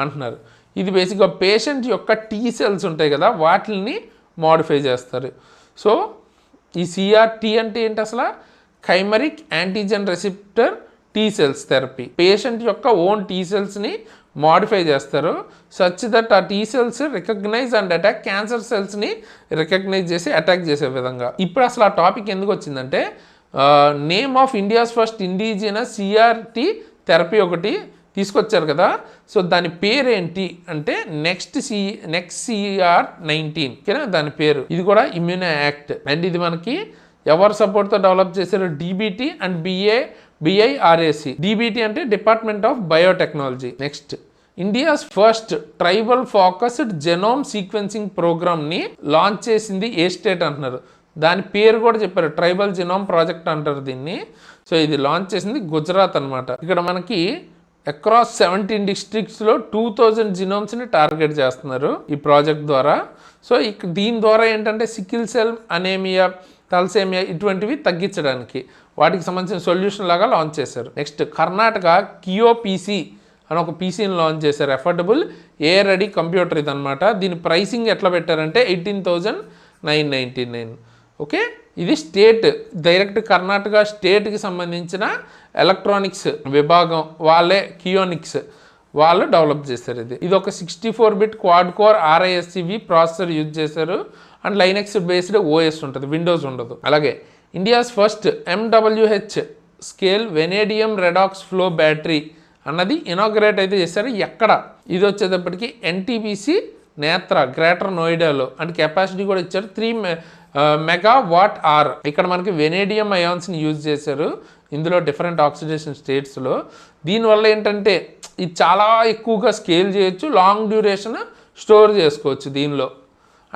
అంటున్నారు. ఇది బేసిక్గా పేషెంట్ యొక్క T సెల్స్ ఉంటాయి కదా, వాటిని మాడిఫై చేస్తారు. సో ఈ CRT అంటే ఏంటి అసలు? Chimeric antigen receptor T cells therapy. Patient యొక్క ఓన్ T సెల్స్ని మాడిఫై చేస్తారు సచ్ దట్ ఆ T cells recognise and attack cancer సెల్స్ని రికగ్నైజ్ చేసి అటాక్ చేసే విధంగా. ఇప్పుడు అసలు ఆ టాపిక్ ఎందుకు వచ్చిందంటే name of India's first indigenous CRT therapy ఒకటి తీసుకొచ్చారు కదా, సో దాని పేరు ఏంటి అంటే నెక్స్ట్ CR19 ఓకేనా దాని పేరు. ఇది కూడా ఇమ్యూనో యాక్ట్. అండ్ ఇది మనకి ఎవరు సపోర్ట్తో డెవలప్ చేశారు? DBT and BIRAC. DBT అంటే department of biotechnology. Next, India's first tribal focused genome sequencing ప్రోగ్రామ్ని లాంచ్ చేసింది ఏ స్టేట్ అంటున్నారు? దాని పేరు కూడా చెప్పారు, ట్రైబల్ జెనోమ్ ప్రాజెక్ట్ అంటారు దీన్ని. సో ఇది లాంచ్ చేసింది గుజరాత్ అనమాట. ఇక్కడ మనకి అక్రాస్ 17 డిస్ట్రిక్ట్స్లో 2000 జినోమ్స్ని టార్గెట్ చేస్తున్నారు ఈ ప్రాజెక్ట్ ద్వారా. సో దీని ద్వారా ఏంటంటే సికిల్ సెల్, అనేమియా, తలసేమియా ఇటువంటివి తగ్గించడానికి వాటికి సంబంధించిన సొల్యూషన్ లాగా లాంచ్ చేశారు. నెక్స్ట్, కర్ణాటక QOPC అని ఒక పీసీని లాంచ్ చేశారు. అఫోర్డబుల్ AI రెడీ కంప్యూటర్ ఇదనమాట. దీని ప్రైసింగ్ ఎట్లా పెట్టారంటే 18,999. ఓకే, ఇది స్టేట్ డైరెక్ట్ కర్ణాటక స్టేట్కి సంబంధించిన ఎలక్ట్రానిక్స్ విభాగం వాళ్ళే, కియోనిక్స్ వాళ్ళు డెవలప్ చేశారు. ఇది ఒక 64-bit quad core RISC-V processor use చేశారు. అండ్ లైనెక్స్ బేస్డ్ OS ఉంటుంది, విండోస్ ఉండదు. అలాగే India's first MWH scale vanadium redox flow battery అన్నది ఇనాగ్రేట్ అయితే చేశారు. ఎక్కడ? ఇది వచ్చేటప్పటికి NTPC నేత్ర గ్రేటర్ నోయిడాలో. అండ్ కెపాసిటీ కూడా ఇచ్చారు 3 మెగావాట్ అవర్. ఇక్కడ మనకి వెనేడియం అయాన్స్ని యూజ్ చేశారు ఇందులో డిఫరెంట్ ఆక్సిడేషన్ స్టేట్స్లో. దీనివల్ల ఏంటంటే ఇది చాలా ఎక్కువగా స్కేల్ చేయొచ్చు, లాంగ్ డ్యూరేషన్ స్టోర్ చేసుకోవచ్చు దీనిలో.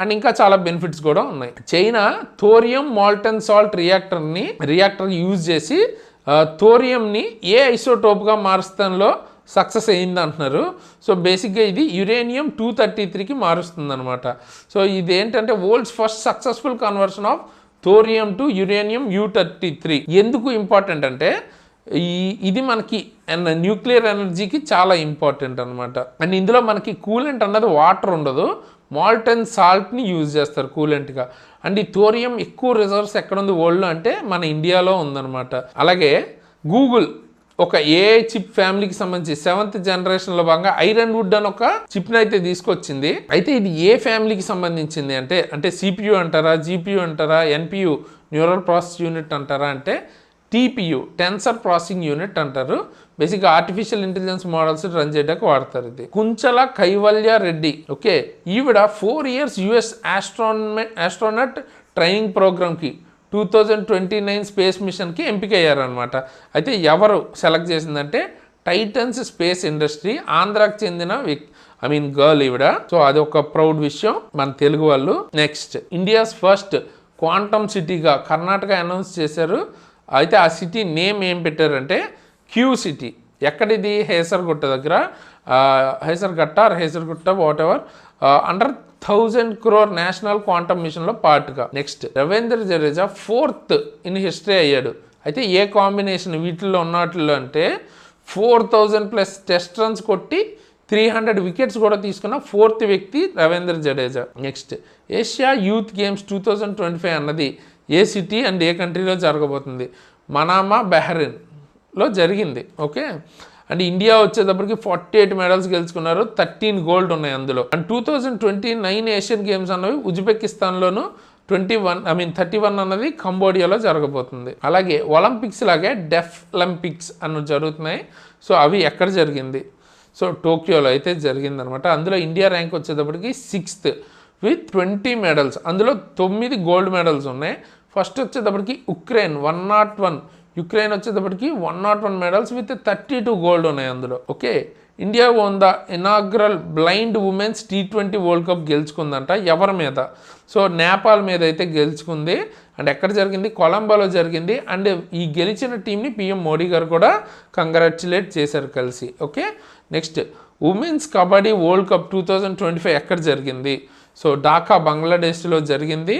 అండ్ ఇంకా చాలా బెనిఫిట్స్ కూడా ఉన్నాయి. China thorium molten salt reactor use చేసి థోరియంని ఏ ఐసోటోప్గా మారుస్తాలో సక్సెస్ అయింది అంటున్నారు. సో బేసిక్గా ఇది యురేనియం 233కి మారుస్తుంది అనమాట. సో ఇది ఏంటంటే world's first successful conversion of thorium to uranium U33. ఎందుకు ఇంపార్టెంట్ అంటే ఇది మనకి న్యూక్లియర్ ఎనర్జీకి చాలా ఇంపార్టెంట్ అనమాట. అండ్ ఇందులో మనకి కూలెంట్ అన్నది వాటర్ ఉండదు, మాల్టన్ సాల్ట్ని యూజ్ చేస్తారు కూలెంట్గా. అండ్ ఈ థోరియం ఎక్కువ రిజర్వ్స్ ఎక్కడుంది వరల్డ్లో అంటే మన ఇండియాలో ఉందన్నమాట. అలాగే గూగుల్ ఒక ఏఐ చిప్ ఫ్యామిలీకి సంబంధించి 7th జనరేషన్లో భాగంగా ఐరన్ వుడ్ అని ఒక చిప్ని అయితే తీసుకొచ్చింది. అయితే ఇది ఏ ఫ్యామిలీకి సంబంధించింది అంటే సిపియు అంటారా, జీపీయూ అంటారా, ఎన్పియు న్యూరల్ ప్రాసెస్ యూనిట్ అంటారా అంటే టీపీయూ టెన్సర్ ప్రాసెసింగ్ యూనిట్ అంటారు. బేసిక్గా ఆర్టిఫిషియల్ ఇంటెలిజెన్స్ మోడల్స్ రన్ చేయడానికి వాడతారు. ఇది కుంచల కైవల్య రెడ్డి. ఓకే, ఈవిడ 4 years యుఎస్ ఆస్ట్రోనట్ ట్రైనింగ్ ప్రోగ్రామ్కి 2029 స్పేస్ మిషన్కి ఎంపిక అయ్యారనమాట. అయితే ఎవరు సెలెక్ట్ చేసిందంటే టైటన్స్ స్పేస్ ఇండస్ట్రీ, ఆంధ్రాకి చెందిన గర్ల్ ఈవిడ. సో అది ఒక ప్రౌడ్ విషయం మన తెలుగు వాళ్ళు. నెక్స్ట్, ఇండియాస్ ఫస్ట్ క్వాంటమ్ సిటీగా కర్ణాటక అనౌన్స్ చేశారు. అయితే ఆ సిటీ నేమ్ ఏం పెట్టారంటే క్యూ సిటీ. ఎక్కడిది? హేసర్గుట్ట దగ్గర, Hesaraghatta whatever, under 1000 crore national quantum మిషన్లో పార్ట్గా. Next, Ravindra Jadeja 4th in history అయ్యాడు. అయితే ఏ కాంబినేషన్ వీటిల్లో ఉన్నట్లు అంటే 4000+ టెస్ట్ రన్స్ కొట్టి 300 వికెట్స్ కూడా తీసుకున్న 4th వ్యక్తి Ravindra Jadeja. Next, Asia youth games 2025 అన్నది ఏ సిటీ అండ్ ఏ కంట్రీలో జరగబోతుంది? మనామా, బహ్రెయిన్లో జరిగింది. ఓకే, అండ్ ఇండియా వచ్చేటప్పటికి 48 మెడల్స్ గెలుచుకున్నారు, 13 గోల్డ్ ఉన్నాయి అందులో. అండ్ 2029 ఏషియన్ గేమ్స్ అన్నవి ఉజ్బెకిస్తాన్లోను, 31 అన్నది కంబోడియాలో జరగబోతుంది. అలాగే ఒలింపిక్స్ లాగే డెఫ్ ఒలింపిక్స్ అన్న జరుగుతున్నాయి. సో అవి ఎక్కడ జరిగింది? సో టోక్యోలో అయితే జరిగిందనమాట. అందులో ఇండియా ర్యాంక్ వచ్చేటప్పటికి 6th విత్ 20 మెడల్స్. అందులో 9 గోల్డ్ మెడల్స్ ఉన్నాయి. ఫస్ట్ వచ్చేటప్పటికి ఉక్రెయిన్ 101, యుక్రెయిన్ వచ్చేటప్పటికి 101 మెడల్స్ విత్ 32 గోల్డ్ ఉన్నాయి అందులో. Okay, India won the inaugural blind women's T20 world cup గెలుచుకుందంట. ఎవరి మీద? సో నేపాల్ మీద అయితే గెలుచుకుంది. అండ్ ఎక్కడ జరిగింది? కొలంబోలో జరిగింది. అండ్ ఈ గెలిచిన టీంని పిఎం మోడీ గారు కూడా కంగ్రాచులేట్ చేశారు కలిసి. Okay, next, women's kabaddi world cup 2025 ఎక్కడ జరిగింది? సో ఢాకా, బంగ్లాదేశ్లో జరిగింది.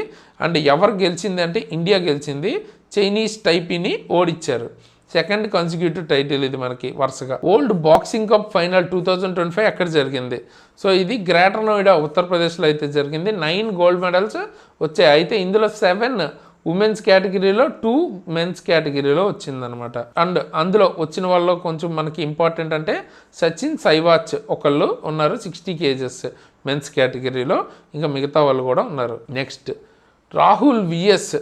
అండ్ ఎవరు గెలిచింది అంటే ఇండియా గెలిచింది. చైనీస్ టైపీని ఓడిచ్చారు. 2nd కన్సిక్యూటివ్ టైటిల్ ఇది మనకి వరుసగా. వరల్డ్ బాక్సింగ్ కప్ ఫైనల్ 2025 ఎక్కడ జరిగింది? సో ఇది గ్రేటర్ నోయిడా, ఉత్తరప్రదేశ్లో అయితే జరిగింది. 9 గోల్డ్ మెడల్స్ వచ్చాయి. అయితే ఇందులో 7 ఉమెన్స్ కేటగిరీలో, 2 మెన్స్ కేటగిరీలో వచ్చిందనమాట. అండ్ అందులో వచ్చిన వాళ్ళు కొంచెం మనకి ఇంపార్టెంట్ అంటే సచిన్ సైవాచ్ ఒకళ్ళు ఉన్నారు 60 kgs మెన్స్ కేటగిరీలో, ఇంకా మిగతా వాళ్ళు కూడా ఉన్నారు. నెక్స్ట్, రాహుల్ విఎస్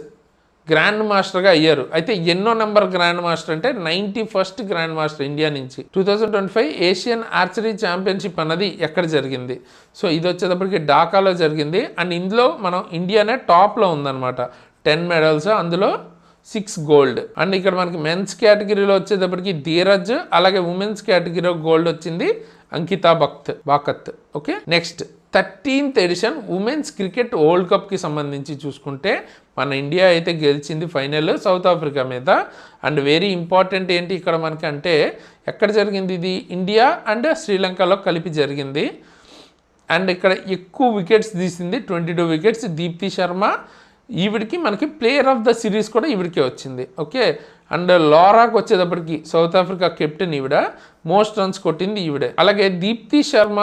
గ్రాండ్ మాస్టర్గా అయ్యారు. అయితే ఎన్నో నెంబర్ గ్రాండ్ మాస్టర్ అంటే 91st గ్రాండ్ మాస్టర్ ఇండియా నుంచి. 2025 ఏషియన్ ఆర్చరీ ఛాంపియన్షిప్ అన్నది ఎక్కడ జరిగింది? సో ఇది వచ్చేటప్పటికి ఢాకాలో జరిగింది. అండ్ ఇందులో మనం ఇండియానే టాప్లో ఉందన్నమాట. 10 మెడల్స్, అందులో 6 గోల్డ్. అండ్ ఇక్కడ మనకి మెన్స్ కేటగిరీలో వచ్చేటప్పటికి ధీరజ్, అలాగే ఉమెన్స్ కేటగిరీలో గోల్డ్ వచ్చింది Ankita Bhakat. Okay, next, 13th edition women's cricket world కప్కి సంబంధించి చూసుకుంటే మన ఇండియా అయితే గెలిచింది ఫైనల్ సౌత్ ఆఫ్రికా మీద. అండ్ వెరీ ఇంపార్టెంట్ ఏంటి ఇక్కడ మనకి అంటే ఎక్కడ జరిగింది? ఇది ఇండియా అండ్ శ్రీలంకలో కలిపి జరిగింది. అండ్ ఇక్కడ ఎక్కువ వికెట్స్ తీసింది 22 వికెట్స్ దీప్తి శర్మ. ఈవిడికి మనకి ప్లేయర్ ఆఫ్ ద సిరీస్ కూడా ఈవిడికే వచ్చింది. ఓకే, అండ్ లారాకు వచ్చేటప్పటికి సౌత్ ఆఫ్రికా కెప్టెన్ ఈవిడ, మోస్ట్ రన్స్ కొట్టింది ఈవిడే. అలాగే దీప్తి శర్మ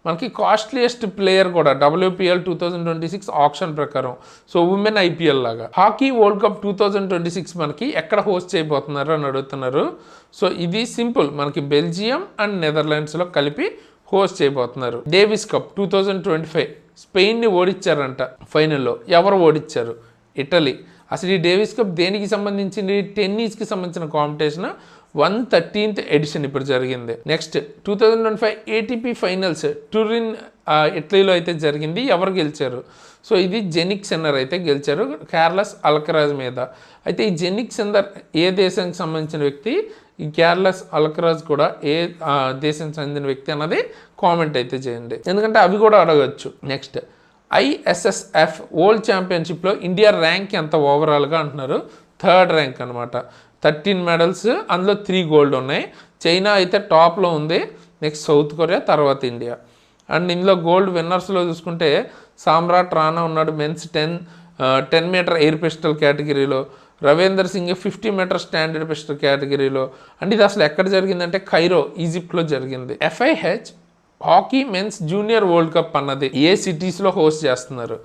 మనకి కాస్ట్లీయెస్ట్ ప్లేయర్ కూడా WPL 2026 ఆప్షన్ ప్రకారం. సో ఉమెన్ IPL లాగా. హాకీ వరల్డ్ కప్ 2026 మనకి ఎక్కడ హోస్ట్ చేయబోతున్నారు అని అడుగుతున్నారు. సో ఇది సింపుల్, మనకి బెల్జియం అండ్ నెదర్లాండ్స్లో కలిపి హోస్ట్ చేయబోతున్నారు. డేవిస్ కప్ 2025 స్పెయిన్ని ఓడించారంట ఫైనల్లో. ఎవరు ఓడించారు? ఇటలీ. అసలు ఈ డేవిస్ కప్ దేనికి సంబంధించింది? టెన్నిస్కి సంబంధించిన కాంపిటీషన్ 113th ఎడిషన్ ఇప్పుడు జరిగింది. నెక్స్ట్, 2025 ATP ఫైనల్స్ టూరిన్ ఇటలీలో అయితే జరిగింది. ఎవరు గెలిచారు? సో ఇది జెనిక్ సిన్నర్ అయితే గెలిచారు కార్లస్ అల్కరాజ్ మీద. అయితే ఈ జెనిక్ సిన్నర్ ఏ దేశానికి సంబంధించిన వ్యక్తి, ఈ కార్లస్ అల్కరాజ్ కూడా ఏ దేశానికి చెందిన వ్యక్తి అన్నది కామెంట్ అయితే చేయండి, ఎందుకంటే అవి కూడా అడగచ్చు. నెక్స్ట్, ISSF వరల్డ్ ఛాంపియన్షిప్లో ఇండియా ర్యాంక్ ఎంత ఓవరాల్గా అంటున్నారు? 3rd ర్యాంక్ అనమాట. 13 మెడల్స్, అందులో 3 గోల్డ్ ఉన్నాయి. చైనా అయితే టాప్లో ఉంది, నెక్స్ట్ సౌత్ కొరియా, తర్వాత ఇండియా. అండ్ ఇందులో గోల్డ్ విన్నర్స్లో చూసుకుంటే సామ్రాట్ రాణా ఉన్నాడు మెన్స్ 10 మీటర్ ఎయిర్ పిస్టల్ కేటగిరీలో, Ravinder Singh 50 metre standard pistol కేటగిరీలో. అండ్ ఇది అసలు ఎక్కడ జరిగిందంటే కైరో, ఈజిప్ట్లో జరిగింది. FIH hockey men's junior world cup అన్నది ఏ సిటీస్లో హోస్ట్ చేస్తున్నారు?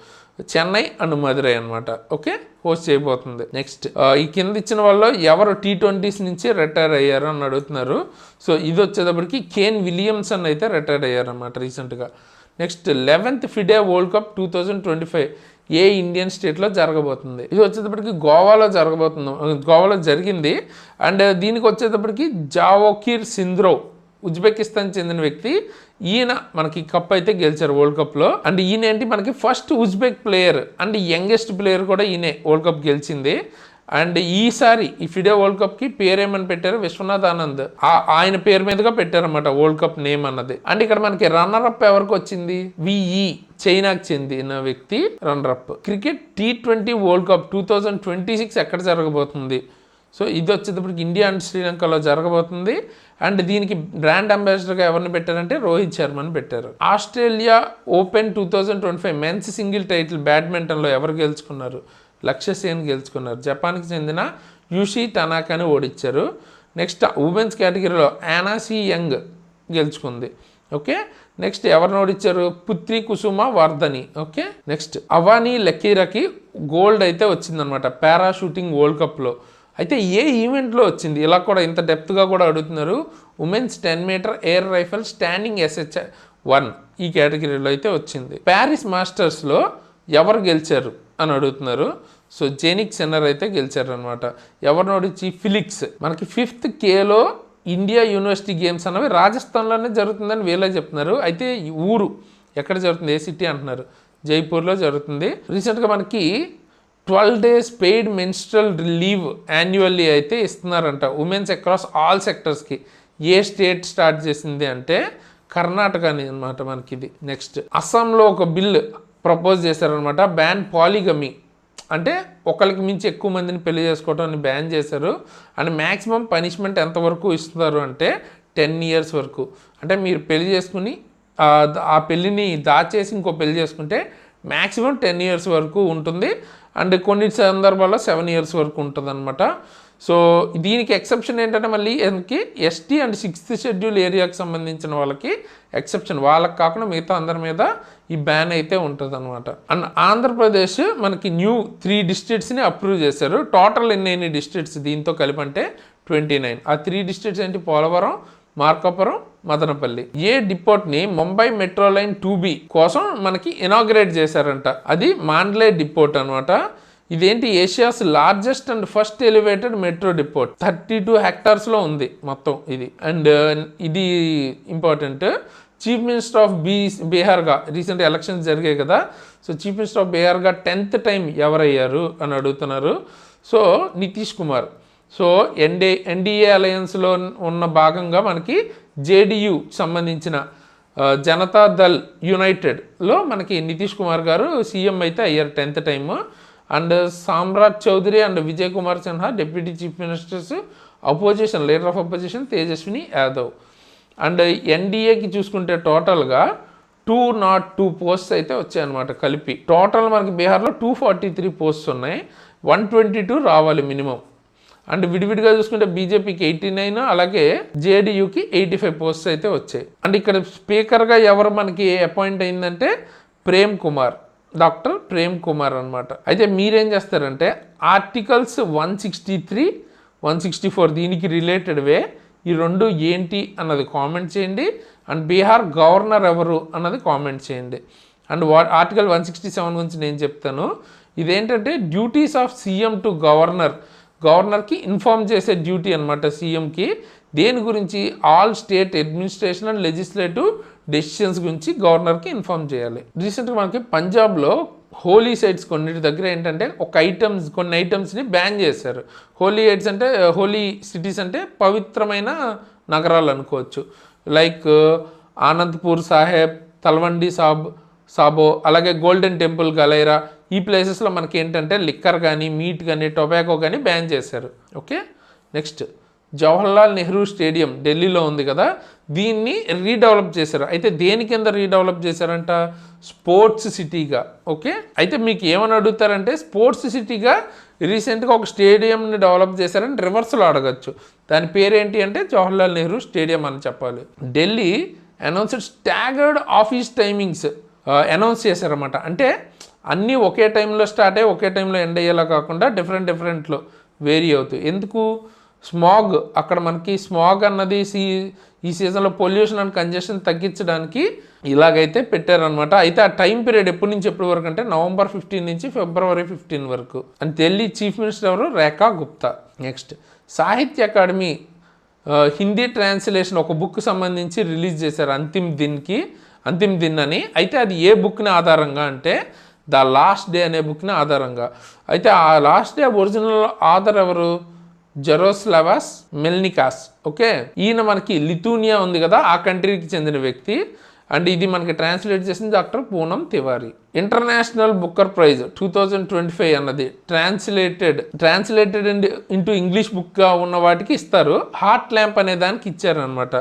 చెన్నై అండ్ మదురై అనమాట. ఓకే, హోస్ట్ చేయబోతుంది. నెక్స్ట్ ఈ కింద ఇచ్చిన వాళ్ళు ఎవరు T20s నుంచి రిటైర్ అయ్యారు అని అడుగుతున్నారు. సో ఇది వచ్చేటప్పటికి కేన్ విలియమ్సన్ అయితే రిటైర్ అయ్యారు అనమాట రీసెంట్గా. Next 11th FIDE world cup 2025 ఏ ఇండియన్ స్టేట్లో జరగబోతుంది? ఇది వచ్చేటప్పటికి గోవాలో జరిగింది. అండ్ దీనికి వచ్చేటప్పటికి జావోకిర్ సింద్రోవ్ ఉజ్బెకిస్తాన్ చెందిన వ్యక్తి. ఈయన మనకి కప్ అయితే గెలిచారు వరల్డ్ కప్లో. అండ్ ఈయన ఏంటి మనకి first Uzbek player and youngest player కూడా ఈయనే వరల్డ్ కప్ గెలిచింది. అండ్ ఈసారి ఈ ఫిడే వరల్డ్ కప్కి పేరేమని పెట్టారు? విశ్వనాథ్ ఆనంద్, ఆయన పేరు మీదుగా పెట్టారన్నమాట వరల్డ్ కప్ నేమ్ అన్నది. అండ్ ఇక్కడ మనకి రన్నర్ అప్ ఎవరికి వచ్చింది? విఈ, చైనాకి చెందిన వ్యక్తి runner up. Cricket T20 world cup 2026 ఎక్కడ జరగబోతుంది? సో ఇది వచ్చేటప్పటికి ఇండియా అండ్ శ్రీలంకలో జరగబోతుంది. అండ్ దీనికి బ్రాండ్ అంబాసిడర్గా ఎవరిని పెట్టారంటే రోహిత్ శర్మని పెట్టారు. Australia open 2025 men's single title బ్యాడ్మింటన్లో ఎవరు గెలుచుకున్నారు? లక్ష్య సేన్ గెలుచుకున్నారు. జపాన్కి చెందిన యూషి టనాకాని ఓడించారు. నెక్స్ట్ ఉమెన్స్ కేటగిరీలో యానాసి యంగ్ గెలుచుకుంది. ఓకే, నెక్స్ట్ ఎవరిని ఓడించారు? పుత్రి కుసుమ వర్ధని. ఓకే, నెక్స్ట్ అవానీ లకీరాకి గోల్డ్ అయితే వచ్చిందనమాట పారాషూటింగ్ వరల్డ్ కప్లో. అయితే ఏ ఈవెంట్లో వచ్చింది? ఇలా కూడా ఇంత డెప్త్గా కూడా అడుగుతున్నారు. Women's 10 metre air rifle standing SH1 ఈ కేటగిరీలో అయితే వచ్చింది. ప్యారిస్ మాస్టర్స్లో ఎవరు గెలిచారు అని అడుగుతున్నారు. సో జెనిక్ సెన్నర్ అయితే గెలిచారు అనమాట. ఎవరిని ఓడించి? ఫిలిక్స్. మనకి 5th Khelo India university games అనేవి రాజస్థాన్లోనే జరుగుతుందని వీళ్ళే చెప్తున్నారు. అయితే ఈ ఊరు ఎక్కడ జరుగుతుంది? ఏ సిటీ అంటున్నారు? జైపూర్లో జరుగుతుంది. రీసెంట్గా మనకి 12 days paid menstrual leave annually అయితే ఇస్తున్నారంట ఉమెన్స్ అక్రాస్ ఆల్ సెక్టర్స్కి. ఏ స్టేట్ స్టార్ట్ చేసింది అంటే కర్ణాటక అనమాట మనకి ఇది. నెక్స్ట్ అస్సాంలో ఒక బిల్ ప్రపోజ్ చేశారనమాట, బ్యాన్ పాలిగమీ, అంటే ఒకరికి మించి ఎక్కువ మందిని పెళ్లి చేసుకోవడం బ్యాన్ చేశారు. అండ్ మ్యాక్సిమం పనిష్మెంట్ ఎంతవరకు ఇస్తున్నారు అంటే 10 years వరకు. అంటే మీరు పెళ్లి చేసుకుని ఆ పెళ్ళిని దాచేసి ఇంకో పెళ్లి చేసుకుంటే మ్యాక్సిమం 10 years వరకు ఉంటుంది. అండ్ కొన్ని సందర్భాల్లో 7 years వరకు ఉంటుంది అనమాట. సో దీనికి ఎక్సెప్షన్ ఏంటంటే మళ్ళీ ఎస్టీ అండ్ 6th షెడ్యూల్ ఏరియాకి సంబంధించిన వాళ్ళకి ఎక్సెప్షన్, వాళ్ళకి కాకుండా మిగతా అందరి మీద ఈ బ్యాన్ అయితే ఉంటుంది అనమాట. అండ్ ఆంధ్రప్రదేశ్ మనకి న్యూ 3 districtsని అప్రూవ్ చేశారు. టోటల్ ఎన్ని డిస్ట్రిక్ట్స్ దీంతో కలిపి అంటే 29. ఆ 3 districts ఏంటి? పోలవరం, మార్కాపురం, మదనపల్లి. ఏ డిపోట్ని ముంబై మెట్రో లైన్ 2B కోసం మనకి ఇనాగ్రేట్ చేశారంట. అది మాండ్లే డిపోట్ అనమాట. ఇదేంటి? Asia's largest and first elevated metro depot. 32 hectaresలో ఉంది మొత్తం ఇది. అండ్ ఇది ఇంపార్టెంట్. చీఫ్ మినిస్టర్ ఆఫ్ బీహార్గా రీసెంట్ ఎలక్షన్స్ జరిగాయి కదా. సో చీఫ్ మినిస్టర్ ఆఫ్ బీహార్గా 10th time ఎవరయ్యారు అని అడుగుతున్నారు. So Nitish Kumar. So NDA అలయన్స్లో ఉన్న భాగంగా మనకి JDU సంబంధించిన జనతా దళ్ యునైటెడ్లో మనకి నితీష్ కుమార్ గారు సీఎం అయితే అయ్యారు 10th time. And Samrat Chaudhary and Vijay Kumar Sinha deputy chief ministers. Opposition leader of opposition Tejaswini Yadav. And ఎన్డీఏకి చూసుకుంటే టోటల్గా 202 posts అయితే వచ్చాయన్నమాట కలిపి. టోటల్ మనకి బీహార్లో 243 posts ఉన్నాయి. 122 రావాలి మినిమం. అండ్ విడివిడిగా చూసుకుంటే బీజేపీకి 89, అలాగే JDUకి 85 posts అయితే వచ్చాయి. అండ్ ఇక్కడ స్పీకర్గా ఎవరు మనకి అపాయింట్ అయిందంటే ప్రేమ్ కుమార్, డాక్టర్ ప్రేమ్ కుమార్ అనమాట. అయితే మీరేం చేస్తారంటే ఆర్టికల్స్ 163, 164 దీనికి రిలేటెడ్వే ఈ రెండు ఏంటి అన్నది కామెంట్ చేయండి. అండ్ బీహార్ గవర్నర్ ఎవరు అన్నది కామెంట్ చేయండి. అండ్ ఆర్టికల్ 167 గురించి నేను చెప్తాను. ఇదేంటంటే డ్యూటీస్ ఆఫ్ సీఎం టు గవర్నర్కి ఇన్ఫార్మ్ చేసే డ్యూటీ అనమాట సీఎంకి. దేని గురించి? All state administration and legislative decisions గురించి గవర్నర్కి ఇన్ఫార్మ్ చేయాలి. రీసెంట్గా మనకి పంజాబ్లో హోలీ సైట్స్ కొన్నిటి దగ్గర ఏంటంటే కొన్ని ఐటమ్స్ని బ్యాన్ చేశారు. హోలీ సైట్స్ అంటే హోలీ సిటీస్ అంటే పవిత్రమైన నగరాలు అనుకోవచ్చు. లైక్ ఆనంద్పూర్ సాహెబ్, తల్వండి సాబో, అలాగే గోల్డెన్ టెంపుల్ గలైరా. ఈ ప్లేసెస్లో మనకి ఏంటంటే లిక్కర్ కానీ, మీట్ కానీ, టొబాకో కానీ బ్యాన్ చేశారు. Okay, next Jawaharlal Nehru stadium ఢిల్లీలో ఉంది కదా, దీన్ని రీడెవలప్ చేశారు. అయితే దేని కింద రీడెవలప్ చేశారంట? స్పోర్ట్స్ సిటీగా. ఓకే, అయితే మీకు ఏమని అడుగుతారంటే స్పోర్ట్స్ సిటీగా రీసెంట్గా ఒక స్టేడియంని డెవలప్ చేశారని రివర్స్లో అడగచ్చు. దాని పేరేంటి అంటే జవహర్లాల్ నెహ్రూ స్టేడియం అని చెప్పాలి. Delhi announced staggered office timings announce చేశారన్నమాట. అంటే అన్నీ ఒకే టైంలో స్టార్ట్ అయ్యి ఒకే టైంలో ఎండ్ అయ్యేలా కాకుండా డిఫరెంట్లో వేరీ అవుతాయి. ఎందుకు? స్మాగ్, అక్కడ మనకి స్మాగ్ అన్నది ఈ సీజన్లో పొల్యూషన్ అండ్ కంజెషన్ తగ్గించడానికి ఇలాగైతే పెట్టారనమాట. అయితే ఆ టైం పీరియడ్ ఎప్పటి నుంచి ఎప్పటి వరకు అంటే November 15 నుంచి February 15 వరకు అని ఢిల్లీ చీఫ్ మినిస్టర్ ఎవరు? రేఖా గుప్తా. నెక్స్ట్ సాహిత్య అకాడమీ హిందీ ట్రాన్స్లేషన్ ఒక బుక్ సంబంధించి రిలీజ్ చేశారు అంతిమ్ దిన్ అని. అయితే అది ఏ బుక్ని ఆధారంగా అంటే ద లాస్ట్ డే అనే బుక్ని ఆధారంగా. అయితే ఆ లాస్ట్ డే ఒరిజినల్ ఆథర్ ఎవరు? జెరోస్లావస్ మెల్నికాస్. ఓకే, ఈయన మనకి లిథూనియా ఉంది కదా, ఆ కంట్రీకి చెందిన వ్యక్తి. అండ్ ఇది మనకి ట్రాన్స్లేట్ చేసింది doctor Poonam Tiwari. International Booker prize 2025 అన్నది ట్రాన్స్లేటెడ్ ఇంటూ ఇంగ్లీష్ బుక్గా ఉన్న వాటికి ఇస్తారు. హార్ట్ ల్యాంప్ అనే దానికి ఇచ్చారనమాట.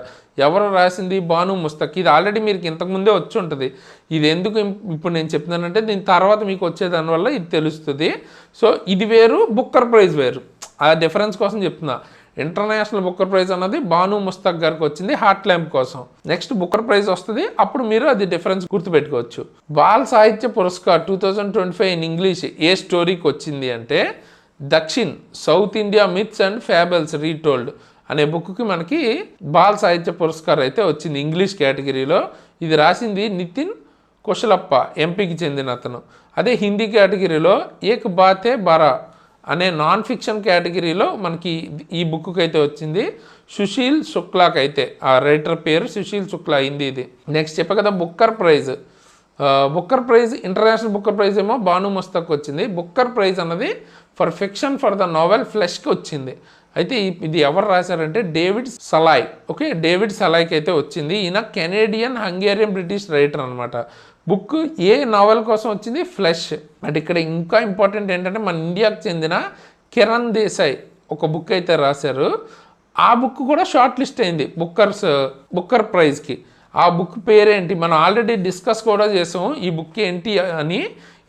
ఎవరు రాసింది? బాను ముస్తక్. ఇది ఆల్రెడీ మీకు ఇంతకుముందే వచ్చి ఉంటుంది. ఇది ఎందుకు ఇప్పుడు నేను చెప్తున్నానంటే దీని తర్వాత మీకు వచ్చేదానివల్ల ఇది తెలుస్తుంది. సో ఇది వేరు, బుక్కర్ ప్రైజ్ వేరు. ఆ డిఫరెన్స్ కోసం చెప్తున్నా. ఇంటర్నేషనల్ బుక్కర్ ప్రైజ్ అన్నది బాను ముస్తక్ గారికి వచ్చింది హార్ట్ ల్యాంప్ కోసం. నెక్స్ట్ బుక్కర్ ప్రైజ్ వస్తుంది, అప్పుడు మీరు అది డిఫరెన్స్ గుర్తుపెట్టుకోవచ్చు. బాల్ సాహిత్య పురస్కార్ 2025 ఇన్ ఇంగ్లీష్ ఏ స్టోరీకి వచ్చింది అంటే దక్షిణ్ south India myths and ఫ్యాబల్స్ retold అనే బుక్కి మనకి బాల్ సాహిత్య పురస్కార్ అయితే వచ్చింది ఇంగ్లీష్ కేటగిరీలో. ఇది రాసింది నితిన్ కుశలప్ప, ఎంపీకి చెందిన అతను. అదే హిందీ కేటగిరీలో ఏక్ బాతే బారా అనే నాన్ ఫిక్షన్ కేటగిరీలో మనకి ఈ బుక్కి అయితే వచ్చింది సుశీల్ శుక్లాకి. అయితే ఆ రైటర్ పేరు సుశీల్ శుక్లా అయింది ఇది. నెక్స్ట్ చెప్పా కదా Booker prize. International Booker prize ఏమో బాను ముస్తక్ వచ్చింది. బుక్కర్ ప్రైజ్ అన్నది for fiction for the novel ఫ్లెష్కి వచ్చింది. అయితే ఇది ఎవరు రాశారంటే డేవిడ్ సలాయ్. ఓకే, డేవిడ్ సలాయ్కి అయితే వచ్చింది. ఈయన కెనేడియన్ హంగేరియన్ బ్రిటిష్ రైటర్ అనమాట. బుక్ ఏ నావెల్ కోసం వచ్చింది? ఫ్లెష్. అంటే ఇక్కడ ఇంకా ఇంపార్టెంట్ ఏంటంటే మన ఇండియాకి చెందిన కిరణ్ దేశాయ్ ఒక బుక్ అయితే రాశారు. ఆ బుక్ కూడా షార్ట్ లిస్ట్ అయింది బుక్కర్ ప్రైజ్కి. ఆ బుక్ పేరేంటి? మనం ఆల్రెడీ డిస్కస్ కూడా చేసాము ఈ బుక్ ఏంటి అని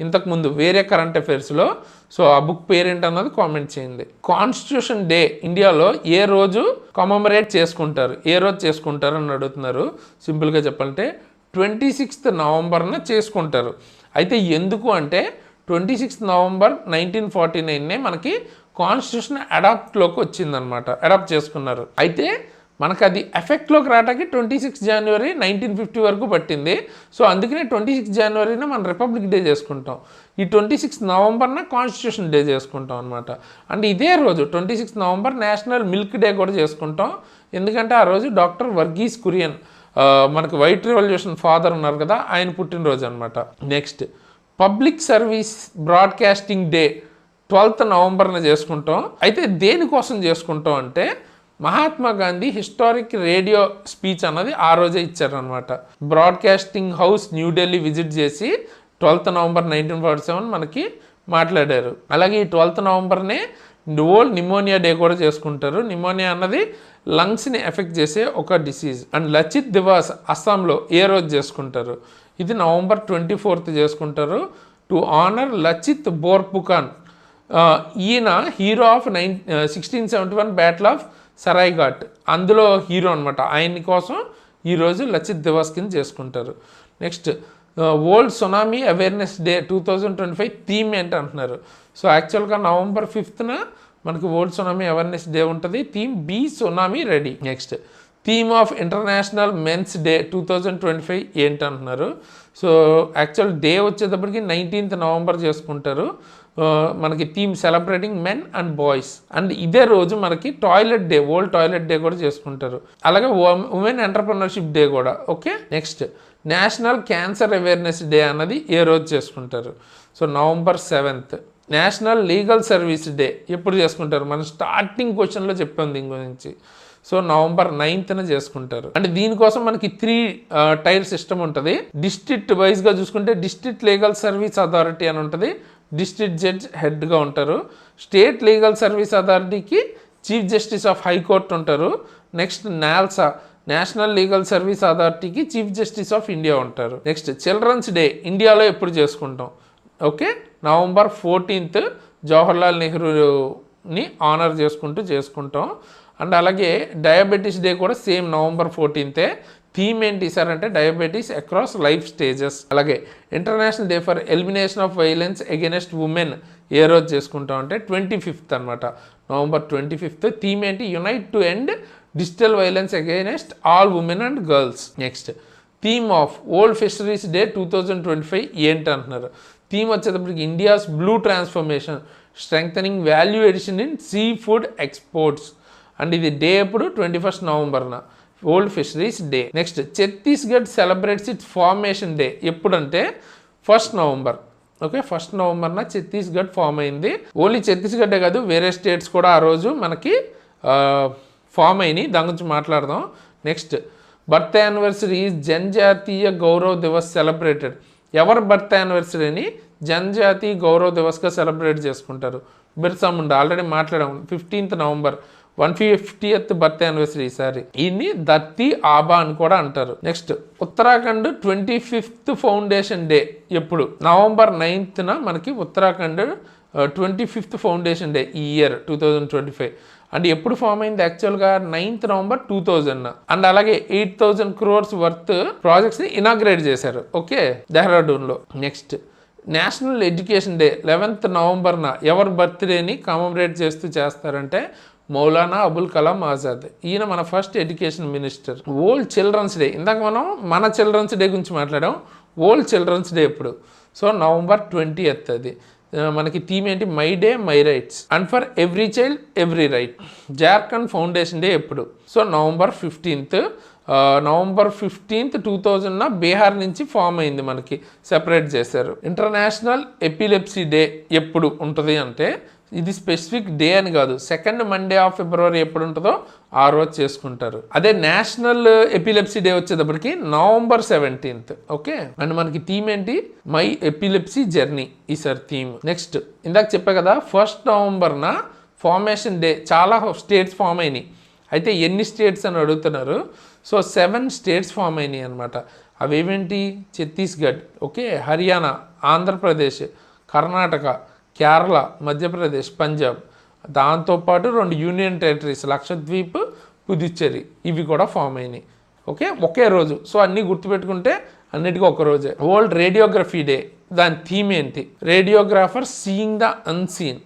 ఇంతకుముందు వేరే కరెంట్ అఫైర్స్లో. సో ఆ బుక్ పేరేంటి అన్నది కామెంట్ చేయండి. కాన్స్టిట్యూషన్ డే ఇండియాలో ఏ రోజు కమమరేట్ చేసుకుంటారు, ఏ రోజు చేసుకుంటారు అని అడుగుతున్నారు. సింపుల్గా చెప్పాలంటే 26th నవంబర్న చేసుకుంటారు. అయితే ఎందుకు అంటే 26th నవంబర్ 1949 మనకి కాన్స్టిట్యూషన్ అడాప్ట్లోకి వచ్చిందనమాట, అడాప్ట్ చేసుకున్నారు. అయితే మనకు అది ఎఫెక్ట్లోకి రావడానికి 26 జనవరి 1950 వరకు పట్టింది. సో అందుకనే 26 జనవరిన మనం రిపబ్లిక్ డే చేసుకుంటాం. ఈ 26 నవంబర్న కాన్స్టిట్యూషన్ డే చేసుకుంటాం అనమాట. అండ్ ఇదే రోజు 26 నవంబర్ నేషనల్ మిల్క్ డే కూడా చేసుకుంటాం. ఎందుకంటే ఆ రోజు డాక్టర్ వర్గీస్ కురియన్ మనకి వైట్ రెవల్యూషన్ ఫాదర్ ఉన్నారు కదా, ఆయన పుట్టినరోజు అనమాట. Next public service broadcasting day 12th నవంబర్న చేసుకుంటాం. అయితే దేనికోసం చేసుకుంటాం అంటే Mahatma Gandhi historic radio speech అన్నది ఆ రోజే ఇచ్చారనమాట. బ్రాడ్కాస్టింగ్ హౌస్ న్యూఢిల్లీ విజిట్ చేసి 12th నవంబర్ 1947 మనకి మాట్లాడారు. అలాగే ఈ 12th నవంబర్నే వరల్డ్ నిమోనియా డే కూడా చేసుకుంటారు. నిమోనియా అన్నది లంగ్స్ని ఎఫెక్ట్ చేసే ఒక డిసీజ్. అండ్ లచిత్ దివాస్ అస్సాంలో ఏ రోజు చేసుకుంటారు? ఇది November 24th చేసుకుంటారు టు ఆనర్ లచిత్ బోర్పుకాన్. ఈయన హీరో ఆఫ్ 1671 బ్యాటిల్ ఆఫ్ సరాయ్ఘాట్, అందులో హీరో అనమాట. ఆయన కోసం ఈరోజు లచిత్ దివాస్ కింద చేసుకుంటారు. Next world tsunami awareness day 2025 theme ఏంటి అంటున్నారు. సో యాక్చువల్గా November 5th మనకి వరల్డ్ సునామీ అవేర్నెస్ డే ఉంటుంది. Theme be tsunami ready. Next theme of international men's day 2025 ఏంటి అంటున్నారు. సో యాక్చువల్ డే వచ్చేటప్పటికి 19th నవంబర్ చేసుకుంటారు. మనకి theme celebrating men and boys. And ఇదే రోజు మనకి toilet day, world toilet day కూడా చేసుకుంటారు. అలాగే ఉమెన్ ఎంటర్ప్రెన్యూర్షిప్ డే కూడా. Okay, next national cancer awareness day అన్నది ఏ రోజు చేసుకుంటారు. So November 7th. National legal service day ఎప్పుడు చేసుకుంటారు? మనం స్టార్టింగ్ క్వశ్చన్లో చెప్పాం దీని గురించి. సో November 9th చేసుకుంటారు. అంటే దీనికోసం మనకి 3 టైర్ సిస్టమ్ ఉంటుంది. డిస్ట్రిక్ట్ వైజ్గా చూసుకుంటే డిస్ట్రిక్ట్ లీగల్ సర్వీస్ అథారిటీ అని ఉంటుంది. డిస్ట్రిక్ట్ జడ్జ్ హెడ్గా ఉంటారు. స్టేట్ లీగల్ సర్వీస్ అథారిటీకి చీఫ్ జస్టిస్ ఆఫ్ హైకోర్టు ఉంటారు. Next NALSA national legal service అథారిటీకి చీఫ్ జస్టిస్ ఆఫ్ ఇండియా ఉంటారు. నెక్స్ట్ చిల్డ్రన్స్ డే ఇండియాలో ఎప్పుడు చేసుకుంటాం? ఓకే, November 14th జవహర్లాల్ నెహ్రూని ఆనర్ చేసుకుంటాం. అండ్ అలాగే డయాబెటీస్ డే కూడా సేమ్ November 14th. థీమ్ ఏంటి సార్ అంటే డయాబెటీస్ అక్రాస్ లైఫ్ స్టేజెస్. అలాగే international day for elimination of violence against women ఏ రోజు చేసుకుంటాం అంటే 25th అనమాట, November 25th. థీమ్ ఏంటి? Unite to end digital violence against all women and girls. Next theme of world fisheries day 2025 ఏంటి అంటున్నారు. Theme వచ్చేటప్పటికి India's blue transformation strengthening value addition in seafood exports. And ఇది day ఎప్పుడు? 21st November world fisheries day. Next Chhattisgarh celebrates its formation day ఎప్పుడంటే 1st November. Okay, 1st November Chhattisgarh form అయింది. Only ఛత్తీస్గఢే కాదు, వేరే స్టేట్స్ కూడా ఆ రోజు మనకి ఫామ్ అయినాయి, దాని గురించి మాట్లాడదాం. Next birth anniversary Janjatiya Gaurav Divas celebrated. ఎవరి బర్త్ యానివర్సరీని జనజాతీయ గౌరవ్ దివస్గా సెలబ్రేట్ చేసుకుంటారు? బిర్సా ముండా. ఆల్రెడీ మాట్లాడాము. 15th November 150th birth anniversary ఈసారి. ఈయన్ని దత్తి ఆబా అని కూడా అంటారు. Next Uttarakhand 25th foundation day ఎప్పుడు? November 9th మనకి ఉత్తరాఖండ్ 25th ఫౌండేషన్ డే ఈ ఇయర్ 2025. అండ్ ఎప్పుడు ఫామ్ అయింది యాక్చువల్గా? 9th November 2000. అండ్ అలాగే 8,000 crores వర్త్ ప్రాజెక్ట్స్ని ఇనాగ్రేట్ చేశారు. ఓకే, డెహ్రాడూన్లో. Next national education day 11th November ఎవరి బర్త్డేని కమమరేట్ చేస్తూ చేస్తారంటే మౌలానా అబుల్ కలాం ఆజాద్. ఈయన మన first education minister. World children's day, ఇందాక మనం మన చిల్డ్రన్స్ డే గురించి మాట్లాడాం. వరల్డ్ చిల్డ్రన్స్ డే ఎప్పుడు? So November 20th. అది మనకి థీమ్ ఏంటి? My day my rights and for every child every right. Jharkhand foundation day ఎప్పుడు? So November 15th. November 15th 2000 Bihar నుంచి ఫామ్ అయింది, మనకి సెపరేట్ చేశారు. ఇంటర్నేషనల్ ఎపిలెప్సీ డే ఎప్పుడు ఉంటుంది అంటే ఇది స్పెసిఫిక్ డే అని కాదు, 2nd Monday of February ఎప్పుడు ఉంటుందో ఆ రోజు చేసుకుంటారు. అదే నేషనల్ ఎపిలెప్సీ డే వచ్చేటప్పటికి November 17th. ఓకే, అండ్ మనకి థీమ్ ఏంటి? మై ఎపిలెప్సీ జర్నీ ఈసారి థీమ్. నెక్స్ట్ ఇందాక చెప్పా కదా 1st November ఫార్మేషన్ డే. చాలా స్టేట్స్ ఫామ్ అయినాయి. అయితే ఎన్ని స్టేట్స్ అని అడుగుతున్నారు. సో 7 స్టేట్స్ ఫామ్ అయినాయి అనమాట. అవేమేంటి? ఛత్తీస్గఢ్, ఓకే, హర్యానా, ఆంధ్రప్రదేశ్, కర్ణాటక, కేరళ, మధ్యప్రదేశ్, పంజాబ్. దాంతోపాటు 2 యూనియన్ టెరిటరీస్ లక్షద్వీప్, పుదుచ్చేరి, ఇవి కూడా ఫామ్ అయినాయి. ఓకే, ఒకే రోజు. సో అన్నీ గుర్తుపెట్టుకుంటే అన్నిటికీ ఒక రోజే. వరల్డ్ రేడియోగ్రఫీ డే, దాని థీమ్ ఏంటి? Radiographer seeing the unseen.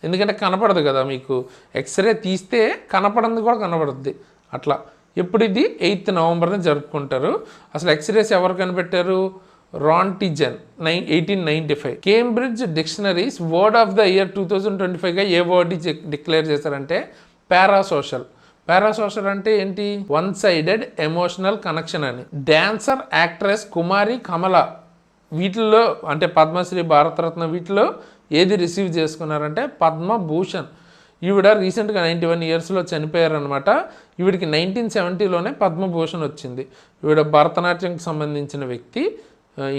ఎందుకంటే కనపడదు కదా మీకు, ఎక్స్రే తీస్తే కనపడంది కూడా కనపడుద్ది అట్లా. ఎప్పుడు ఇది? 8th November జరుపుకుంటారు. అసలు ఎక్స్రేస్ ఎవరు కనిపెట్టారు? Roentgen 1895. Cambridge dictionary's word of the year 2025గా ఏ వర్డ్ డిక్లేర్ చేశారంటే పారాసోషల్. పారాసోషల్ అంటే ఏంటి? వన్ సైడెడ్ ఎమోషనల్ కనెక్షన్ అని. డాన్సర్, యాక్ట్రెస్ కుమారి కమల వీటిల్లో అంటే పద్మశ్రీ, భారతరత్న వీటిలో ఏది రిసీవ్ చేసుకున్నారంటే పద్మభూషణ్. ఈవిడ రీసెంట్గా 91 yearsలో చనిపోయారనమాట. ఈవిడికి 1970లోనే పద్మభూషణ్ వచ్చింది. ఈవిడ భరతనాట్యంకి సంబంధించిన వ్యక్తి,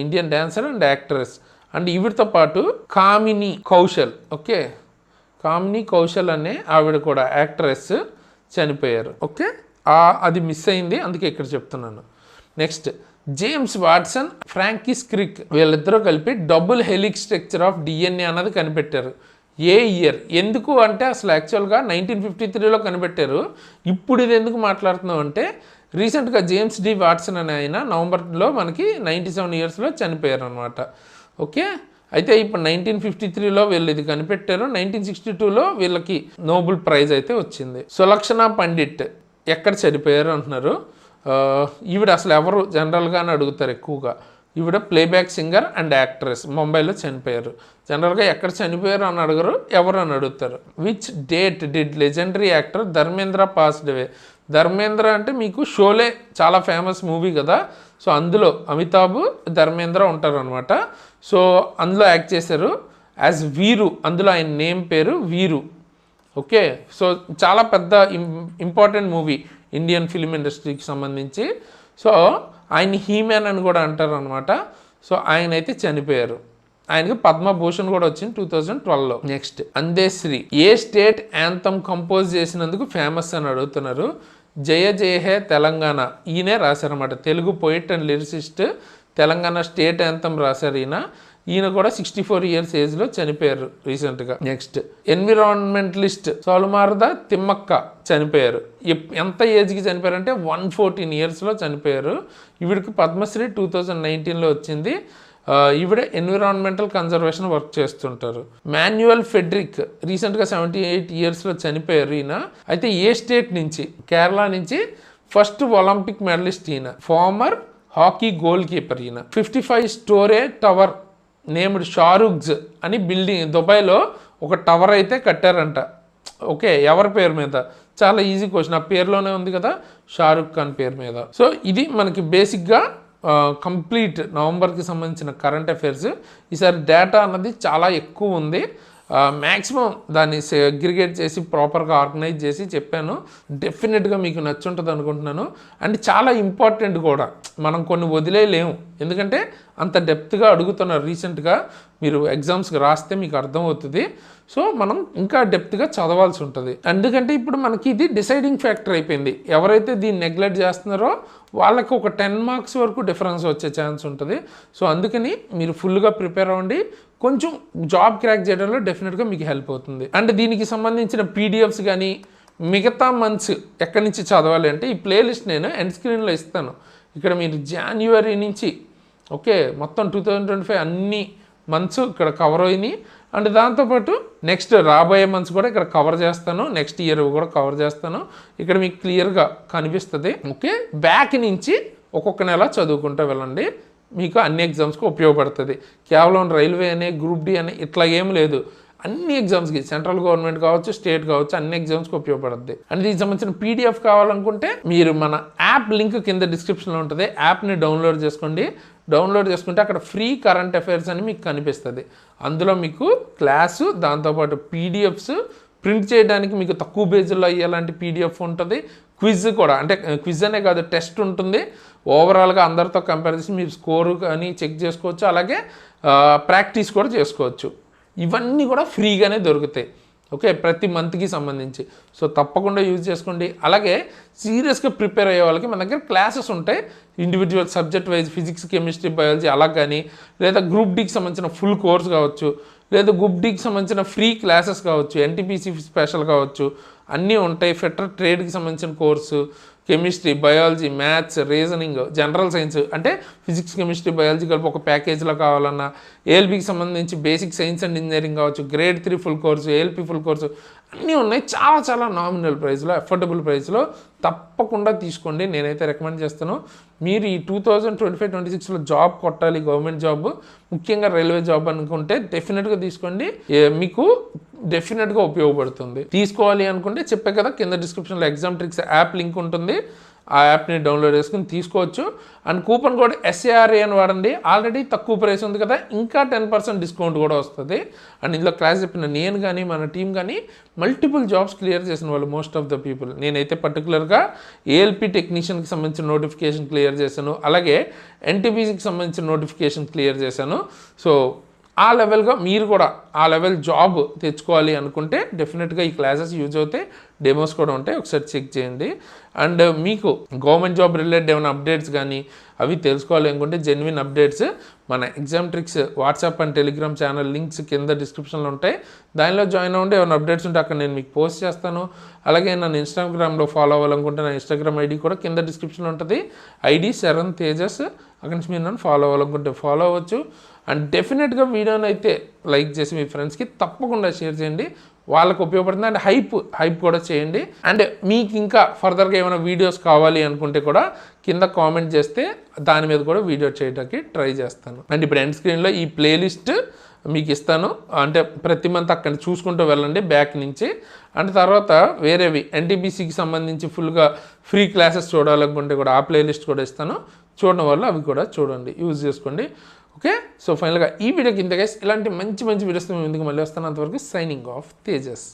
Indian dancer and actress. And ఈవిడతో పాటు కామిని కౌశల్, ఓకే, కామిని కౌశల్ అనే ఆవిడ కూడా యాక్ట్రెస్ చనిపోయారు. ఓకే, అది మిస్ అయింది, అందుకే ఇక్కడ చెప్తున్నాను. నెక్స్ట్ జేమ్స్ వాట్సన్, ఫ్రాంకిస్ క్రిక్ వీళ్ళిద్దరూ కలిపి double helix structure of DNA అన్నది కనిపెట్టారు. ఏ ఇయర్? ఎందుకు అంటే అసలు యాక్చువల్గా 1953లో కనిపెట్టారు. ఇప్పుడు ఇది ఎందుకు మాట్లాడుతున్నాం అంటే రీసెంట్గా జేమ్స్ డి వాట్సన్ అనే ఆయన నవంబర్లో మనకి 97 yearsలో చనిపోయారు అనమాట. ఓకే, అయితే ఇప్పుడు 1953లో వీళ్ళు ఇది కనిపెట్టారు. 1962లో వీళ్ళకి నోబెల్ ప్రైజ్ అయితే వచ్చింది. సులక్షణ పండిట్ ఎక్కడ చనిపోయారు అంటున్నారు. ఈవిడ అసలు ఎవరు జనరల్గా అని అడుగుతారు ఎక్కువగా. ఈవిడ ప్లేబ్యాక్ సింగర్ అండ్ యాక్ట్రెస్, ముంబైలో చనిపోయారు. జనరల్గా ఎక్కడ చనిపోయారు అని అడగరు, ఎవరు అని అడుగుతారు. Which date did legendary actor Dharmendra passed away? Dharmendra అంటే మీకు షోలే చాలా ఫేమస్ మూవీ కదా, సో అందులో అమితాబ్, ధర్మేంద్ర ఉంటారు అనమాట. సో అందులో యాక్ట్ చేశారు యాజ్ వీరు. అందులో ఆయన నేమ్ పేరు వీరు. ఓకే, సో చాలా పెద్ద ఇంపార్టెంట్ మూవీ ఇండియన్ ఫిల్మ్ ఇండస్ట్రీకి సంబంధించి. సో ఆయన హీమ్యాన్ అని కూడా అంటారు అనమాట. సో ఆయన అయితే చనిపోయారు. ఆయనకి పద్మభూషణ్ కూడా వచ్చింది 2012లో. నెక్స్ట్ అందేశ్రీ ఏ స్టేట్ యాంథమ్ కంపోజ్ చేసినందుకు ఫేమస్ అని అడుగుతున్నారు. జయ జయ హే తెలంగాణ ఈయనే రాశారన్నమాట. Telugu poet and lyricist, Telangana state anthem రాశారు ఈయన. ఈయన కూడా 64 ఇయర్స్ ఏజ్లో చనిపోయారు రీసెంట్గా. నెక్స్ట్ ఎన్విరాన్మెంటలిస్ట్ సోలమార్ద తిమ్మక్క చనిపోయారు. ఎంత ఏజ్కి చనిపోయారంటే 114 ఇయర్స్లో చనిపోయారు. ఈవిడికి పద్మశ్రీ 2019లో వచ్చింది. ఈవిడ ఎన్విరాన్మెంటల్ కన్జర్వేషన్ వర్క్ చేస్తుంటారు. మాన్యువల్ ఫెడ్రిక్ రీసెంట్గా 78 ఇయర్స్లో చనిపోయారు ఈయన. అయితే ఏ స్టేట్ నుంచి? కేరళ నుంచి ఫస్ట్ ఒలింపిక్ మెడలిస్ట్ ఈయన. ఫార్మర్ హాకీ గోల్ కీపర్ ఈయన. 55 స్టోరే టవర్ నేమ్డ్ షారుఖ్స్ అని బిల్డింగ్ దుబాయ్లో ఒక టవర్ అయితే కట్టారంట. ఓకే, ఎవరి పేరు మీద? చాలా ఈజీ క్వశ్చన్, ఆ పేరులోనే ఉంది కదా, షారుఖ్ ఖాన్ పేరు మీద. సో ఇది మనకి బేసిక్గా కంప్లీట్ నవంబర్కి సంబంధించిన కరెంట్ అఫైర్స్. ఈసారి డేటా అన్నది చాలా ఎక్కువ ఉంది. మ్యాక్సిమం దాన్ని సెగ్రిగేట్ చేసి ప్రాపర్గా ఆర్గనైజ్ చేసి చెప్పాను. డెఫినెట్గా మీకు నచ్చుంటుంది అనుకుంటున్నాను. అండ్ చాలా ఇంపార్టెంట్ కూడా, మనం కొన్ని వదిలేయలేము, ఎందుకంటే అంత డెప్త్గా అడుగుతున్నారు. రీసెంట్గా మీరు ఎగ్జామ్స్కి రాస్తే మీకు అర్థమవుతుంది. సో మనం ఇంకా డెప్త్గా చదవాల్సి ఉంటుంది. ఎందుకంటే ఇప్పుడు మనకి ఇది డిసైడింగ్ ఫ్యాక్టర్ అయిపోయింది. ఎవరైతే దీన్ని నెగ్లెక్ట్ చేస్తున్నారో వాళ్ళకి ఒక 10 మార్క్స్ వరకు డిఫరెన్స్ వచ్చే ఛాన్స్ ఉంటుంది. సో అందుకని మీరు ఫుల్గా ప్రిపేర్ అవ్వండి. కొంచెం జాబ్ క్రాక్ చేయడంలో డెఫినెట్గా మీకు హెల్ప్ అవుతుంది. అండ్ దీనికి సంబంధించిన పీడిఎఫ్స్ కానీ మిగతా మంత్స్ ఎక్కడి నుంచి చదవాలి అంటే ఈ ప్లేలిస్ట్ నేను ఎండ్ స్క్రీన్లో ఇస్తాను. ఇక్కడ మీరు జనవరి నుంచి ఓకే మొత్తం 2025 అన్ని మంత్స్ ఇక్కడ కవర్ అయినాయి. అండ్ దాంతోపాటు నెక్స్ట్ రాబోయే మంత్స్ కూడా ఇక్కడ కవర్ చేస్తాను, నెక్స్ట్ ఇయర్ కూడా కవర్ చేస్తాను. ఇక్కడ మీకు క్లియర్గా కనిపిస్తుంది. ఓకే, బ్యాక్ నుంచి ఒక్కొక్క నెల చదువుకుంటూ వెళ్ళండి, మీకు అన్ని ఎగ్జామ్స్కి ఉపయోగపడుతుంది. కేవలం రైల్వే అనే గ్రూప్ డి అనే ఇట్లా ఏం లేదు, అన్ని ఎగ్జామ్స్కి, సెంట్రల్ గవర్నమెంట్ కావచ్చు, స్టేట్ కావచ్చు, అన్ని ఎగ్జామ్స్కి ఉపయోగపడుతుంది. అండ్ దీనికి సంబంధించిన పీడిఎఫ్ కావాలనుకుంటే మీరు మన యాప్ లింక్ కింద డిస్క్రిప్షన్లో ఉంటుంది, యాప్ని డౌన్లోడ్ చేసుకోండి. డౌన్లోడ్ చేసుకుంటే అక్కడ ఫ్రీ కరెంట్ అఫైర్స్ అని మీకు కనిపిస్తుంది. అందులో మీకు క్లాసు, దాంతోపాటు పీడిఎఫ్స్ ప్రింట్ చేయడానికి మీకు తక్కువ పేజీల్లో అయ్యేలాంటి పీడిఎఫ్ ఉంటుంది. క్విజ్ కూడా, అంటే క్విజ్ అనే కాదు, టెస్ట్ ఉంటుంది. ఓవరాల్గా అందరితో కంపేర్ చేసి మీరు స్కోరు కానీ చెక్ చేసుకోవచ్చు, అలాగే ప్రాక్టీస్ కూడా చేసుకోవచ్చు. ఇవన్నీ కూడా ఫ్రీగానే దొరుకుతాయి. ఓకే, ప్రతి మంత్కి సంబంధించి. సో తప్పకుండా యూజ్ చేసుకోండి. అలాగే సీరియస్గా ప్రిపేర్ అయ్యే వాళ్ళకి మన దగ్గర క్లాసెస్ ఉంటాయి, individual subject wise, physics, chemistry, biology అలా కానీ, లేదా గ్రూప్ డీకి సంబంధించిన ఫుల్ కోర్స్ కావచ్చు, లేదా గ్రూప్ డీకి సంబంధించిన ఫ్రీ క్లాసెస్ కావచ్చు, ఎన్టీపీసీ స్పెషల్ కావచ్చు, అన్నీ ఉంటాయి. ఫెటర్ ట్రేడ్కి సంబంధించిన course, chemistry, biology, maths, reasoning, general science అంటే ఫిజిక్స్, కెమిస్ట్రీ, బయాలజీ కలిపి ఒక ప్యాకేజ్లో కావాలన్నా, ఏఎల్బీకి సంబంధించి బేసిక్ సైన్స్ అండ్ ఇంజనీరింగ్ కావచ్చు, grade 3 full course, ALP full course అన్నీ ఉన్నాయి. చాలా చాలా నామినల్ ప్రైస్లో, అఫోర్డబుల్ ప్రైస్లో. తప్పకుండా తీసుకోండి, నేనైతే రికమెండ్ చేస్తాను. మీరు ఈ 2025-26లో జాబ్ కొట్టాలి, గవర్నమెంట్ జాబ్, ముఖ్యంగా రైల్వే జాబ్ అనుకుంటే డెఫినెట్గా తీసుకోండి, మీకు డెఫినెట్గా ఉపయోగపడుతుంది. తీసుకోవాలి అనుకుంటే చెప్పే కదా, కింద డిస్క్రిప్షన్లో ఎగ్జామ్ ట్రిక్స్ యాప్ లింక్ ఉంటుంది, ఆ యాప్ని డౌన్లోడ్ చేసుకుని తీసుకోవచ్చు. అండ్ కూపన్ కోడ్ SARA అని వాడండి, ఆల్రెడీ తక్కువ ప్రైస్ ఉంది కదా, ఇంకా 10% డిస్కౌంట్ కూడా వస్తుంది. అండ్ ఇందులో క్లాస్ చెప్పిన నేను కానీ మన టీం కానీ మల్టిపుల్ జాబ్స్ క్లియర్ చేసిన వాళ్ళు మోస్ట్ ఆఫ్ ద పీపుల్. నేనైతే పర్టికులర్గా ఏఎల్పీ టెక్నీషియన్కి సంబంధించిన నోటిఫికేషన్ క్లియర్ చేశాను, అలాగే ఎన్టీపీసీకి సంబంధించిన నోటిఫికేషన్ క్లియర్ చేశాను. సో ఆ లెవెల్గా మీరు కూడా ఆ లెవెల్ జాబ్ తెచ్చుకోవాలి అనుకుంటే డెఫినెట్గా ఈ క్లాసెస్ యూజ్ అవుతాయి. డెమోస్ కూడా ఉంటాయి, ఒకసారి చెక్ చేయండి. అండ్ మీకు గవర్నమెంట్ జాబ్ రిలేటెడ్ ఏమైనా అప్డేట్స్ కానీ అవి తెలుసుకోవాలి అనుకుంటే జెన్యున్ అప్డేట్స్ మన exam tricks WhatsApp and Telegram channel links కింద డిస్క్రిప్షన్లో ఉంటాయి, దానిలో జాయిన్ అవ్వండి. ఏమైనా అప్డేట్స్ ఉంటే అక్కడ నేను మీకు పోస్ట్ చేస్తాను. అలాగే నన్ను ఇన్స్టాగ్రామ్లో ఫాలో అవ్వాలనుకుంటే నా ఇన్స్టాగ్రామ్ ఐడి కూడా కింద డిస్క్రిప్షన్లో ఉంటుంది, ID శరణ్ తేజస్. అక్కడి నుంచి మీరు నన్ను ఫాలో అవ్వాలనుకుంటే ఫాలో అవ్వచ్చు. అండ్ డెఫినెట్గా వీడియోని అయితే లైక్ చేసి మీ ఫ్రెండ్స్కి తప్పకుండా షేర్ చేయండి, వాళ్ళకు ఉపయోగపడుతుంది. అండ్ హైప్ కూడా చేయండి. అండ్ మీకు ఇంకా ఫర్దర్గా ఏమైనా వీడియోస్ కావాలి అనుకుంటే కూడా కింద కామెంట్ చేస్తే దాని మీద కూడా వీడియో చేయడానికి ట్రై చేస్తాను. అండ్ ఇప్పుడు ఎండ్ స్క్రీన్లో ఈ ప్లేలిస్ట్ మీకు ఇస్తాను, అంటే ప్రతి మంత్ అక్కడ చూసుకుంటూ వెళ్ళండి బ్యాక్ నుంచి. అండ్ తర్వాత వేరేవి ఎన్టీపీసీకి సంబంధించి ఫుల్గా ఫ్రీ క్లాసెస్ చూడాలనుకుంటే కూడా ఆ ప్లేలిస్ట్ కూడా ఇస్తాను, చూడడం వల్ల అవి కూడా చూడండి, యూజ్ చేసుకోండి. ఓకే, సో ఫైనల్గా ఈ వీడియోకి ఇంత గైస్. ఇలాంటి మంచి వీడియోస్ మేము ఎందుకు మళ్ళీ వస్తాను. అంతవరకు సైనింగ్ ఆఫ్ తేజస్.